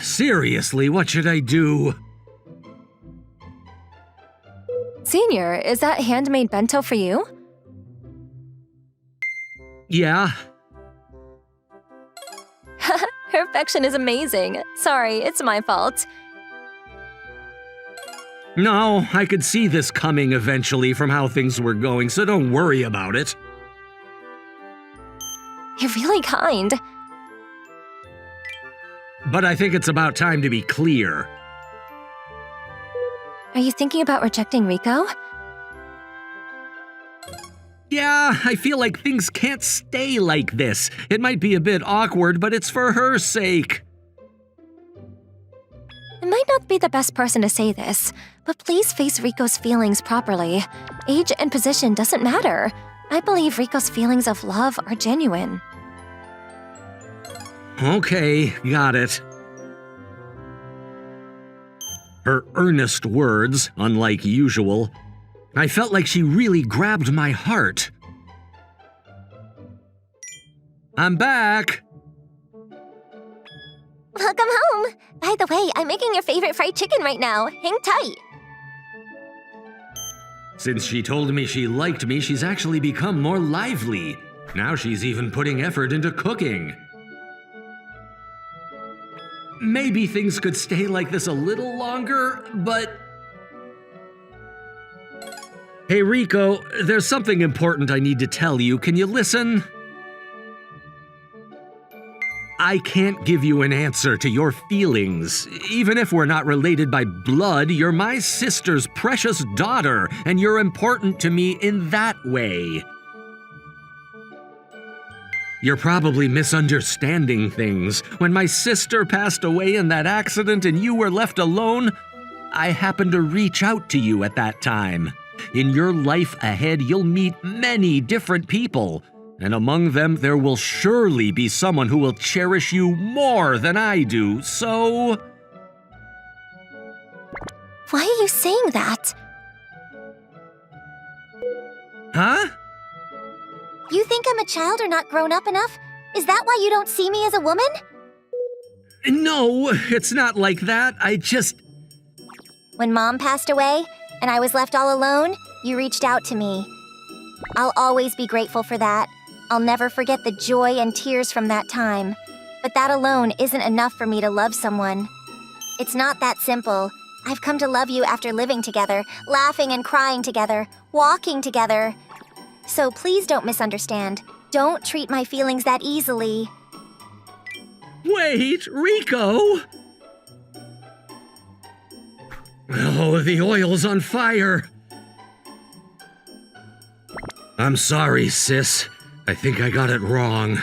Seriously, what should I do? Senior, is that handmade bento for you? Yeah? Her affection is amazing. Sorry, it's my fault. No, I could see this coming eventually from how things were going, so don't worry about it. You're really kind. But I think it's about time to be clear. Are you thinking about rejecting Rico? Yeah, I feel like things can't stay like this. It might be a bit awkward, but it's for her sake. I might not be the best person to say this, but please face Rico's feelings properly. Age and position doesn't matter. I believe Rico's feelings of love are genuine. Okay, got it. Her earnest words, unlike usual, I felt like she really grabbed my heart. I'm back! Welcome home. By the way, I'm making your favorite fried chicken right now. Hang tight. Since she told me she liked me, she's actually become more lively. Now she's even putting effort into cooking. Maybe things could stay like this a little longer, but... Hey Rico, there's something important I need to tell you. Can you listen? I can't give you an answer to your feelings. Even if we're not related by blood, you're my sister's precious daughter, and you're important to me in that way. You're probably misunderstanding things. When my sister passed away in that accident and you were left alone, I happened to reach out to you at that time. In your life ahead, you'll meet many different people, and among them, there will surely be someone who will cherish you more than I do, so... Why are you saying that? Huh? You think I'm a child or not grown up enough? Is that why you don't see me as a woman? No, it's not like that. I just... When Mom passed away and I was left all alone, you reached out to me. I'll always be grateful for that. I'll never forget the joy and tears from that time. But that alone isn't enough for me to love someone. It's not that simple. I've come to love you after living together, laughing and crying together, walking together. So please don't misunderstand. Don't treat my feelings that easily. Wait, Rico! Oh, the oil's on fire. I'm sorry, sis. I think I got it wrong.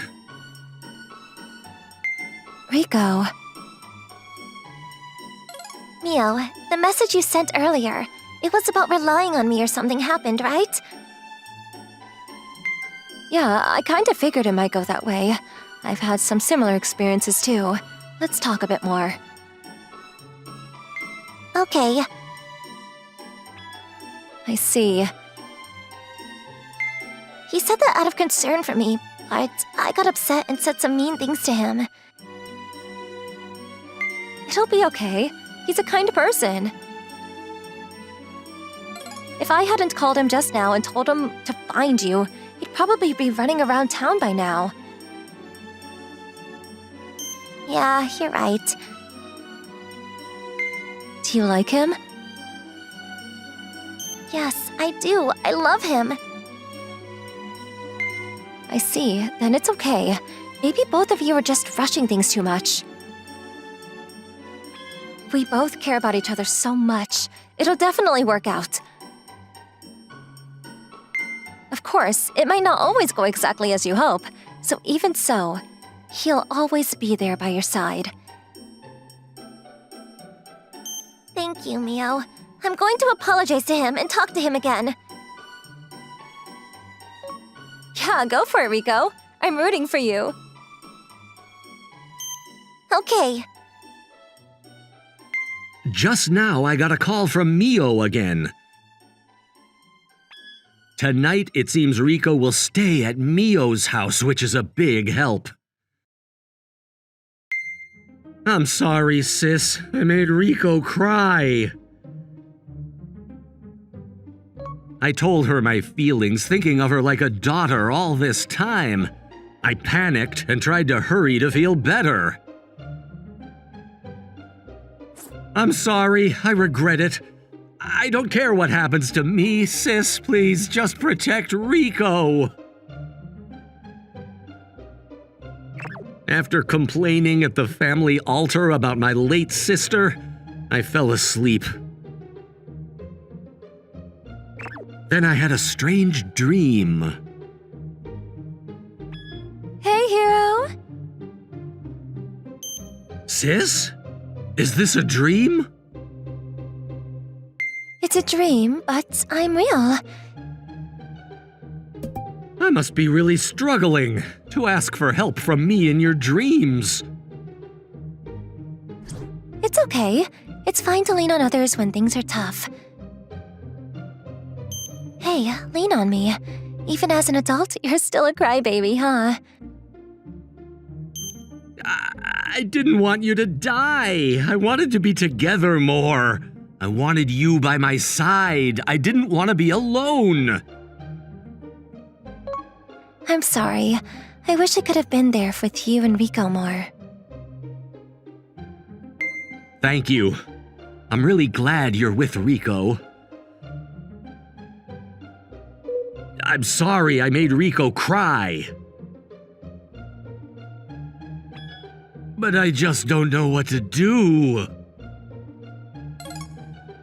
Rico. Mio, the message you sent earlier, it was about relying on me or something happened, right? Yeah, I kind of figured it might go that way. I've had some similar experiences too. Let's talk a bit more. Okay. I see. He said that out of concern for me, but I got upset and said some mean things to him. It'll be okay. He's a kind person. If I hadn't called him just now and told him to find you, he'd probably be running around town by now. Yeah, you're right. Do you like him? Yes, I do. I love him. I see. Then it's okay. Maybe both of you are just rushing things too much. We both care about each other so much. It'll definitely work out. Of course, it might not always go exactly as you hope. So even so, he'll always be there by your side. Thank you, Mio. I'm going to apologize to him and talk to him again. Yeah, go for it, Rico. I'm rooting for you. Okay. Just now, I got a call from Mio again. Tonight, it seems Rico will stay at Mio's house, which is a big help. I'm sorry, sis. I made Rico cry. I told her my feelings, thinking of her like a daughter all this time. I panicked and tried to hurry to feel better. I'm sorry, I regret it. I don't care what happens to me, sis. Please just protect Rico. After complaining at the family altar about my late sister, I fell asleep. Then I had a strange dream. Hey, Hero. Sis? Is this a dream? It's a dream, but I'm real. I must be really struggling to ask for help from me in your dreams. It's okay. It's fine to lean on others when things are tough. Hey, lean on me. Even as an adult, you're still a crybaby, huh? I didn't want you to die. I wanted to be together more. I wanted you by my side. I didn't want to be alone. I'm sorry. I wish I could have been there with you and Rico more. Thank you. I'm really glad you're with Rico. I'm sorry I made Rico cry. But I just don't know what to do.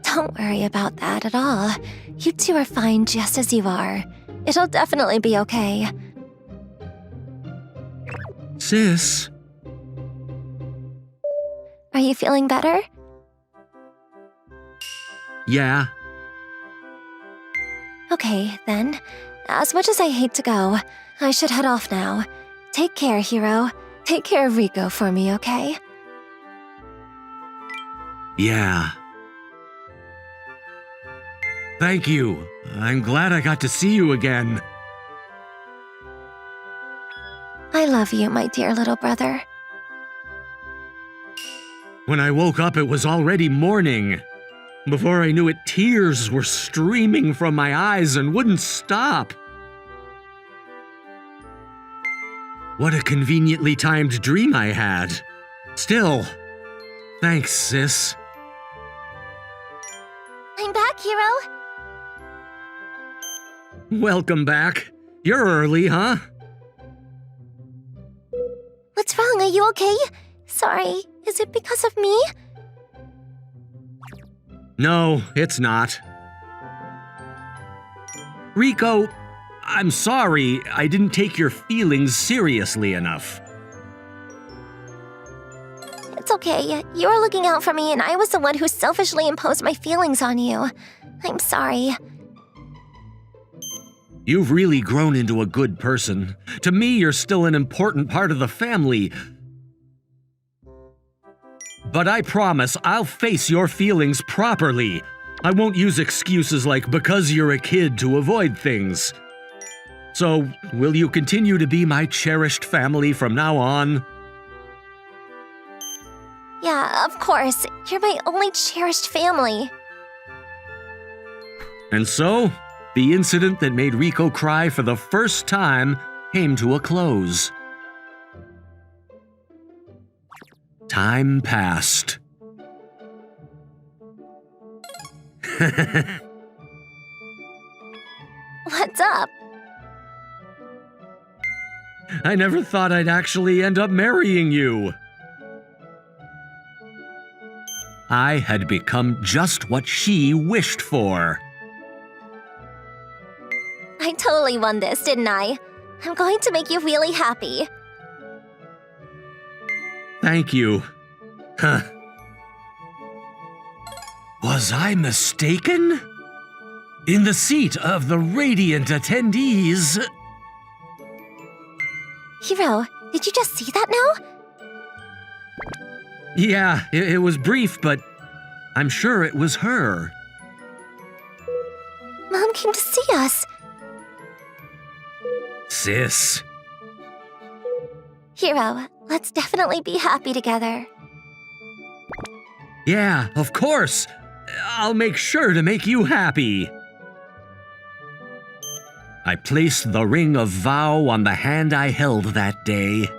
Don't worry about that at all. You two are fine just as you are. It'll definitely be okay. Sis? Are you feeling better? Yeah. Okay, then. As much as I hate to go, I should head off now. Take care, Hero. Take care of Rico for me, okay? Yeah. Thank you. I'm glad I got to see you again. I love you, my dear little brother. When I woke up, it was already morning. Before I knew it, tears were streaming from my eyes and wouldn't stop. What a conveniently timed dream I had. Still, thanks, sis. I'm back, Hero. Welcome back. You're early, huh? What's wrong? Are you okay? Sorry, is it because of me? No, it's not. Rico, I'm sorry I didn't take your feelings seriously enough. It's okay. You were looking out for me, and I was the one who selfishly imposed my feelings on you. I'm sorry. You've really grown into a good person. To me, you're still an important part of the family. But I promise I'll face your feelings properly. I won't use excuses like because you're a kid to avoid things. So, will you continue to be my cherished family from now on? Yeah, of course. You're my only cherished family. And so, the incident that made Rico cry for the first time came to a close. Time passed. What's up? I never thought I'd actually end up marrying you. I had become just what she wished for. I totally won this, didn't I? I'm going to make you really happy. Thank you. Huh. Was I mistaken? In the seat of the radiant attendees. Hiro, did you just see that now? Yeah, it was brief, but I'm sure it was her. Mom came to see us. Sis. Hiro, let's definitely be happy together. Yeah, of course. I'll make sure to make you happy. I placed the ring of vow on the hand I held that day.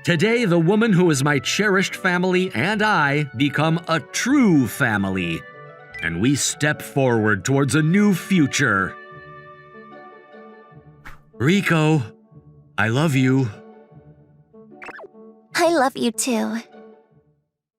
Today, the woman who is my cherished family and I become a true family, and we step forward towards a new future. Rico, I love you. I love you too.